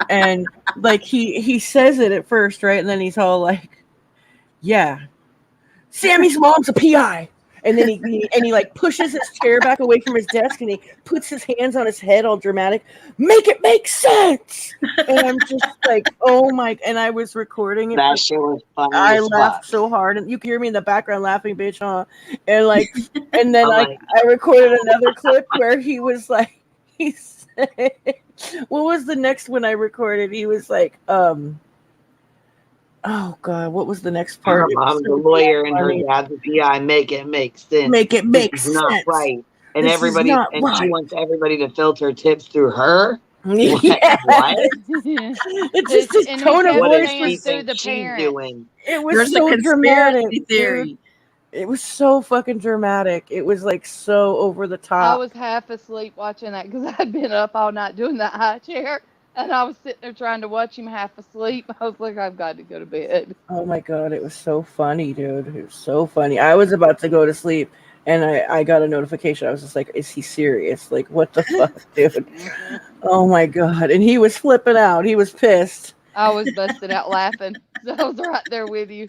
and like he says it at first, right, and then he's all like, "Yeah, Sammy's mom's a PI." And then he like pushes his chair back away from his desk and he puts his hands on his head all dramatic. Make it make sense. And I'm just like, oh my! And I was recording it. that shit was funny I as laughed fuck. so hard, and you can hear me in the background laughing, bitch, huh? And like, and then I'm like like, I recorded another clip where he was like, he said, what was the next one I recorded? He was like, oh god, what was the next her part? It was mom's a so damn lawyer and her funny. dad's a PI. Make it make sense. Make it This make is not sense. right. And This is everybody, not and she right. wants everybody to filter tips through her. What? Yeah. What? yeah. It's just his And he tone of kept What does voice she saying was. through think the she's parents. doing? It was There's a so dramatic, conspiracy dude. theory. It was so fucking dramatic. It was like so over the I top. was half asleep watching that because I'd been up all night doing the high chair. And I was sitting there trying to watch him half asleep. I was like, I've got to go to bed. Oh my god, it was so funny, dude. It was so funny. I was about to go to sleep and I got a notification. I was just like, is he serious? Like, what the fuck, dude? Oh my god. And he was flipping out. He was pissed. I was busted out laughing. So I was right there with you.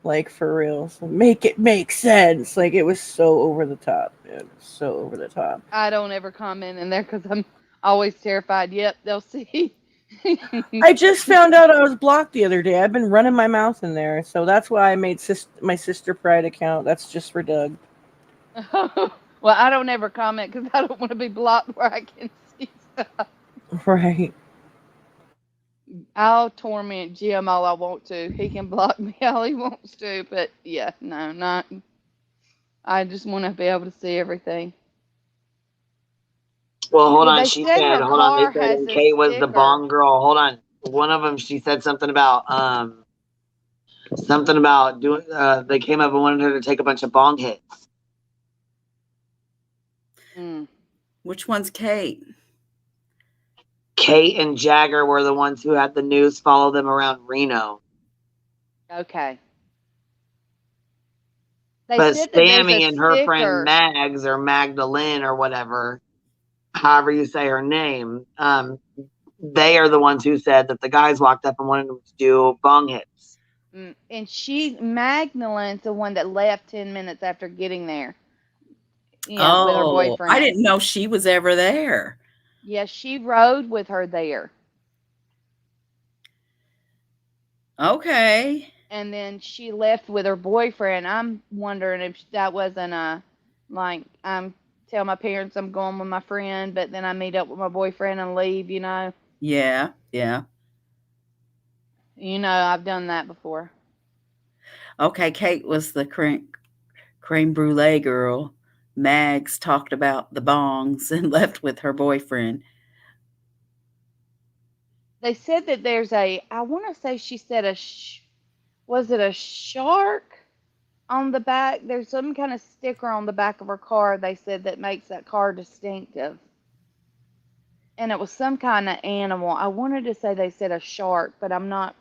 Like, for real. So make it make sense. Like, it was so over the top, dude. So over the top. I don't ever comment in there because I'm always terrified. Yep, they'll see. I just found out I was blocked the other day. I've been running my mouth in there. So that's why I made my Sister Pride account. That's just for Doug. Well, I don't ever comment because I don't want to be blocked where I can see stuff. Right. I'll torment Jim all I want to. He can block me all he wants to, but yeah, no, not. I just want to be able to see everything. Well, hold on. They She said said, her hold on. They car said, has and a Kate was the sticker. bong girl. Hold on. One of them, she said something about doing. They came up and wanted her to take a bunch of bong hits. Which one's Kate? Kate and Jagger were the ones who had the news follow them around Reno. Okay. They But said that there's Sammy a and her friend sticker. Mags or Magdalene or whatever, however you say her name, they are the ones who said that the guys walked up and wanted them to do bong hits. And Magdalene's the one that left 10 minutes after getting there. Yeah, with her boyfriend. I didn't know she was ever there. Yeah, she rode with her there. Okay. And then she left with her boyfriend. I'm wondering if that wasn't like, tell my parents I'm going with my friend, but then I meet up with my boyfriend and leave, you know? Yeah, yeah. You know, I've done that before. Okay, Kate was the creme brulee girl. Mags talked about the bongs and left with her boyfriend. They said that there's I want to say she said was it a shark on the back? There's some kind of sticker on the back of her car, they said, that makes that car distinctive. And it was some kind of animal. I wanted to say they said a shark, but I'm not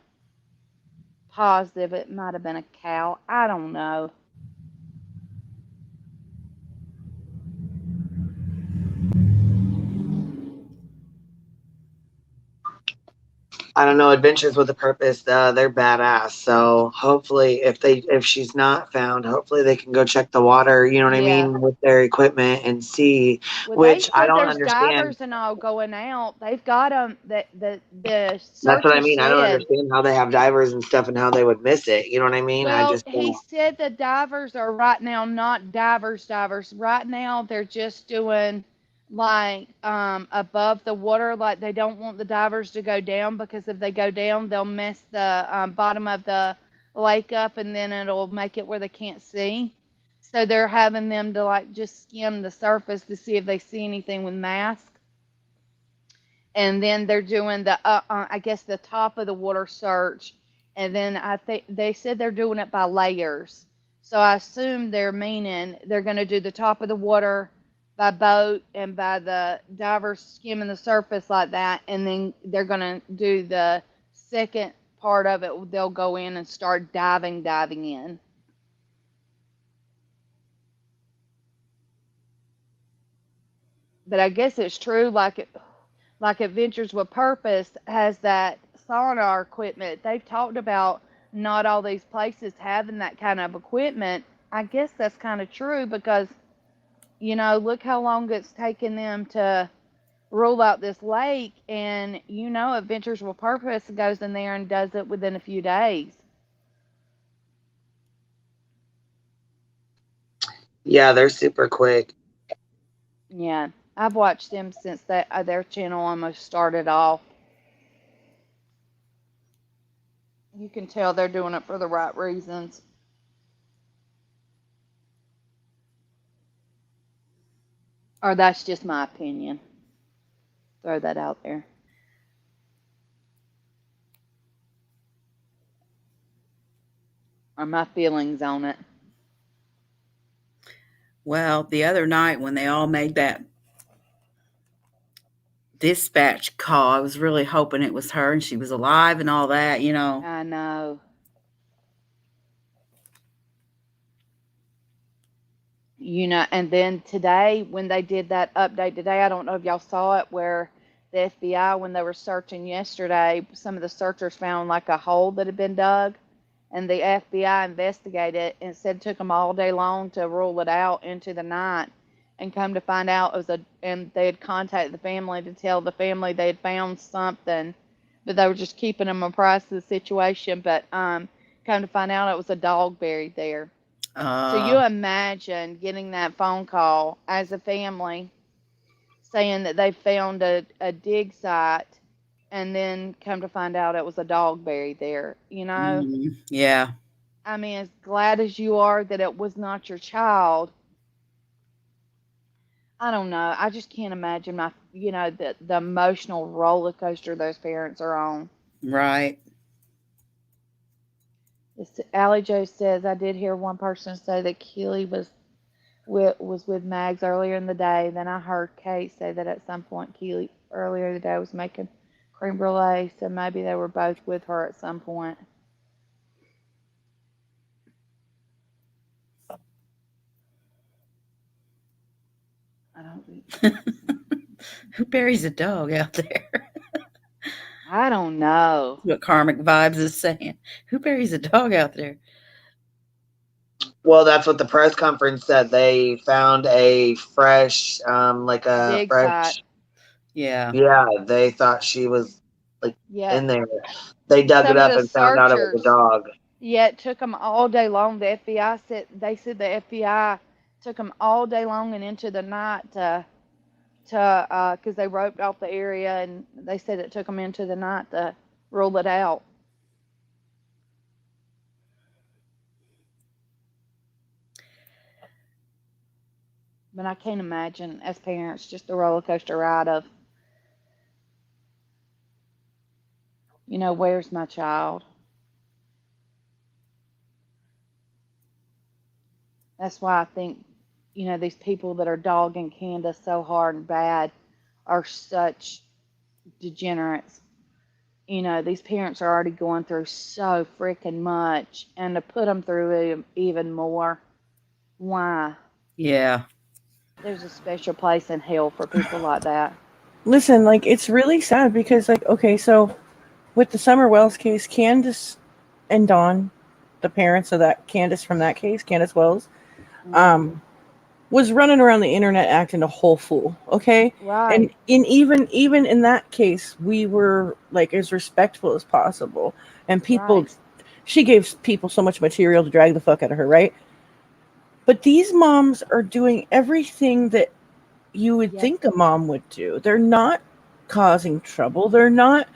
positive. It might have been a cow. I don't know. I don't know. Adventures with a Purpose. They're badass. So hopefully, if she's not found, hopefully they can go check the water. You know what I mean, with their equipment and see. Well, which they I said don't there's understand. divers and all going out. They've got them. The That's what I searcher mean. I don't said. understand how they have divers and stuff and how they would miss it. You know what I mean? I Well, just he don't. said the divers are right now not divers. Right now, they're just doing like above the water. Like they don't want the divers to go down because if they go down, they'll mess the bottom of the lake up, and then it'll make it where they can't see. So they're having them to like just skim the surface to see if they see anything with masks. And then they're doing the I guess the top of the water search, and then I think they said they're doing it by layers. So I assume they're meaning they're going to do the top of the water by boat and by the divers skimming the surface like that, and then they're going to do the second part of it. They'll go in and start diving in. But I guess it's true, like Adventures with Purpose has that sonar equipment. They've talked about not all these places having that kind of equipment. I guess that's kind of true because, you know, look how long it's taken them to rule out this lake, and you know, Adventures with Purpose goes in there and does it within a few days. Yeah, they're super quick. Yeah, I've watched them since their channel almost started off. You can tell they're doing it for the right reasons. Or that's just my opinion. Throw that out there. Or my feelings on it. Well, the other night when they all made that dispatch call. I was really hoping it was her and she was alive and all that, you know. I know. You know, and then today, when they did that update today, I don't know if y'all saw it, where the FBI, when they were searching yesterday, some of the searchers found like a hole that had been dug, and the FBI investigated it, and it said it took them all day long to rule it out into the night, and come to find out it was and they had contacted the family to tell the family they had found something, but they were just keeping them apprised of the situation, but come to find out it was a dog buried there. So you imagine getting that phone call as a family saying that they found a dig site, and then come to find out it was a dog buried there, you know? Yeah. I mean, as glad as you are that it was not your child, I don't know. I just can't imagine the emotional roller coaster those parents are on. Right. Allie Joe says, I did hear one person say that Keely was with Mags earlier in the day. Then I heard Kate say that at some point Keely earlier in the day was making creme brulee, so maybe they were both with her at some point. I don't. Who buries a dog out there? I don't know. What Karmic Vibes is saying. Who buries a dog out there? Well, that's what the press conference said. They found a fresh, like a Dig fresh. site. Yeah. Yeah, they thought she was like Yeah. in there. They dug Some it of up the and found out it was a searchers. dog. Yeah, it took them all day long. The FBI said the FBI took them all day long and into the night to because they roped off the area, and they said it took them into the night to rule it out. But I can't imagine as parents just the roller coaster ride of, where's my child? That's why I think, these people that are dogging Candace so hard and bad are such degenerates. These parents are already going through so freaking much, and to put them through even more, why? Yeah. There's a special place in hell for people like that. Listen, like, it's really sad because, like, okay, so with the Summer Wells case, Candace and Dawn, the parents of that Candace from that case, Candace Wells, was running around the internet acting a whole fool. Okay, Right. and even in that case, we were like as respectful as possible, and people. Right. She gave people so much material to drag the fuck out of her, right? But these moms are doing everything that you would Yep. think a mom would do. They're not causing trouble. They're not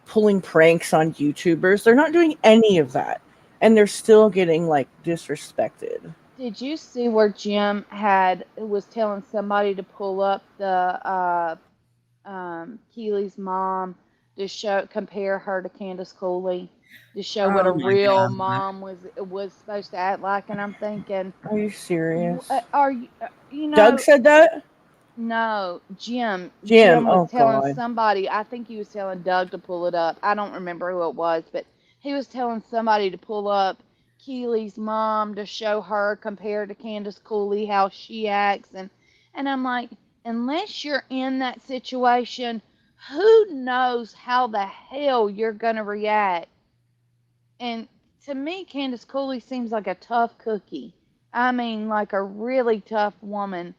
pulling pranks on YouTubers. They're not doing any of that. And they're still getting like disrespected. Did you see where Jim was telling somebody to pull up the Keely's mom to compare her to Candace Cooley, to show what a Oh my real God. mom was supposed to act like? And I'm thinking, Are you serious? are you, you Doug know, said that? no, Jim. Jim, Was oh telling God. somebody. I think he was telling Doug to pull it up. I don't remember who it was, but he was telling somebody to pull up Keely's mom to show her compared to Candace Cooley how she acts, and I'm like, unless you're in that situation, who knows how the hell you're gonna react? And to me, Candace Cooley seems like a tough cookie. I mean, like a really tough woman.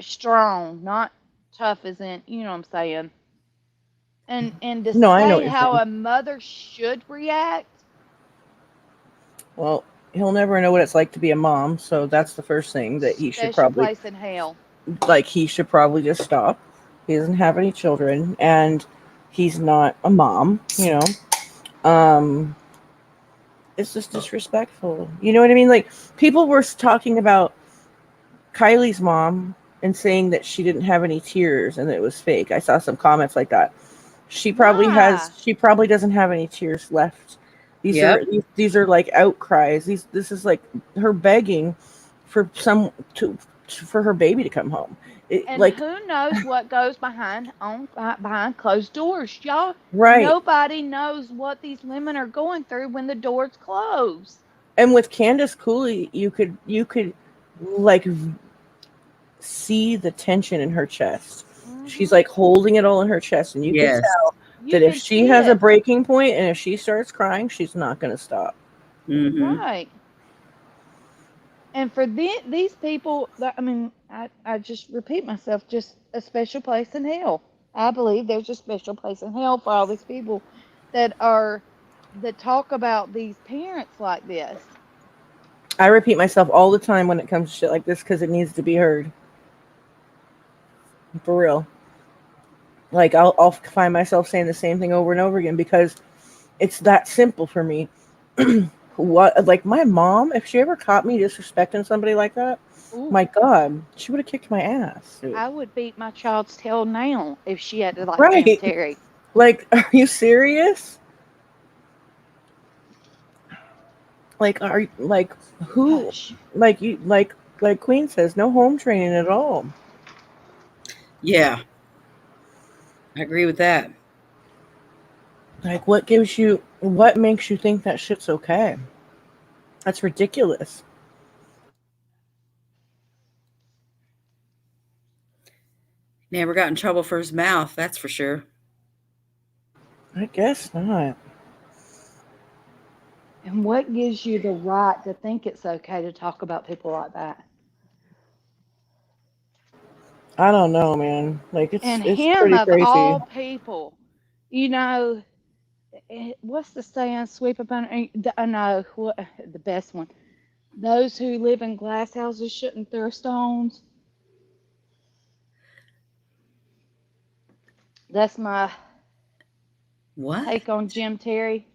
Strong, not tough as in, you know what I'm saying. And to No, I know say what you're how saying. a mother should react. Well, he'll never know what it's like to be a mom, so that's the first thing that he should Special probably place in hell. he should probably just stop. He doesn't have any children and he's not a mom, you know. It's just disrespectful. You know what I mean? Like, people were talking about Kylie's mom and saying that she didn't have any tears and that it was fake. I saw some comments like that. She probably Why? she probably doesn't have any tears left. Yep. These are like outcries. This is like her begging for for her baby to come home. And Like, who knows what goes behind closed doors, y'all? right. Nobody knows what these women are going through when the doors close. And with Candace Cooley, you could like see the tension in her chest. She's Hmm. like holding it all in her chest, and you could Yes. tell You that if can she see has a it, breaking point and if she starts crying, she's not going to stop. Mm-hmm. right? And for these people, I mean, I just repeat myself, just a special place in hell. I believe there's a special place in hell for all these people that are that talk about these parents like this. I repeat myself all the time when it comes to shit like this because it needs to be heard. For real. Like, I'll find myself saying the same thing over and over again because it's that simple for me. What, like my mom, if she ever caught me disrespecting somebody like that, Ooh, my God, she would have kicked my ass, dude. I would beat my child's tail now if she acted like Jim Right. Terry. Like, are you serious? Like, are you, like, who, Hush. like, you, like Queen says, no home training at all. Yeah, I agree with that. Like, what makes you think that shit's okay? That's ridiculous. Never got in trouble for his mouth, that's for sure. I guess not. And what gives you the right to think it's okay to talk about people like that? I don't know, man. Like, And it's him pretty of crazy. all people, you know, what's the saying? Sweep up on. I know what the best one. Those who live in glass houses shouldn't throw stones. That's my What? take on Jim Terry.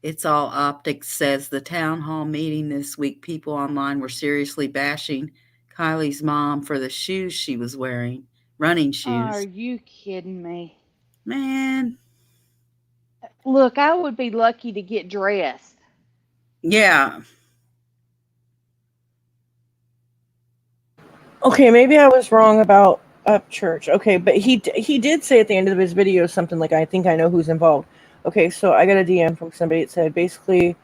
It's all optics, says the town hall meeting this week. People online were seriously bashing Kylie's mom for the shoes she was wearing, running Are shoes. you kidding me? Man, Look, I would be lucky to get dressed. yeah. Okay, maybe I was wrong about Up Church. Okay, but he did say at the end of his video something like, "I think I know who's involved." Okay, so I got a DM from somebody that said basically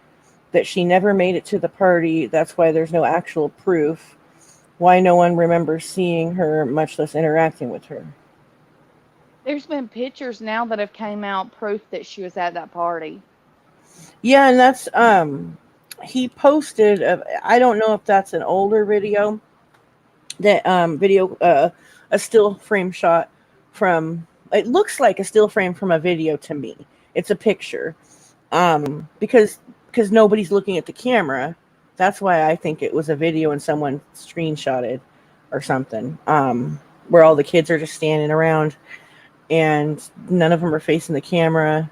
that she never made it to the party. That's why there's no actual proof. Why no one remembers seeing her, much less interacting with her. There's been pictures now that have came out proof that she was at that party. Yeah, and that's he posted. I don't know if that's an older video. That video, a still frame shot from. It looks like a still frame from a video to me. It's a picture. Because nobody's looking at the camera. That's why I think it was a video and someone screenshotted or something. Where all the kids are just standing around and none of them are facing the camera.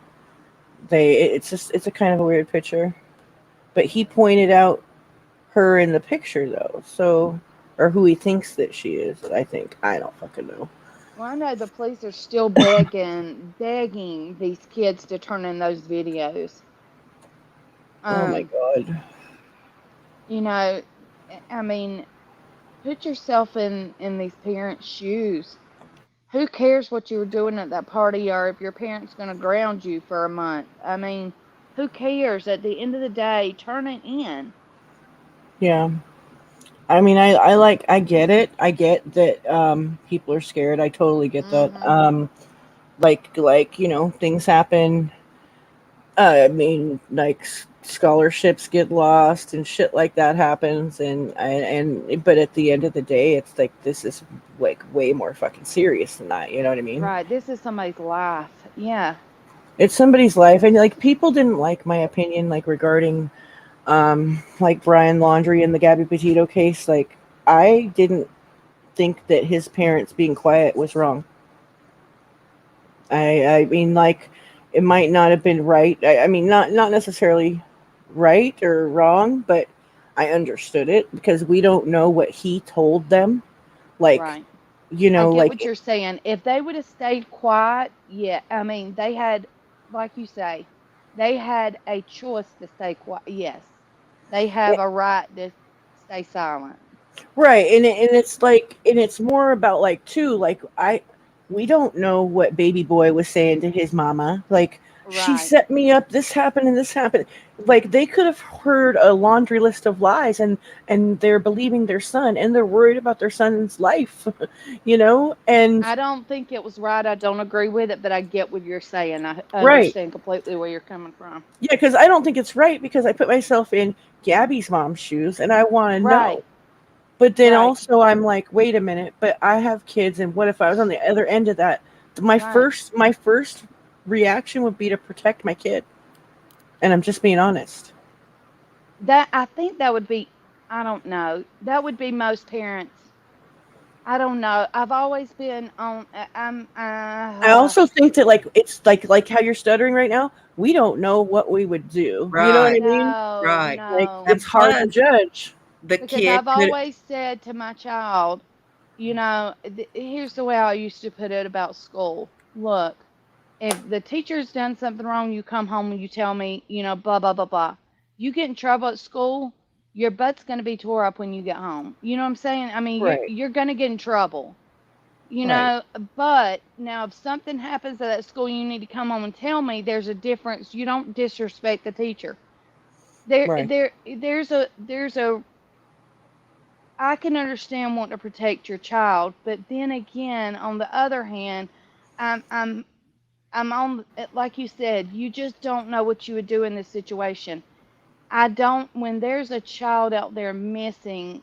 It's a kind of a weird picture. But he pointed out her in the picture though, so or who he thinks that she is. I think I don't fucking know. Well, I know the police are still begging these kids to turn in those videos. Oh my Um, god. you know, I mean, put yourself in these parents' shoes. Who cares what you were doing at that party or if your parents going to ground you for a month? I mean, who cares? At the end of the day, turn it in. Yeah. I mean, I get it. I get that people are scared. I totally get that. Hmm. Things happen. I mean, like scholarships get lost and shit like that happens, and but at the end of the day, it's like this is like way more fucking serious than that. You know what I mean? Right. This is somebody's life. Yeah. It's somebody's life, and like people didn't like my opinion, like regarding like Brian Laundrie and the Gabby Petito case. Like I didn't think that his parents being quiet was wrong. I mean, like it might not have been right. I mean, not necessarily right or wrong, but I understood it because we don't know what he told them. Like, Right. I get what like you're saying. If they would have stayed quiet, yeah, I mean, they had, like you say, they had a choice to stay quiet. Yes, they have a right to stay silent. Right, and it's more about like too like we don't know what baby boy was saying to his mama. Like she Right. set me up. This happened and this happened. Like they could have heard a laundry list of lies, and they're believing their son, and they're worried about their son's life. You know, and I don't think it was right. I don't agree with it, but I get what you're saying. I right, understand completely where you're coming from. yeah, because I don't think it's right because I put myself in Gabby's mom's shoes, and I want to Right. know. But then Right. also I'm like, wait a minute, but I have kids, and what if I was on the other end of that? Right. My first reaction would be to protect my kid. And I'm just being honest. That I think that would be, I don't know. That would be most parents. I don't know. I've always been on I'm I also think that like it's like how you're stuttering right now, we don't know what we would do. You know what Right, I mean? no, right. Like no. it's And hard to plus, judge. the Because kid I've could, always said to my child, here's the way I used to put it about school. Look, if the teacher's done something wrong, you come home and you tell me, blah, blah, blah, blah. You get in trouble at school, your butt's going to be tore up when you get home. You know what I'm saying? I mean, Right. you're going to get in trouble, you Right. know. But now, if something happens at that school, you need to come home and tell me. There's a difference. You don't disrespect the teacher. Right. There's a I can understand wanting to protect your child, but then again, on the other hand, I'm I'm I'm on, like you said, you just don't know what you would do in this situation. I don't, when there's a child out there missing,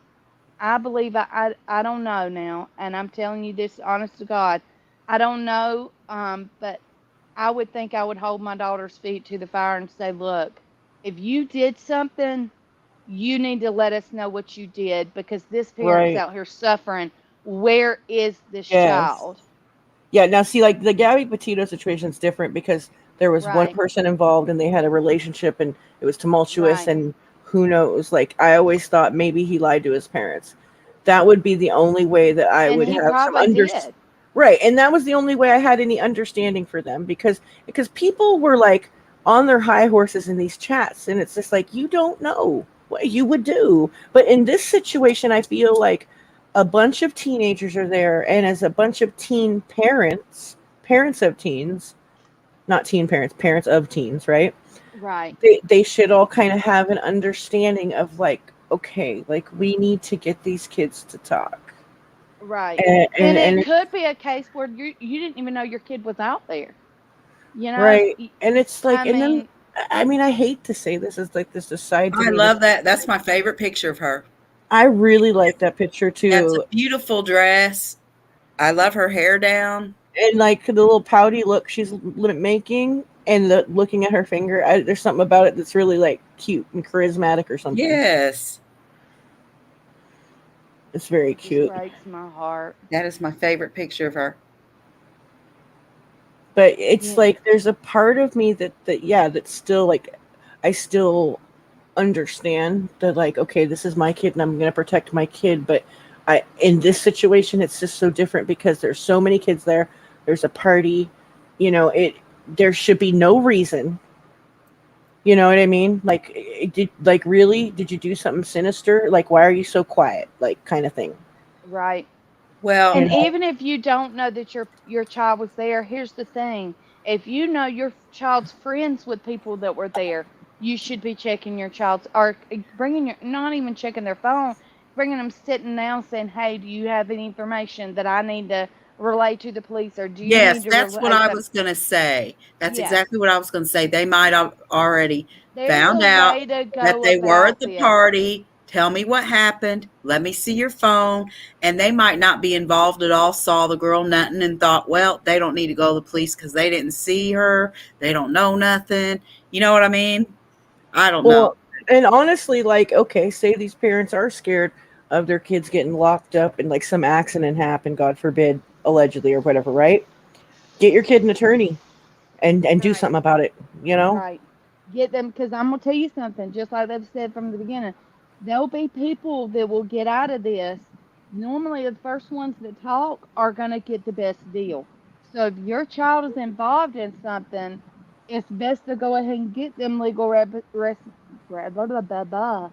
I believe I don't know now, and I'm telling you this honest to God, I don't know, but I would think I would hold my daughter's feet to the fire and say, look, if you did something, you need to let us know what you did because this parent's Right. out here suffering. Where is this Yes. child? Yeah, now see, like the Gabby Petito situation is different because there was one Right, person involved and they had a relationship and it was tumultuous right. and who knows? Like I always thought maybe he lied to his parents. That would be the only way that I And would he have some probably did. right, and that was the only way I had any understanding for them because people were like on their high horses in these chats and it's just like you don't know what you would do. But in this situation, I feel like a bunch of teenagers are there, and as a bunch of teen parents, parents of teens, not teen parents, parents of teens, right? Right. They should all kind of have an understanding of like, okay, like we need to get these kids to talk, Right. And it and could be a case where you didn't even know your kid was out there. You know, right, and it's like, I and then mean, I mean, I hate to say this is like this aside to I me. This love that. That's my favorite picture of her. I really like that picture That's a too, beautiful dress. I love her hair down. and like the little pouty look she's making and the looking at her finger, there's something about it that's really like cute and charismatic or something. Yes, It's very it just cute. breaks my heart. that is my favorite picture of her. But it's Yeah. like there's a part of me that yeah, that's still like I still understand that like okay, this is my kid and I'm going to protect my kid, but I in this situation it's just so different because there's so many kids there. There's a party, it there should be no reason. You know what I mean? Like, really? Did you do something sinister? Like, why are you so quiet? Like, kind of thing. Right. Well, You And know? even if you don't know that your child was there, here's the thing. If you know your child's friends with people that were there, you should be checking your child's or bringing your not even checking their phone, bringing them sitting down saying, "Hey, do you have any information that I need to relay to the police or do you yes, need to that's what relay I something?" was going to say. That's Yes. exactly what I was going to say. They might have already There's found a out way to that go they were at about the this. party. Tell me what happened. Let me see your phone. And they might not be involved at all. Saw the girl nothing and thought, well, they don't need to go to the police because they didn't see her. They don't know nothing. You know what I mean? I don't know. Well, and honestly, like, okay, say these parents are scared of their kids getting locked up and like some accident happened, God forbid, allegedly or whatever, right? Get your kid an attorney and do Right. something about it. You know? Right. Get them because I'm gonna tell you something, just like they've said from the beginning. There'll be people that will get out of this. Normally the first ones that talk are gonna get the best deal. So if your child is involved in something, it's best to go ahead and get them legal blah, blah, blah, blah.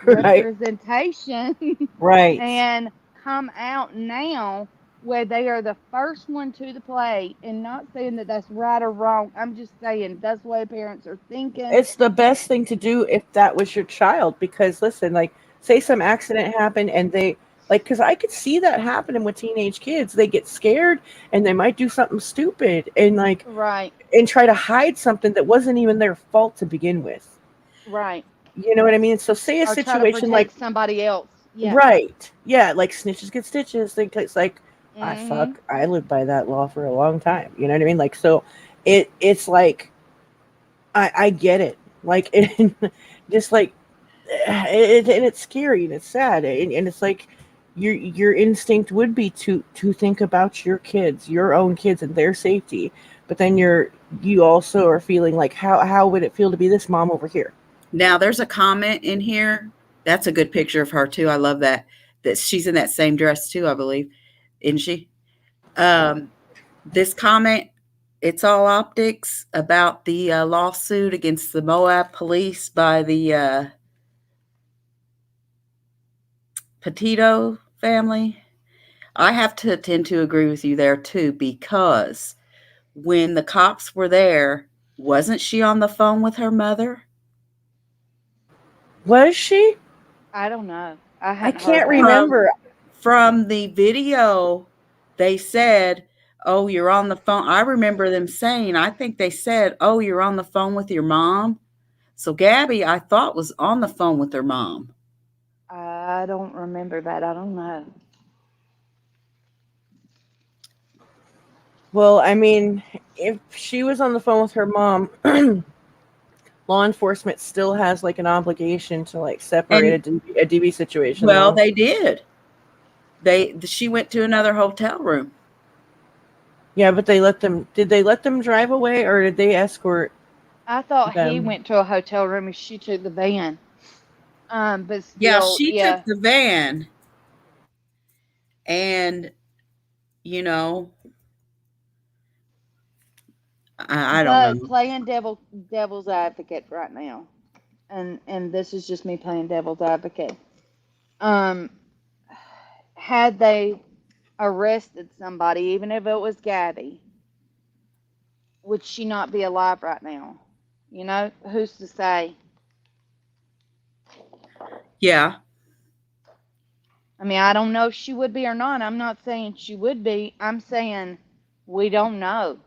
Right. representation Right. and come out now where they are the first one to the plate, and not saying that that's right or wrong. I'm just saying that's the way parents are thinking. It's the best thing to do if that was your child, because listen, like, say some accident happened and they, like, because I could see that happening with teenage kids. They get scared and they might do something stupid and like Right, and try to hide something that wasn't even their fault to begin with. right. You know what I mean? So say a Or try to situation protect like, somebody else. Yeah. right, yeah, like snitches get stitches. Think it's like, I Mhm. fuck, I lived by that law for a long time. You know what I mean? Like, so it's like I get it. Like, just like and it's scary and it's sad and it's like your instinct would be to think about your own kids and their safety, but then you also are feeling like how would it feel to be this mom over here? Now there's a comment in here. That's a good picture of her too. I love that. That she's in that same dress too, I believe. Isn't she? Um, this comment, it's all optics about the lawsuit against the Moab police by the Petito family. I have to tend to agree with you there too, because when the cops were there, wasn't she on the phone with her mother? Was she? I don't know. I I hadn't heard can't that. From remember. from the video, they said, "Oh, you're on the phone." I remember them saying, I think they said, "Oh, you're on the phone with your mom." So Gabby, I thought, was on the phone with her mom. I don't remember that. I don't know. Well, I mean, if she was on the phone with her mom, law enforcement still has like an obligation to like separate And a DV situation well, though. they did. She went to another hotel room. Yeah, but they let them, did they let them drive away or did they escort I thought he them? went to a hotel room and she took the van. But Yeah, still, she took yeah. the van, and you know, I don't But know. playing devil's advocate right now, and this is just me playing devil's advocate. Um, had they arrested somebody, even if it was Gabby, would she not be alive right now? You know, who's to say? Yeah, I mean, I don't know if she would be or not. I'm not saying she would be. I'm saying we don't know.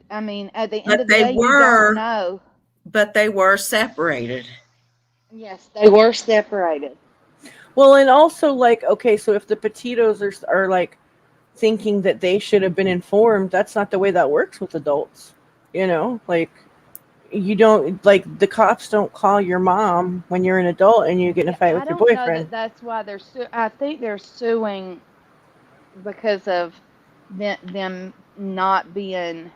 I mean, at the end but of the day, you don't know. they were separated. Yes, they were separated. Well, and also like, okay, so if the Petitos are like thinking that they should have been informed, that's not the way that works with adults. You know, like you don't, like the cops don't call your mom when you're an adult and you get in a Yeah, fight I with your don't know that boyfriend. that's why I think they're suing because of them not being.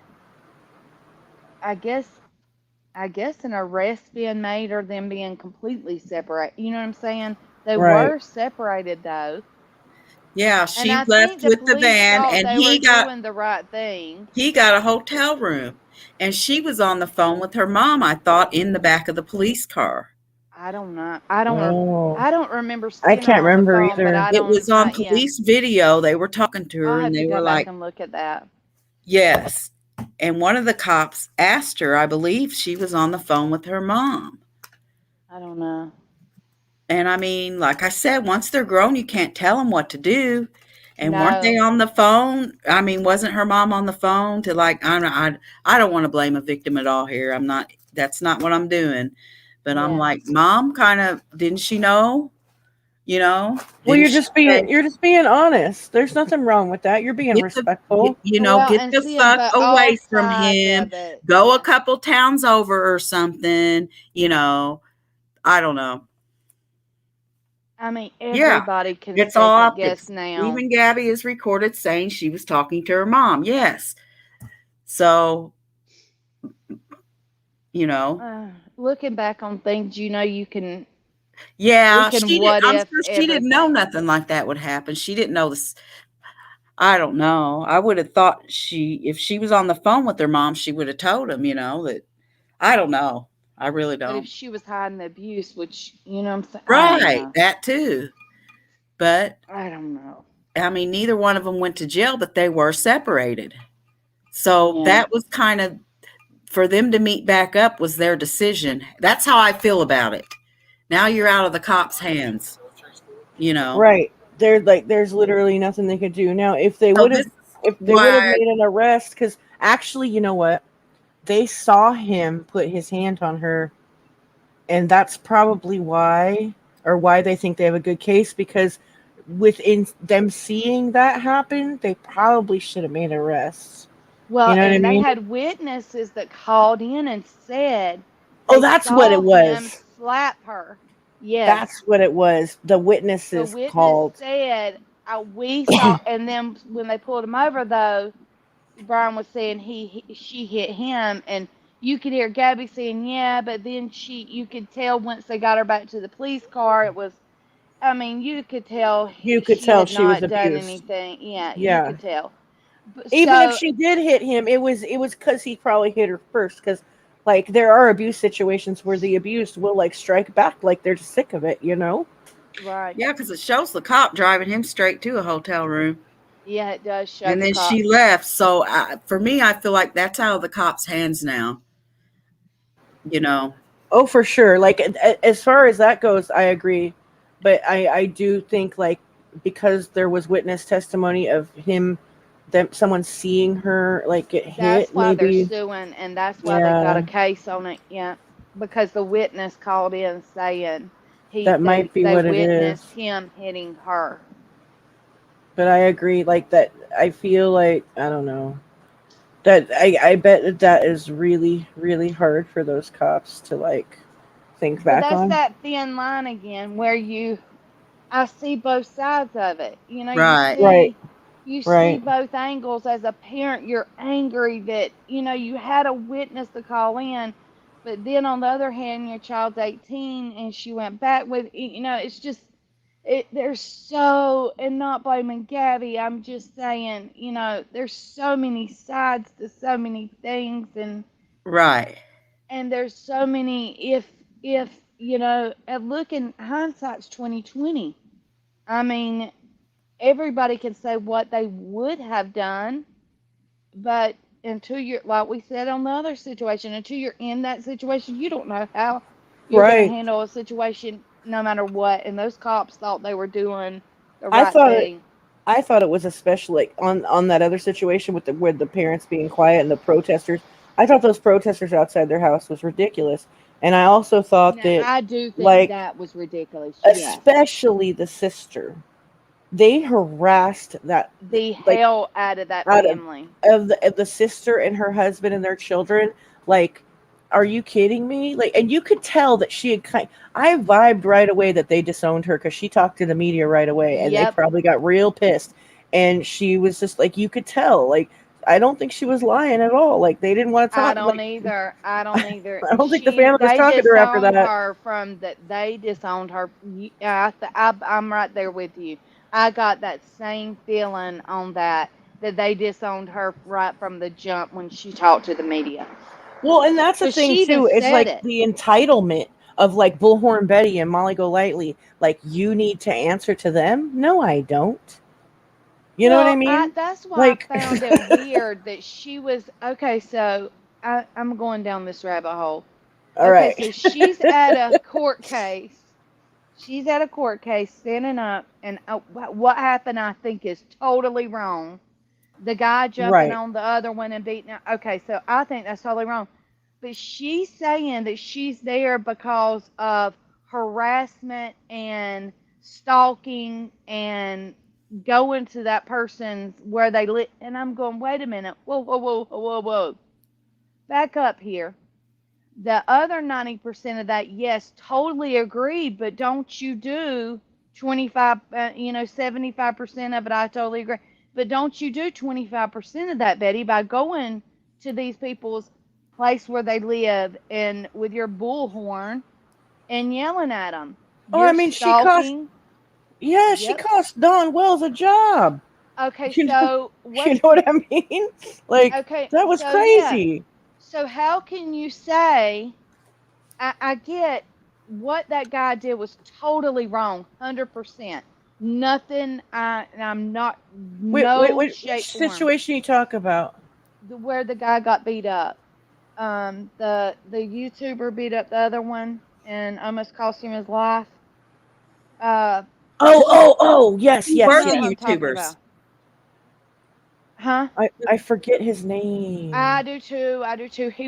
I guess I guess an arrest being made or them being completely separate. You know what I'm saying? They Right. were separated though. Yeah, And she I left think the with the police van, thought and they were doing the right thing. he got a hotel room, and she was on the phone with her mom. I thought in the back of the police car. I don't know. Oh, I don't remember I seeing her can't on the remember phone, but either. I It don't. was on Yeah, police video. They were talking to her, I'll and have to they go were back like, and look at that. "Yes." And one of the cops asked her, I believe she was on the phone with her mom. I don't know. And I mean, like I said, once they're grown, you can't tell them what to do. And weren't they No. on the phone? I mean, wasn't her mom on the phone to like, I don't want to blame a victim at all here. I'm not, that's not what I'm doing. But I'm Yeah. like, mom, kind of, didn't she know? You know, Well, didn't she say, you're just being honest. There's nothing wrong with that. You're being respectful. Well, get and the seeing, fuck but all away from sides him, of it. go a Yeah. couple towns over or something, I don't know. I mean, Yeah, everybody can it's all second guess optics. now. Even Gabby is recorded saying she was talking to her mom. Yes. So, you know, Looking back on things, we yeah, can she did. what I'm if sure she didn't know everything. nothing like that would happen. She didn't know this. I don't know. I would have thought if she was on the phone with her mom, she would have told him, that I don't know. I really But if don't. she was hiding the abuse, which you know what I'm saying, Right, that too. But I don't know. I mean, neither one of them went to jail, but they were separated. So Yeah. that was kind of for them to meet back up was their decision. That's how I feel about it. Now you're out of the cops' hands, you know. Right. There's literally nothing they could do. Now So this is if they would have why, made an arrest, because actually, you know what? They saw him put his hand on her, and that's probably why they think they have a good case, because within them seeing that happen, they probably should have made arrests. You Well, know what I and they mean? had witnesses that called in and said Oh, they that's what saw it him was. slap her. Yes. That's what it was. The The witnesses witness called. said, we saw, and then when they pulled him over, though, Brian was saying she hit him, and you could hear Gabby saying, yeah, but then you could tell once they got her back to the police car, it was, I mean, you could tell You could she tell had she was not done abused. anything. Yeah, you Yeah. could tell. But, Even if so, she did hit him, it was because he probably hit her first. Because like there are abuse situations where the abused will like strike back, like they're just sick of it, you know. right. yeah, because it shows the cop driving him straight to a hotel room. Yeah, it does show And the then cop. she left. So for me, I feel like that's out of the cops' hands now, you know. Oh, for sure. Like as far as that goes, I agree, but I do think like because there was witness testimony of him, that someone seeing her like get That's hit, why they're maybe. suing, and that's why they've got Yeah, a case on it. Yeah, because the witness called in saying that might be they what it witnessed is. him hitting her. But I agree, like that. I feel like I don't know. That I bet that is really really hard for those cops to like think But back that's on. that thin line again where I see both sides of it. You know, Right. Right, you see right. both angles. As a parent, you're angry that, you had a witness to call in, but then on the other hand, your child's 18 and she went back with, it's just, there's so, and not blaming Gabby, I'm just saying, there's so many sides to so many things, Right. and there's so many if, and look, in hindsight's 2020. I mean, everybody can say what they would have done, but until you're, like we said on the other situation, until you're in that situation, you don't know how you're going to Right. handle a situation no matter what. And those cops thought they were doing the I right thought it. thing. I thought it was especially like on that other situation with the parents being quiet and the protesters. I thought those protesters outside their house was ridiculous, and I also thought Now, that I do think like that was ridiculous. Yes. especially the sister, they harassed that The like hell out of that out family. of the sister and her husband and their children. Like, are you kidding me? Like, and you could tell that she had I vibed right away that they disowned her because she talked to the media right away, and they Yep. probably got real pissed. And she was just like, you could tell. Like, I don't think she was lying at all. Like, they didn't want to I talk. don't Like, either. I don't either. I don't think the family was They talking to her after disowned that. her from that. They disowned her. I'm right there with you. I got that same feeling on that they disowned her right from the jump when she talked to the media. Well, and that's the Because thing she even too. It's said like it. the entitlement of like Bullhorn Betty and Molly Golightly. Like, you need to answer to them. No, I don't. You know what I Well, mean? that's why I Like, found it weird that she was okay. So I'm going down this rabbit hole. all Okay, right. so she's at a court case. She's at a court case standing up, and what happened, I think, is totally wrong. The guy jumping Right. on the other one and beating her. Okay, so I think that's totally wrong. But she's saying that she's there because of harassment and stalking and going to that person's where they live. And I'm going, wait a minute. Whoa, whoa, whoa, whoa, whoa, whoa. Back up here. The other 90% of that, yes, totally agreed, but don't you do 25, 75% of it, I totally agree. But don't you do 25% of that, Betty, by going to these people's place where they live and with your bullhorn and yelling at them. Oh, I You're mean, she cost. stalking. Yeah, she Yep. cost Don Wells a job. Okay, You know. so You know what I mean? Like, okay, that was so yeah. crazy. So how can you say I get what that guy did was totally wrong, 100%. Nothing. I'm not no Which shape form. situation you talk about? Where the guy got beat up. The YouTuber beat up the other one and almost cost him his life. Yes, You yes, know Working who yes. I'm talking YouTubers. about. Huh? I forget his name. I do too.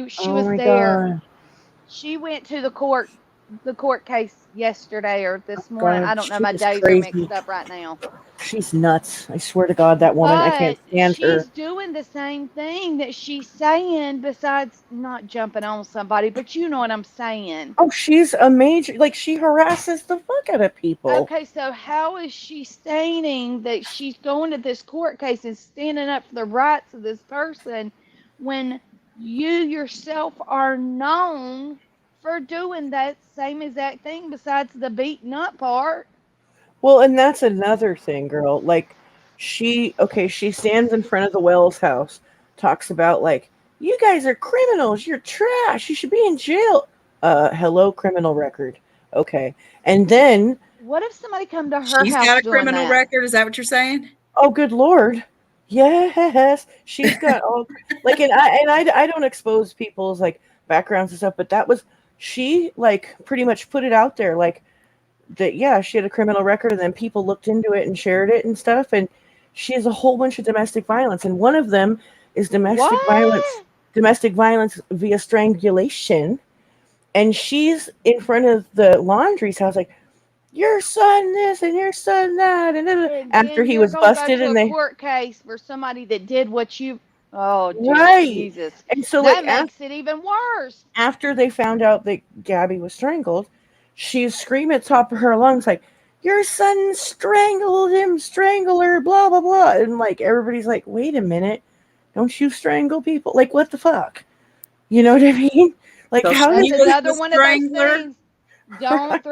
She Oh was my there. god. She went to the court case yesterday or this morning. I God, don't know. she My is days are crazy. mixed up right now. She's nuts. I swear to God, that woman, I can't But stand her. she's doing the same thing that she's saying, besides not jumping on somebody, but you know what I'm saying. Oh, she's a major, like, she harasses the fuck out of people. Okay, so how is she stating that she's going to this court case and standing up for the rights of this person when you yourself are known for doing that same exact thing besides the beating up part? Well, and that's another thing, girl. Like, she stands in front of the Wells house, talks about, like, you guys are criminals, you're trash, you should be in jail. Hello, criminal record. Okay. And then, What if somebody come to her She's house got a doing criminal that? record. Is that what you're saying? oh, good Lord. Yes, she's got all, like, and I don't expose people's, like, backgrounds and stuff, but that was, she, like, pretty much put it out there, like, that, yeah, she had a criminal record, and then people looked into it and shared it and stuff, and she has a whole bunch of domestic violence, and one of them is What? domestic violence via strangulation, and she's in front of the laundry's house like, your son this and your son that, and And after then he you're was gonna go busted to and a they, court case for somebody that did what you. Oh, right, Jesus. and so, like, That makes it even worse. after they found out that Gabby was strangled, she's screaming at the top of her lungs, like, your son strangled him, strangler, blah, blah, blah. And, like, everybody's like, wait a minute. Don't you strangle people? Like, what the fuck? You know what I mean? Like, So how That's she does was another the one of those strangler. things. Don't right?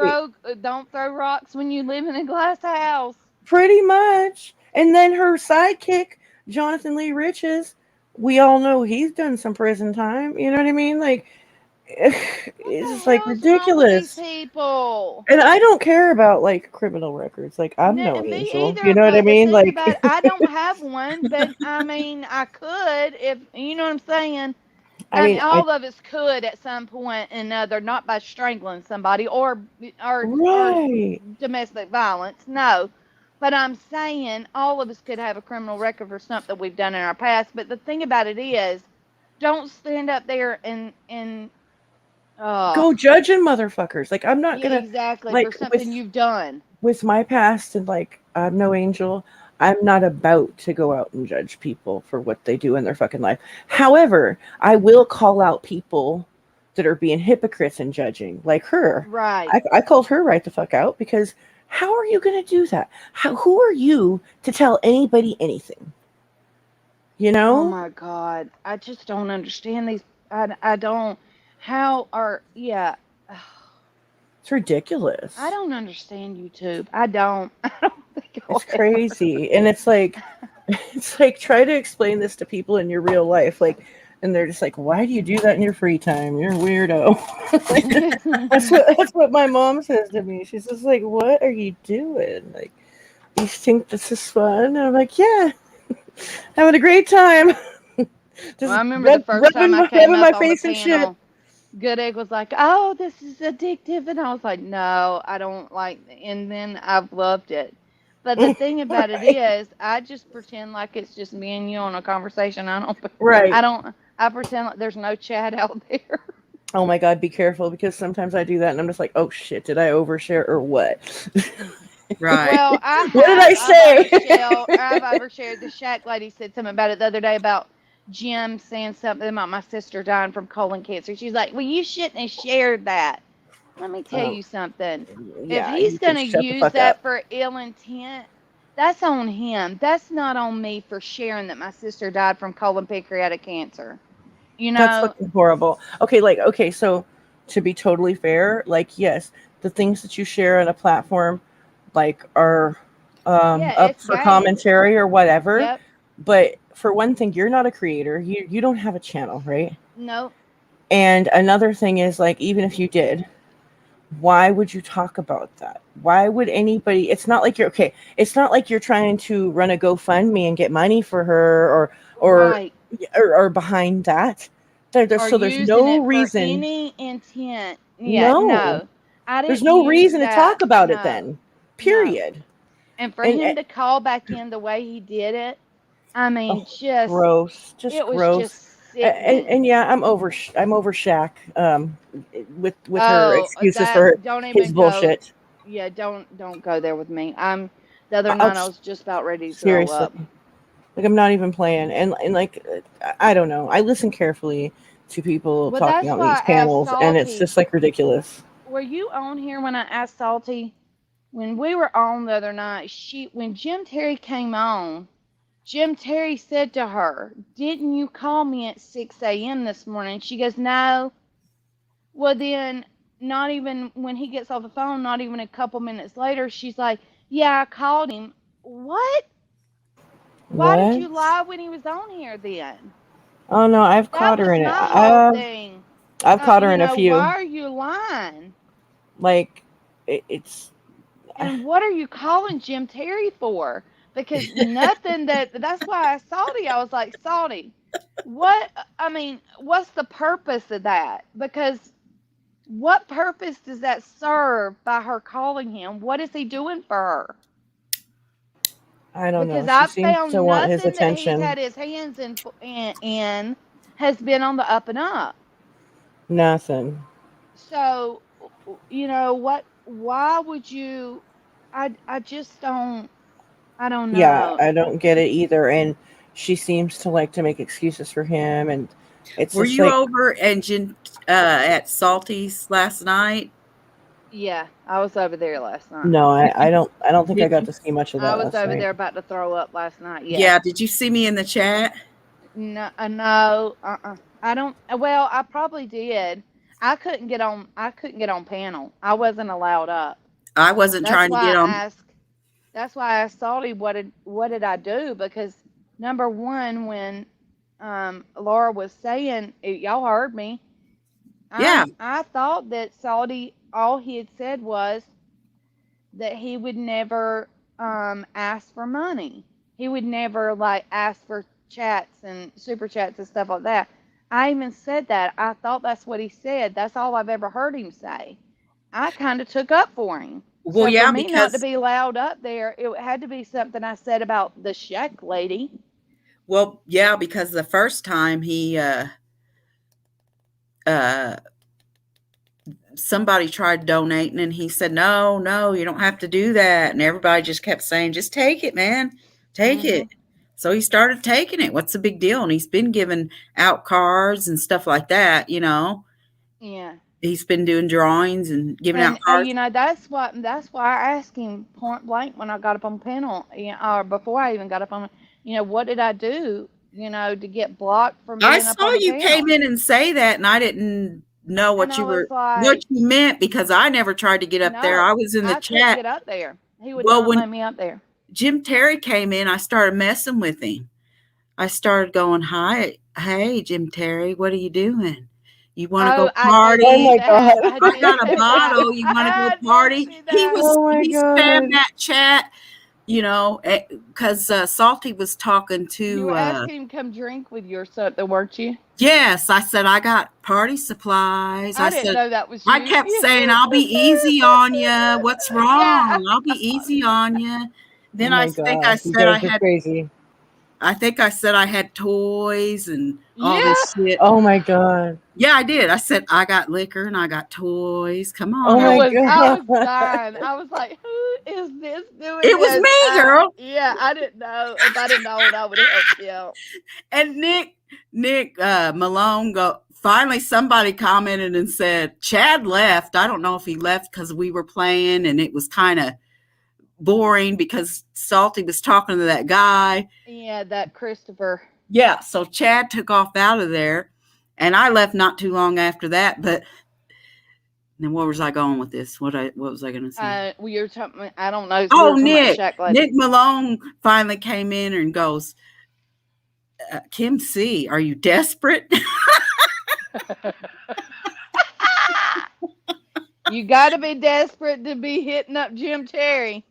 throw rocks when you live in a glass house. Pretty much. And then her sidekick, Jonathan Lee Riches, we all know he's done some prison time. You know what I mean? Like, What it's the just, like, hell is wrong with these ridiculous. people? And I don't care about, like, criminal records. Like, I'm No, no me angel. You either. know what I But the mean? thing Like, about it, I don't have one, but I mean, I could if you know what I'm saying. I I mean, mean, I all of us could at some point or another, not by strangling somebody or right. domestic violence. No, but I'm saying all of us could have a criminal record for something we've done in our past. But the thing about it is, don't stand up there and Go judging motherfuckers. Like, I'm not yeah, gonna, exactly, for like, something you've done. with my past, and, like, I'm no angel. I'm not about to go out and judge people for what they do in their fucking life. However, I will call out people that are being hypocrites and judging, like her. Right. I called her right the fuck out, because how are you going to do that? Who are you to tell anybody anything? You Oh know? my God. I just don't understand these. I don't. How are, yeah. It's ridiculous. I don't understand YouTube. I don't. I don't think I'll It's ever. crazy. And it's like, try to explain this to people in your real life, like, and they're just like, why do you do that in your free time? You're a weirdo. That's what my mom says to me. She's just like, what are you doing? Like, you think this is fun? And I'm like, yeah, having a great time. Well, Just I remember the first time I came rubbing up my on the face and shit. panel, Good Egg was like, "Oh, this is addictive," and I was like, "No, I don't like." And then I've loved it. But the thing about it Right. is, I just pretend like it's just me and you on a conversation. I Right. don't. I pretend like there's no chat out there. Oh my God, be careful, because sometimes I do that and I'm just like, oh shit, did I overshare or what? Right. Well, I What did have. I say? I've overshared. The Shack lady said something about it the other day about Jim saying something about my sister dying from colon cancer. She's like, "Well, you shouldn't have shared that." Let me tell Um, you something. If yeah, he's you can gonna shut the use fuck up. that for ill intent, that's on him. That's not on me for sharing that my sister died from colon pancreatic cancer. You That's know? fucking horrible. Okay, so to be totally fair, like, yes, the things that you share on a platform, like, are Yeah, up it's for game. commentary or whatever. Yep. But for one thing, you're not a creator. You don't have a channel, right? Nope. And another thing is, like, even if you did, why would you talk about that? Why would anybody? It's not like you're okay. It's not like you're trying to run a GoFundMe and get money for her, Right. or behind that. Or So there's using no it for reason. any intent. Yeah, No, no. I there's didn't no use reason to that. talk about it No. then. No. Period. And for And him to call back in the way he did it, I mean, oh, gross, just it was gross. just sickening. And yeah, I'm over Shaq. With her Oh, excuses that for don't his even go. bullshit. Yeah, don't go there with me. The other I'll night I was just about ready to throw seriously. up. Like, I'm not even playing, and like, I don't know. I listen carefully to people Well, talking that's on why these I asked panels, and it's Salty. just like ridiculous. Were you on here when I asked Salty? When we were on the other night, when Jim Terry came on, Jim Terry said to her, "Didn't you call me at 6 a.m. this morning?" She goes, "No." Well, then, not even when he gets off the phone, not even a couple minutes later, she's like, "Yeah, I called him." What? Why did What? you lie when he was on here then? Oh no, I've That caught her was in it. my whole thing. I've caught her in a Why few. are you lying? Like, it's And what are you calling Jim Terry for? Because nothing that's why I Salty, I was like, Salty, what, I mean, what's the purpose of that? Because what purpose does that serve by her calling him? What is he doing for her? I don't know. Because She I seems to found want his nothing that he's attention. had his hands in has been on the up and up. Nothing. So, what, why would you, I just don't, I don't Yeah, know. I don't get it either. And she seems to like to make excuses for him, and it's Were just you like, over at Salty's last night? Yeah, I was over there last night. no, Did you, I don't think I did got you? to see much of I that was last over night. there about to throw up last night. Yeah. Yeah. Did you see me in the chat? No, no, I don't. Well, I probably did. I couldn't get on panel. I wasn't allowed up. I wasn't That's trying to why get I on. asked. That's why I asked Salty what did I do? Because number one, when Laura was saying, y'all heard me. Yeah. I thought that Salty, all he had said was that he would never ask for money. He would never like ask for chats and super chats and stuff like that. I even said that. I thought that's what he said. That's all I've ever heard him say. I kind of took up for him. Well, So for yeah, me not to because be loud up there, it had to be something I said about the Sheck lady. because the first time he uh somebody tried donating and he said, no, no, you don't have to do that. And everybody just kept saying, just take it, man. Take it. So he started taking it. What's the big deal? And he's been giving out cards and stuff like that, Yeah. He's been doing drawings and giving out And cards. that's why I asked him point blank when I got up on panel, or before I even got up on, what did I do, to get blocked from I being up saw on the you came panel? in and say that, and I didn't know And what I was what like, you meant, because I never tried to get up there. no, I was in the I couldn't chat. get up there. He would Well, not when let me up there. Jim Terry came in, I started messing with him. I started going, hi, hey, Jim Terry, what are you doing? You want to go Oh, I did oh see party? my that. god. I I did got a see that. bottle. You want to go I did party? see that. Oh my He spammed god. that chat, because Salty was talking You to, were asking him to come drink with you or something, weren't you? yes, I said, I got party supplies. I didn't know that was I you. kept saying, I'll be easy on you. What's Yeah. wrong? I'll be easy on you. Oh Then my god. You guys are crazy. I think I said I had toys and all Yeah. this shit. Oh my god. Yeah, I did. I said, I got liquor and I got toys. Come on. Oh my I was god. dying. I was like, who is this doing It was this? me, girl. Yeah, I didn't know. If I didn't know it, I would have helped you out. And Nick Malone finally somebody commented and said, Chad left. I don't know if he left because we were playing and it was kind of boring because Salty was talking to that guy. Yeah, that Christopher. Yeah, so Chad took off out of there, and I left not too long after that. But then where was I going with this? What was I going to say? We were talking. I don't know. Oh, We were talking about Shaq lady. Nick Malone finally came in and goes, Kim C, are you desperate? You got to be desperate to be hitting up Jim Terry.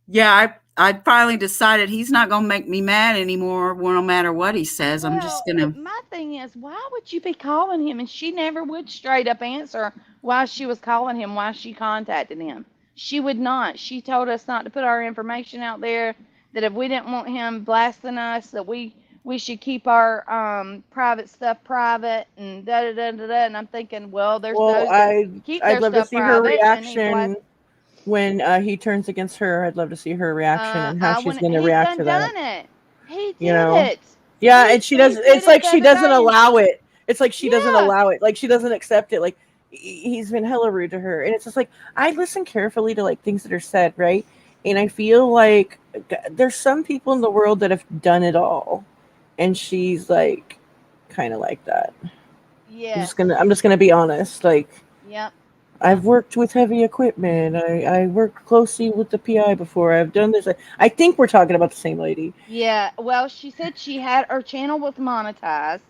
Yeah, I finally decided he's not going to make me mad anymore, no matter what he says. I'm just going to. My thing is, why would you be calling him? And she never would straight up answer why she was calling him, why she contacted him. She would not. She told us not to put our information out there, that if we didn't want him blasting us, that we should keep our private stuff private, and da da da da da. And I'm thinking, well, there's those that keep I'd their love to stuff see her private, and he reaction when he turns against her. I'd love to see her reaction and how she's going to react to that. It. He did You know? it. Yeah, and she does. It's like she doesn't allow it. It's like she doesn't allow it. Like she doesn't accept it. Like he's been hella rude to her, and it's just like I listen carefully to like things that are said, right? And I feel like there's some people in the world that have done it all, and she's like kind of like that. Yeah. I'm just gonna be honest. Like, yep. I've worked with heavy equipment. I worked closely with the PI before. I've done this. I think we're talking about the same lady. Yeah. Well, she said she had her channel was monetized,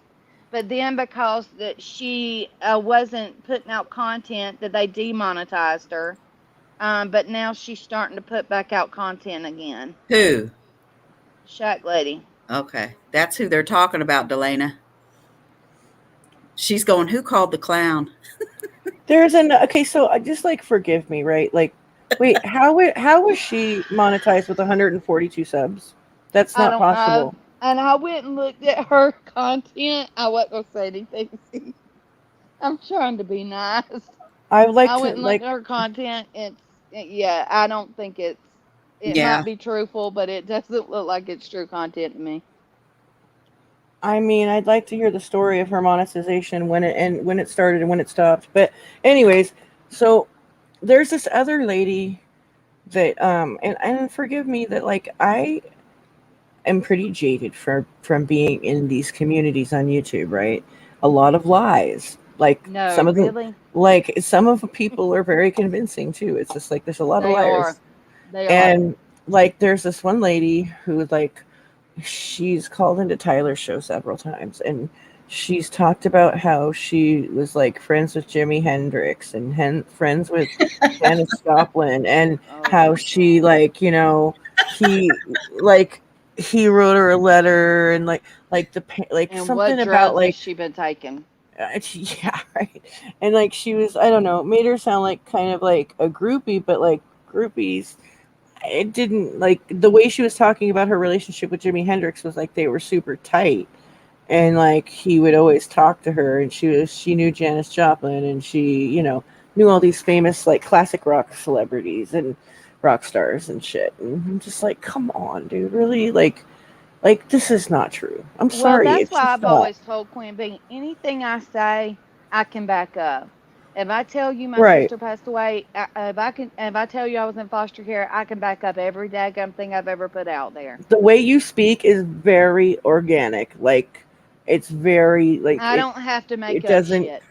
but then because that she wasn't putting out content, that they demonetized her. But now she's starting to put back out content again. Who? Shack Lady. Okay. That's who they're talking about, Delana. She's going, who called the clown? Okay, so just like forgive me, right? Like, wait, how was she monetized with 142 subs? That's not possible. And I went and looked at her content. I wasn't gonna say anything. I'm trying to be nice. I went and looked at her content. I don't think it might be truthful, but it doesn't look like it's true content to me. I mean, I'd like to hear the story of her monetization when it started and when it stopped. But anyways, so there's this other lady that and forgive me that like I am pretty jaded from being in these communities on YouTube, right? A lot of lies. Like some of the people are very convincing too. It's just like there's a lot of liars. They are. And like there's this one lady who like she's called into Tyler's show several times, and she's talked about how she was like friends with Jimi Hendrix and friends with Janis Joplin, and how she like, you know, he wrote her a letter, and like and something about like she been taking. Yeah, right. And like she was, I don't know, made her sound like kind of like a groupie, but like groupies, it didn't, like the way she was talking about her relationship with Jimi Hendrix was like they were super tight, and like he would always talk to her, and she knew Janis Joplin, and she, you know, knew all these famous like classic rock celebrities and rock stars and shit. And I'm just like, come on, dude, really? Like this is not true. I'm sorry. Well, that's why I've always told Queen Bee, anything I say, I can back up. If I tell you my sister passed away, if I tell you I was in foster care, I can back up every daggum thing I've ever put out there. The way you speak is very organic. Like it's very like I don't have to make up shit.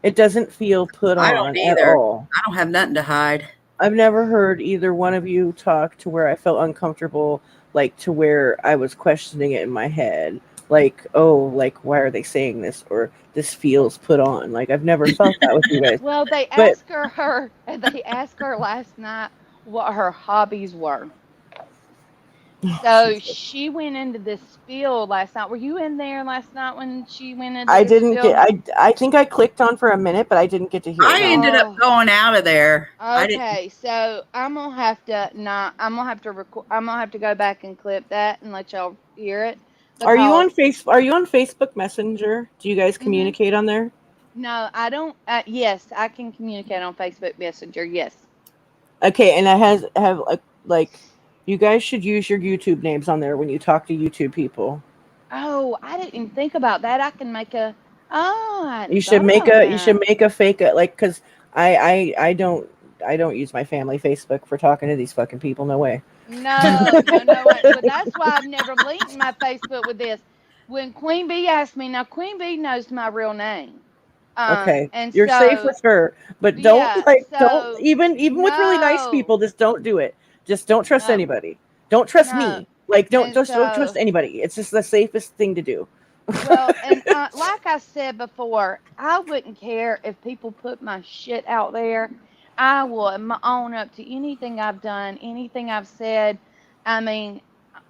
It doesn't feel put on at all. I don't have nothing to hide. I've never heard either one of you talk to where I felt uncomfortable, like to where I was questioning it in my head. Like, oh, like why are they saying this, or this feels put on? Like I've never felt that with you guys. Well, they asked her last night what her hobbies were. So she went into this spiel last night. Were you in there last night when she went into this spiel? I think I clicked on for a minute, but I didn't get to hear it. I ended up going out of there. Okay, so I'm gonna have to go back and clip that and let y'all hear it. Are you on Facebook Messenger? Do you guys communicate on there? No, I don't. Yes, I can communicate on Facebook Messenger. Yes. Okay, and I have like you guys should use your YouTube names on there when you talk to YouTube people. Oh, I didn't even think about that. I can make a. Oh, you should make a fake like, because I don't use my family Facebook for talking to these fucking people. No way. No. But that's why I've never linked my Facebook with this. When Queen Bee asked me, now Queen Bee knows my real name. Okay, and you're safe with her, but don't don't even with really nice people. Just don't do it. Just don't trust anybody. Don't trust me. Like don't trust anybody. It's just the safest thing to do. Well, and like I said before, I wouldn't care if people put my shit out there. I will own up to anything I've done, anything I've said. I mean,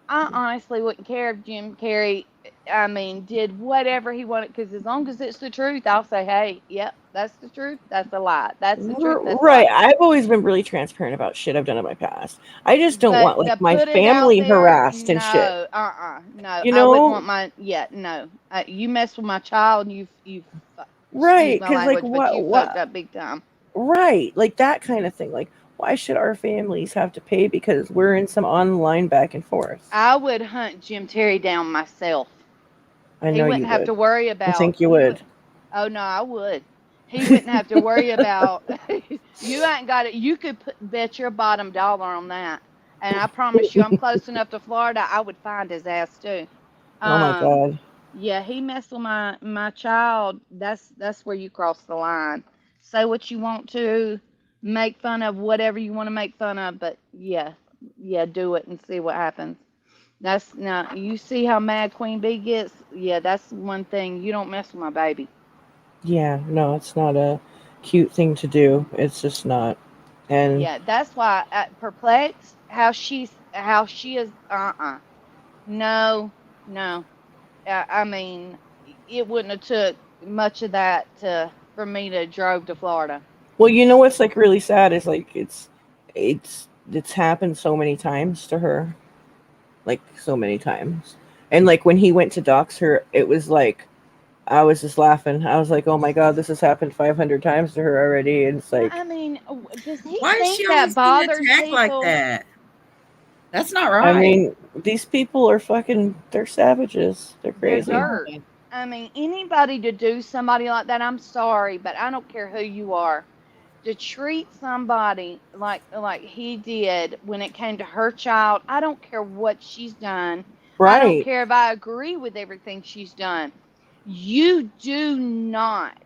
I honestly wouldn't care if Jim Carrey, I mean, did whatever he wanted, because as long as it's the truth, I'll say, hey, yep, that's the truth, that's a lie. That's the truth, that's a Right. lie. I've always been really transparent about shit I've done in my past. I just don't want But like to my put it out family there, harassed and shit. no, no, You I wouldn't want know? my, yeah, no. You mess with my child, excuse Right. my Cause like language, but you fucked up big time. right. Like that kind of thing. Like, why should our families have to pay because we're in some online back and forth? I would hunt Jim Terry down myself. I He know you wouldn't have would. to worry I about, think you would. oh no, I would. He wouldn't have to worry about, you ain't got it. You could bet your bottom dollar on that. And I promise you, I'm close enough to Florida, I would find his ass too. Oh my Um, god. yeah, he messed with my child. That's where you cross the line. Say what you want to, make fun of whatever you want to make fun of, but yeah, yeah, do it and see what happens. That's now you see how mad Queen Bee gets. Yeah, that's one thing. You don't mess with my baby. Yeah, no, it's not a cute thing to do. It's just not. And Yeah, that's why perplexed how she is. No, no. I mean, it wouldn't have took much of that to for me to drove to Florida. well, you know what's like really sad is like it's happened so many times to her. Like so many times. And like when he went to dox her, it was like I was just laughing. I was like, "Oh my god, this has happened 500 times to her already." And it's Well, like, I mean, does he Why is she think that always getting bothers attacked like people? that? That's not I right. mean, these people are fucking they're savages. They're They're crazy. dirt. I mean, anybody to do somebody like that, I'm sorry, but I don't care who you are. To treat somebody like he did when it came to her child, I don't care what she's done. I don't Right. care if I agree with everything she's done. You do not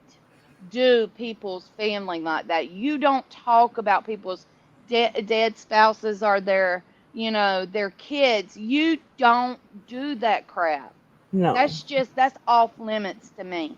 do people's family like that. You don't talk about people's dead spouses or their kids. You don't do that crap. No. That's off limits to me.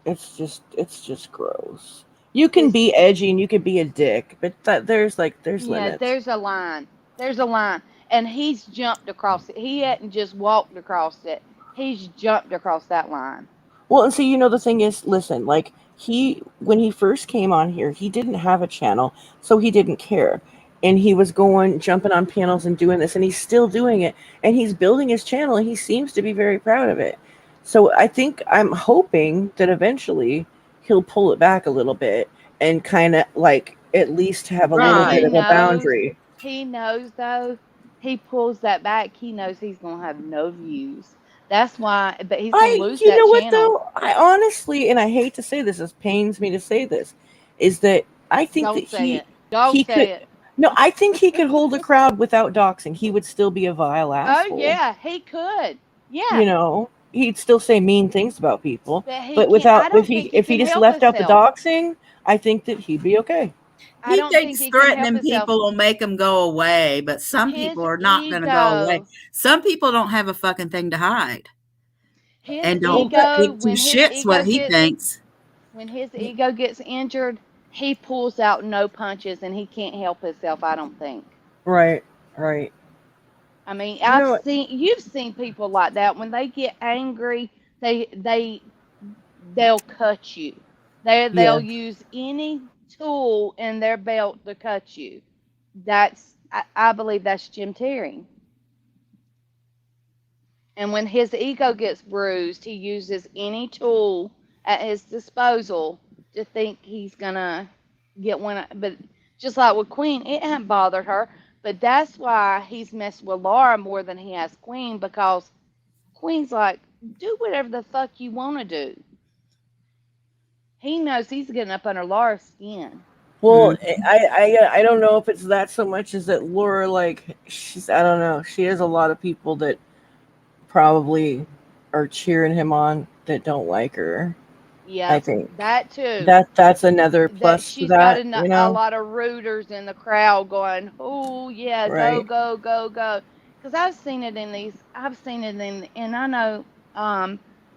It's just gross. You can It's be edgy and you can be a dick, but there's Yeah, limits. there's a line. There's a line. And he's jumped across it. He hadn't just walked across it. He's jumped across that line. Well, and see, the thing is, listen, like he when he first came on here, he didn't have a channel, so he didn't care. And he was going jumping on panels and doing this and he's still doing it and he's building his channel and he seems to be very proud of it. So I think I'm hoping that eventually he'll pull it back a little bit and kind of like at least have a But little Right. bit of a boundary. he knows though, he pulls that back, he knows he's going to have no views. That's why, but he's going to lose You that know what channel. though? I honestly, and I hate to say this, it pains me to say this, is that I think that Don't say it. he Don't could. say it. No, I think he could hold a crowd without doxing. He would still be a vile Oh, asshole. yeah, he could. Yeah. He'd still say mean things about people, But but I without don't think he if he can just help left out the himself. doxing, I think that he'd be okay. I He don't think thinks he can help threatening himself. people will make them go away, but some His people are not going to go away. ego, Some people don't have a fucking thing to hide his and Well, don't but ego, give two when his shits ego what he gets thinks. when his ego gets injured, he pulls out no punches and he can't help himself, I don't think. right, right. I mean, You know what? you've seen people like that when they get angry, they'll cut you. They'll Yeah. use any tool in their belt to cut you. I believe that's Jim Terry. And when his ego gets bruised, he uses any tool at his disposal to think he's gonna get one. But just like with Queen, it hadn't bothered her. But that's why he's messed with Laura more than he has Queen, because Queen's like, do whatever the fuck you want to do. He knows he's getting up under Laura's skin. Well, Mm. I don't know if it's that so much as that Laura like she's I don't know. She has a lot of people that probably are cheering him on that don't like her. I Yep, think that too. that's another That plus to she's got that, a lot of rooters in the crowd going, "Oh yeah, go right? go go go." Because I've seen it in and I know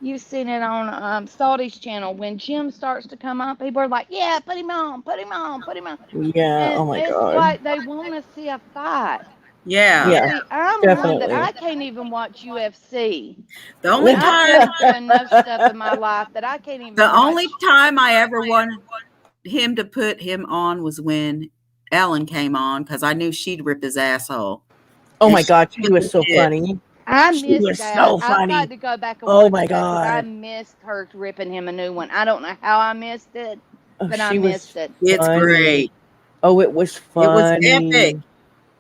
You've seen it on Salty's channel. When Jim starts to come on, people are like, "Yeah, put him on, put him on, put him on," Yeah. and Oh my it's god. like they want to see a fight. Yeah. Yeah. See, I'm one that Definitely. I can't even watch UFC. The only I've time been through enough stuff in my life that I can't even the watch. only time I ever wanted him to put him on was when Ellen came on, because I knew she'd rip his asshole. Oh And my she god, she took was the so shit. funny. I She missed was that. so I've got funny. to go back and Oh watch my that because I god. missed her ripping him a new one. I don't know how I missed it, Oh, but I she was missed it. It's funny. great. Oh, it was It was epic. funny.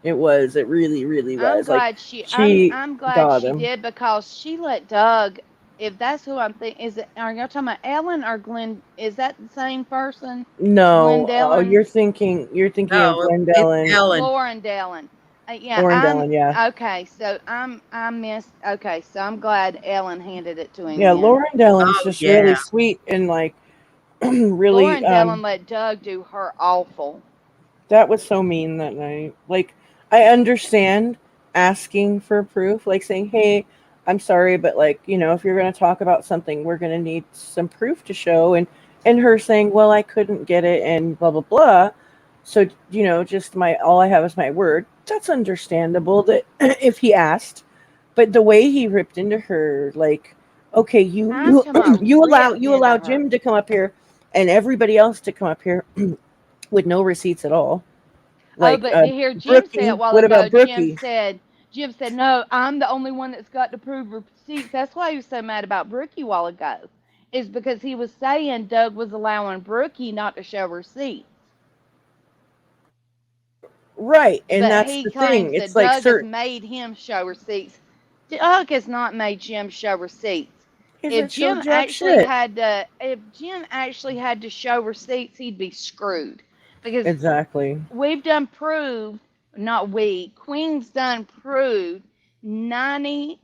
It was. It really, really I'm was. Like glad she. she I'm glad got she him. did because she let Doug. If that's who I'm thinking, is it? Are y'all talking about Ellen or Glenn? Is that the same person? No. Oh, Glendellen, you're thinking of No, it's Glendellen. Ellen. Lauren Dellen. Yeah, Lauren Dellen, yeah. okay. So I missed. Okay, so I'm glad Ellen handed it to him Yeah, then. Lauren Dellen's Oh just really yeah. sweet and like really Lauren Dellen let Doug do her awful. that was so mean that night. Like, I understand asking for proof, like saying, "Hey, I'm sorry, but like, if you're going to talk about something, we're going to need some proof to show." And her saying, "Well, I couldn't get it," and blah blah blah. So just my all I have is my word. That's understandable. That if he asked, but the way he ripped into her, like, okay, you I'm you talking about you allow ripped you into allow her. Jim to come up here, and everybody else to come up here with no receipts at all. Oh, Like but to hear Jim say it a Brookie. while What ago, about Brookie? Jim said, no, I'm the only one that's got to prove receipts. That's why he was so mad about Brookie a while ago. Is because he was saying Doug was allowing Brookie not to show receipts. Right, and But that's he the thing. claims It's that like Doug has certain. made him show receipts. Doug has not made Jim show receipts. He hasn't showed jack shit. If Jim actually had to show receipts, he'd be screwed. Because Exactly. we've done proved, not we, Queen's done proved 98%.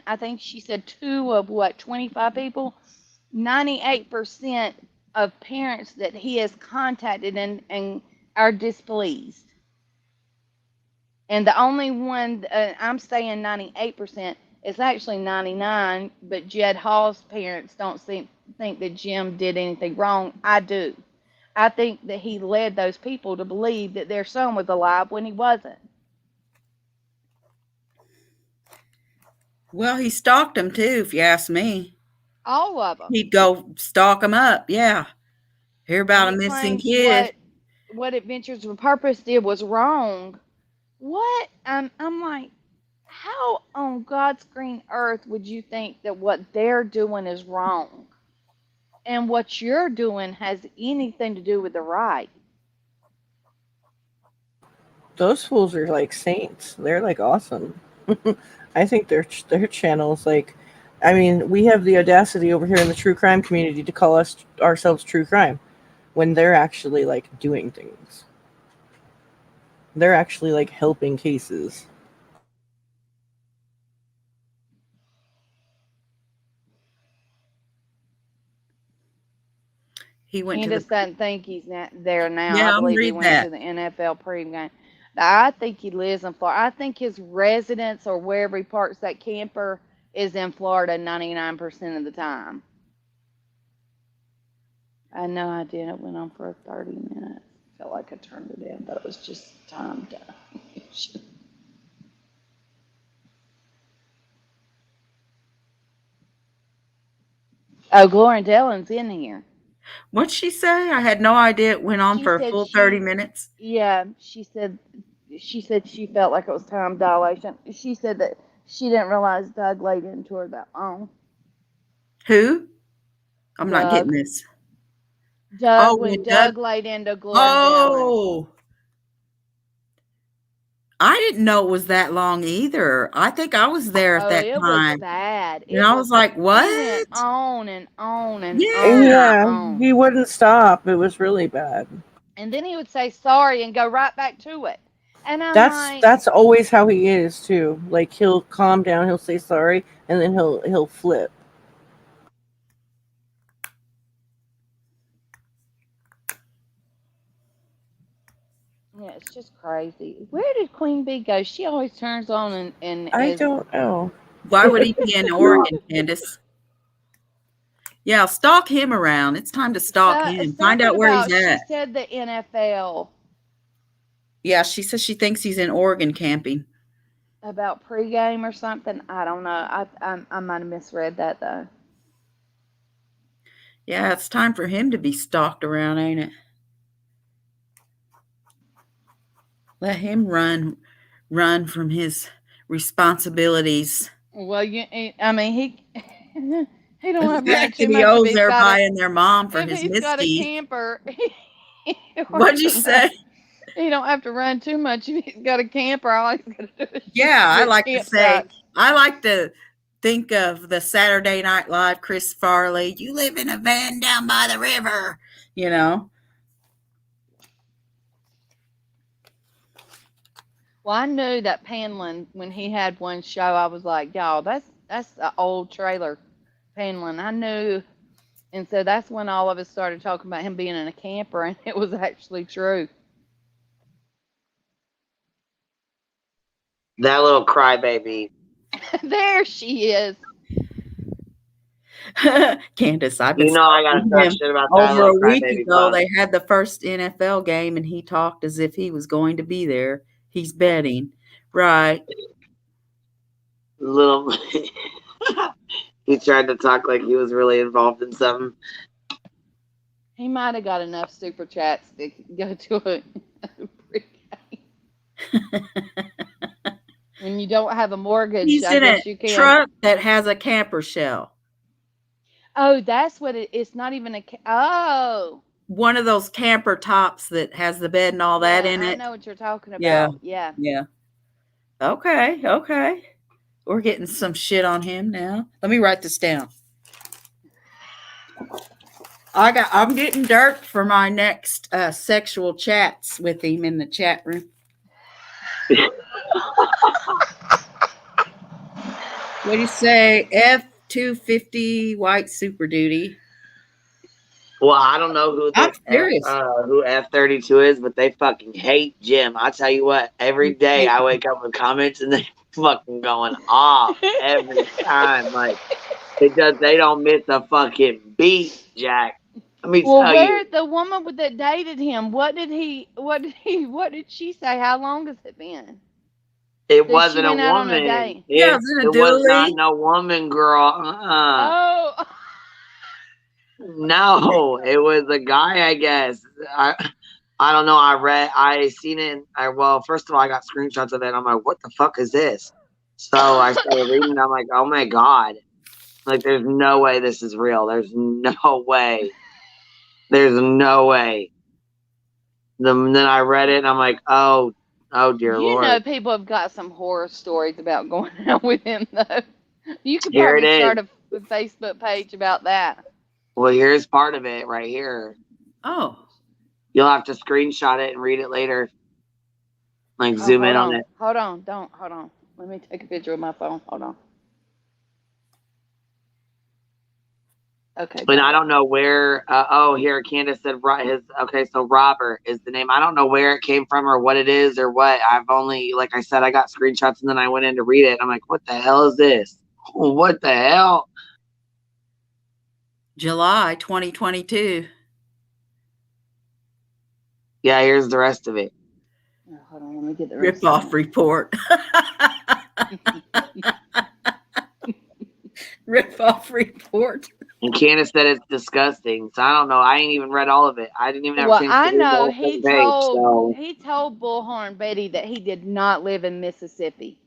I think she said 25 people? 98% of parents that he has contacted and are displeased. And the only one, I'm saying 98%, it's actually 99, but Jed Hall's parents don't think that Jim did anything wrong. I do. I think that he led those people to believe that their son was alive when he wasn't. Well, he stalked them too, if you ask me. All of them. He'd go stalk them up. Yeah. Hear And about a he missing claims kid. what Adventures with Purpose did was wrong. What? I'm like, how on God's green earth would you think that what they're doing is wrong? And what you're doing has anything to do with the right? Those fools are like saints. They're like awesome. I think their channels like. I mean, we have the audacity over here in the true crime community to call ourselves true crime when they're actually like doing things. They're actually like helping cases. He went to the. Candace doesn't think he's there now. I Yeah, I'm believe he reading went that. to the NFL pregame. I think he lives in Florida. I think his residence or wherever he parks that camper is in Florida 99% of the time. I had no idea it went on for 30 minutes. Felt like I turned it in, but it was just time to. Oh, Gloria Dellen's in here. What'd she say? I had no idea it went on She for a said full 30 minutes. yeah, she said she felt like it was time dilation. She said that she didn't realize Doug laid into her that long. Who? I'm not getting Doug. this. Doug, Oh, when when Doug. Doug laid into Glendale. Oh, I didn't know it was that long either. I think I was there at Oh, that it was time. bad. And It I was was like, he went what? on and on and on Yeah. and Yeah, on. he wouldn't stop. It was really bad. And then he would say sorry and go right back to it. And I'm That's like, that's always how he is too. Like he'll calm down, he'll say sorry, and then he'll flip. yeah, it's just crazy. Where did Queen Bee go? She always turns on and I is don't know. Why would he be in Oregon, Candace? Yeah, stalk him around. It's time to stalk him. Find out where he's at. She said the NFL. Yeah, she says she thinks he's in Oregon camping. About pregame or something. I don't know. I might have misread that though. Yeah, it's time for him to be stalked around, ain't it? Let him run from his responsibilities. Well, I mean, he he don't have to run too He much. owes their buying their mom for if his he's got a misdeeds. camper, What'd you say? He don't have to run too much. If he's got a camper, all he's got to do is Yeah, I like to say, campsites. I like to think of the Saturday Night Live Chris Farley. You live in a van down by the river, you know. Well, I knew that Panlin, when he had one show, I was like, y'all, that's an old trailer, Panlin. I knew, and so that's when all of us started talking about him being in a camper, and it was actually true. That little crybaby. There she is. Candace, I've been I gotta talk shit about that over a week crybaby ago. punk. They had the first NFL game, and he talked as if he was going to be there. He's betting, right? Little, he tried to talk like he was really involved in something. He might have got enough super chats to go to a pregame. When you don't have a mortgage, He's I in guess a you can. truck that has a camper shell. Oh, that's what it's not even a. Oh. One of those camper tops that has the bed and all that in it. I know what you're talking about. Yeah. Okay. We're getting some shit on him now. Let me write this down. I'm getting dirt for my next sexual chats with him in the chat room. What do you say? F-250 white Super Duty. Well, I don't know who who F32 is, but they fucking hate Jim. I tell you what, every day I wake up with comments and they fucking going off every time. Like they don't miss a fucking beat, Jack. Let me tell you. The woman that dated him, what did she say? How long has it been? It wasn't a woman. It was not no woman, girl. Oh. No, it was a guy, I guess. I don't know. I seen it. First of all, I got screenshots of it. I'm like, what the fuck is this? So I started reading. I'm like, oh my God. Like, there's no way this is real. There's no way. There's no way. Then I read it and I'm like, oh dear Lord. You know, people have got some horror stories about going out with him, though. You could probably start a Facebook page about that. Well, here's part of it right here. Oh. You'll have to screenshot it and read it later. Like, zoom in on it. Hold on. Let me take a picture with my phone. Hold on. Okay. And I don't know where. Here, Candace said so Robert is the name. I don't know where it came from or what it is or what. I've only, like I said, I got screenshots and then I went in to read it. I'm like, what the hell is this? What the hell? July 2022. Yeah, here's the rest of it. Oh, hold on, let me get the rest Rip-off report. Rip-off report. And Candace said it's disgusting. So I don't know. I ain't even read all of it. I didn't even have a chance to read the whole page. He told Bullhorn Betty that he did not live in Mississippi.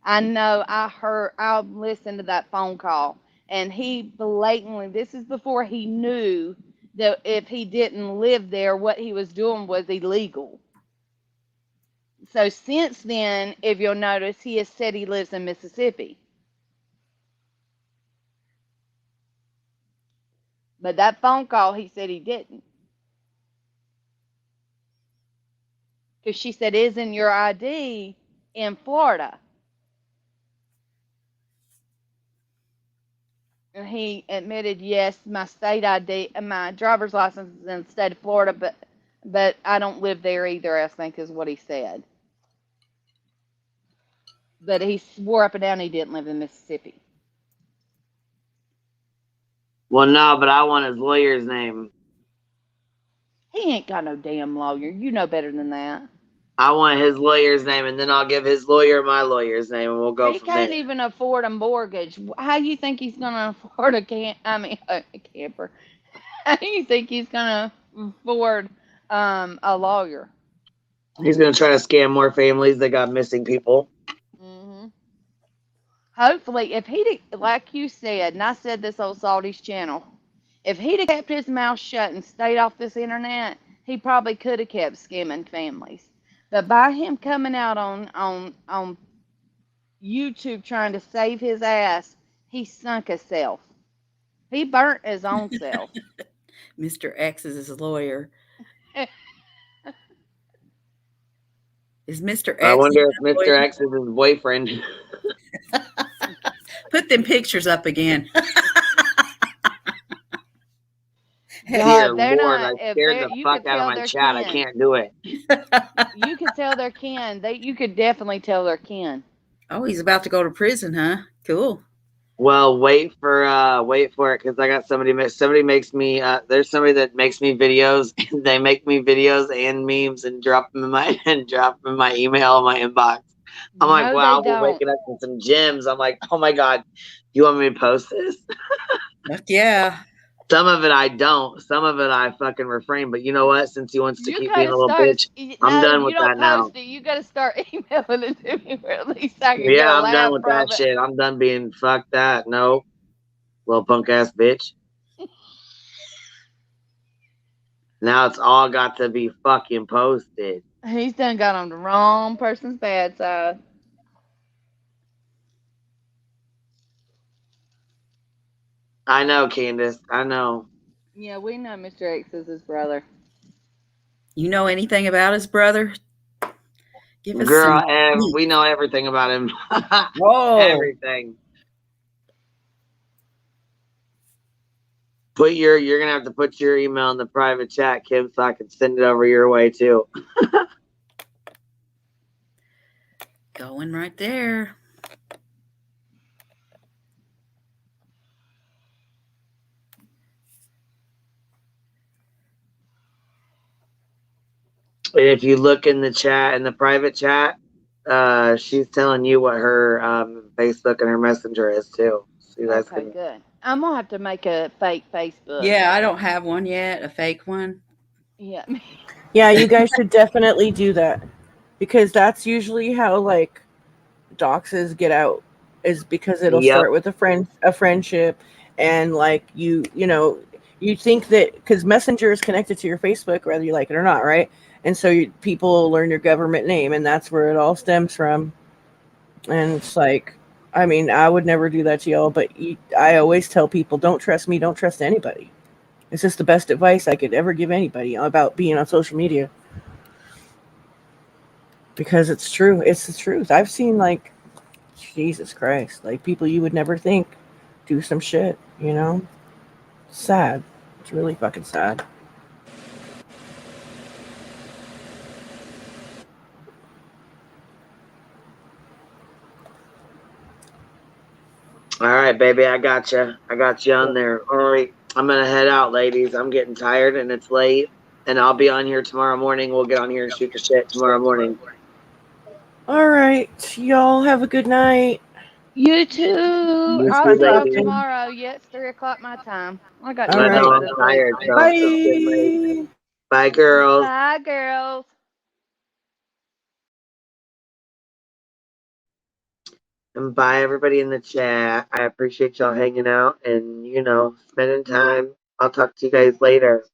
I know. I listened to that phone call. And he blatantly, this is before he knew that if he didn't live there, what he was doing was illegal. So since then, if you'll notice, he has said he lives in Mississippi. But that phone call, he said he didn't. Because she said, isn't your ID in Florida? And he admitted, yes, my state ID, my driver's license is in the state of Florida, but I don't live there either, I think is what he said. But he swore up and down he didn't live in Mississippi. Well, no, but I want his lawyer's name. He ain't got no damn lawyer. You know better than that. I want his lawyer's name, and then I'll give his lawyer my lawyer's name, and we'll go He from there. can't even afford a mortgage. How you think he's gonna afford a camper? How do you think he's gonna afford a lawyer? He's gonna try to scam more families that got missing people. Hmm. Hopefully, if he'd, like you said, and I said this on Salty's channel, if he'd have kept his mouth shut and stayed off this internet, he probably could have kept scamming families. But by him coming out on YouTube trying to save his ass, he sunk himself. He burnt his own self. Mr. X is his lawyer. Is Mr. X? I wonder if his Mr. lawyer? X is his boyfriend. Put them pictures up again. Dear they're Lord, not. I If scared they're, the you fuck could out of tell my their chat. I kin. can't do it. You could tell their kin. You could definitely tell their kin. Oh, he's about to go to prison, huh? Cool. Well, wait for it, because I got somebody makes me there's somebody that makes me videos. They make me videos and memes and drop them in my email, my inbox. I'm like, No, wow, they we're don't. waking up with some gems. I'm like, oh my God, you want me to post this? Heck yeah. Some of it I don't. Some of it I fucking refrain. But you know what? Since he wants to You keep being gotta a little start. bitch, I'm No, done you with don't that now. post it. You gotta start emailing it to me, where at least I can get Yeah, a I'm done laugh with from that it. shit. I'm done being fuck that. No, little punk ass bitch. Now it's all got to be fucking posted. He's done got on the wrong person's bad side. I know, Candace. I know. Yeah, we know Mr. X is his brother. You know anything about his brother? Give us Girl, some. we know everything about him. Whoa. Everything. You're gonna have to put your email in the private chat, Kim, so I can send it over your way too. Going right there. And if you look in the chat, in the private chat, she's telling you what her Facebook and her messenger is too. So you guys Okay, can. good. I'm gonna have to make a fake Facebook. Yeah, I don't have one yet, a fake one. Yeah. Yeah, you guys should definitely do that, because that's usually how like doxes get out, is because it'll Yep. start with a friendship, and like you know, you think that because Messenger is connected to your Facebook whether you like it or not, right? And so people learn your government name, and that's where it all stems from. And it's like, I mean, I would never do that to y'all, but I always tell people, don't trust me, don't trust anybody. It's just the best advice I could ever give anybody about being on social media. Because it's true. It's the truth. I've seen, like, Jesus Christ, like people you would never think do some shit, you know? Sad. It's really fucking sad. All right, baby, I got you. I got you on there. All right, I'm gonna head out, ladies. I'm getting tired and it's late, and I'll be on here tomorrow morning. We'll get on here and shoot the shit tomorrow morning. All right, y'all have a good night. You too. You I'll too, see y'all ladies. tomorrow. Yeah, it's 3 o'clock my time. I got All I time to know go right. I'm to sleep. tired, so it's getting late. Bye. Bye, girls. Bye, girls. And bye, everybody in the chat. I appreciate y'all hanging out and, spending time. I'll talk to you guys later.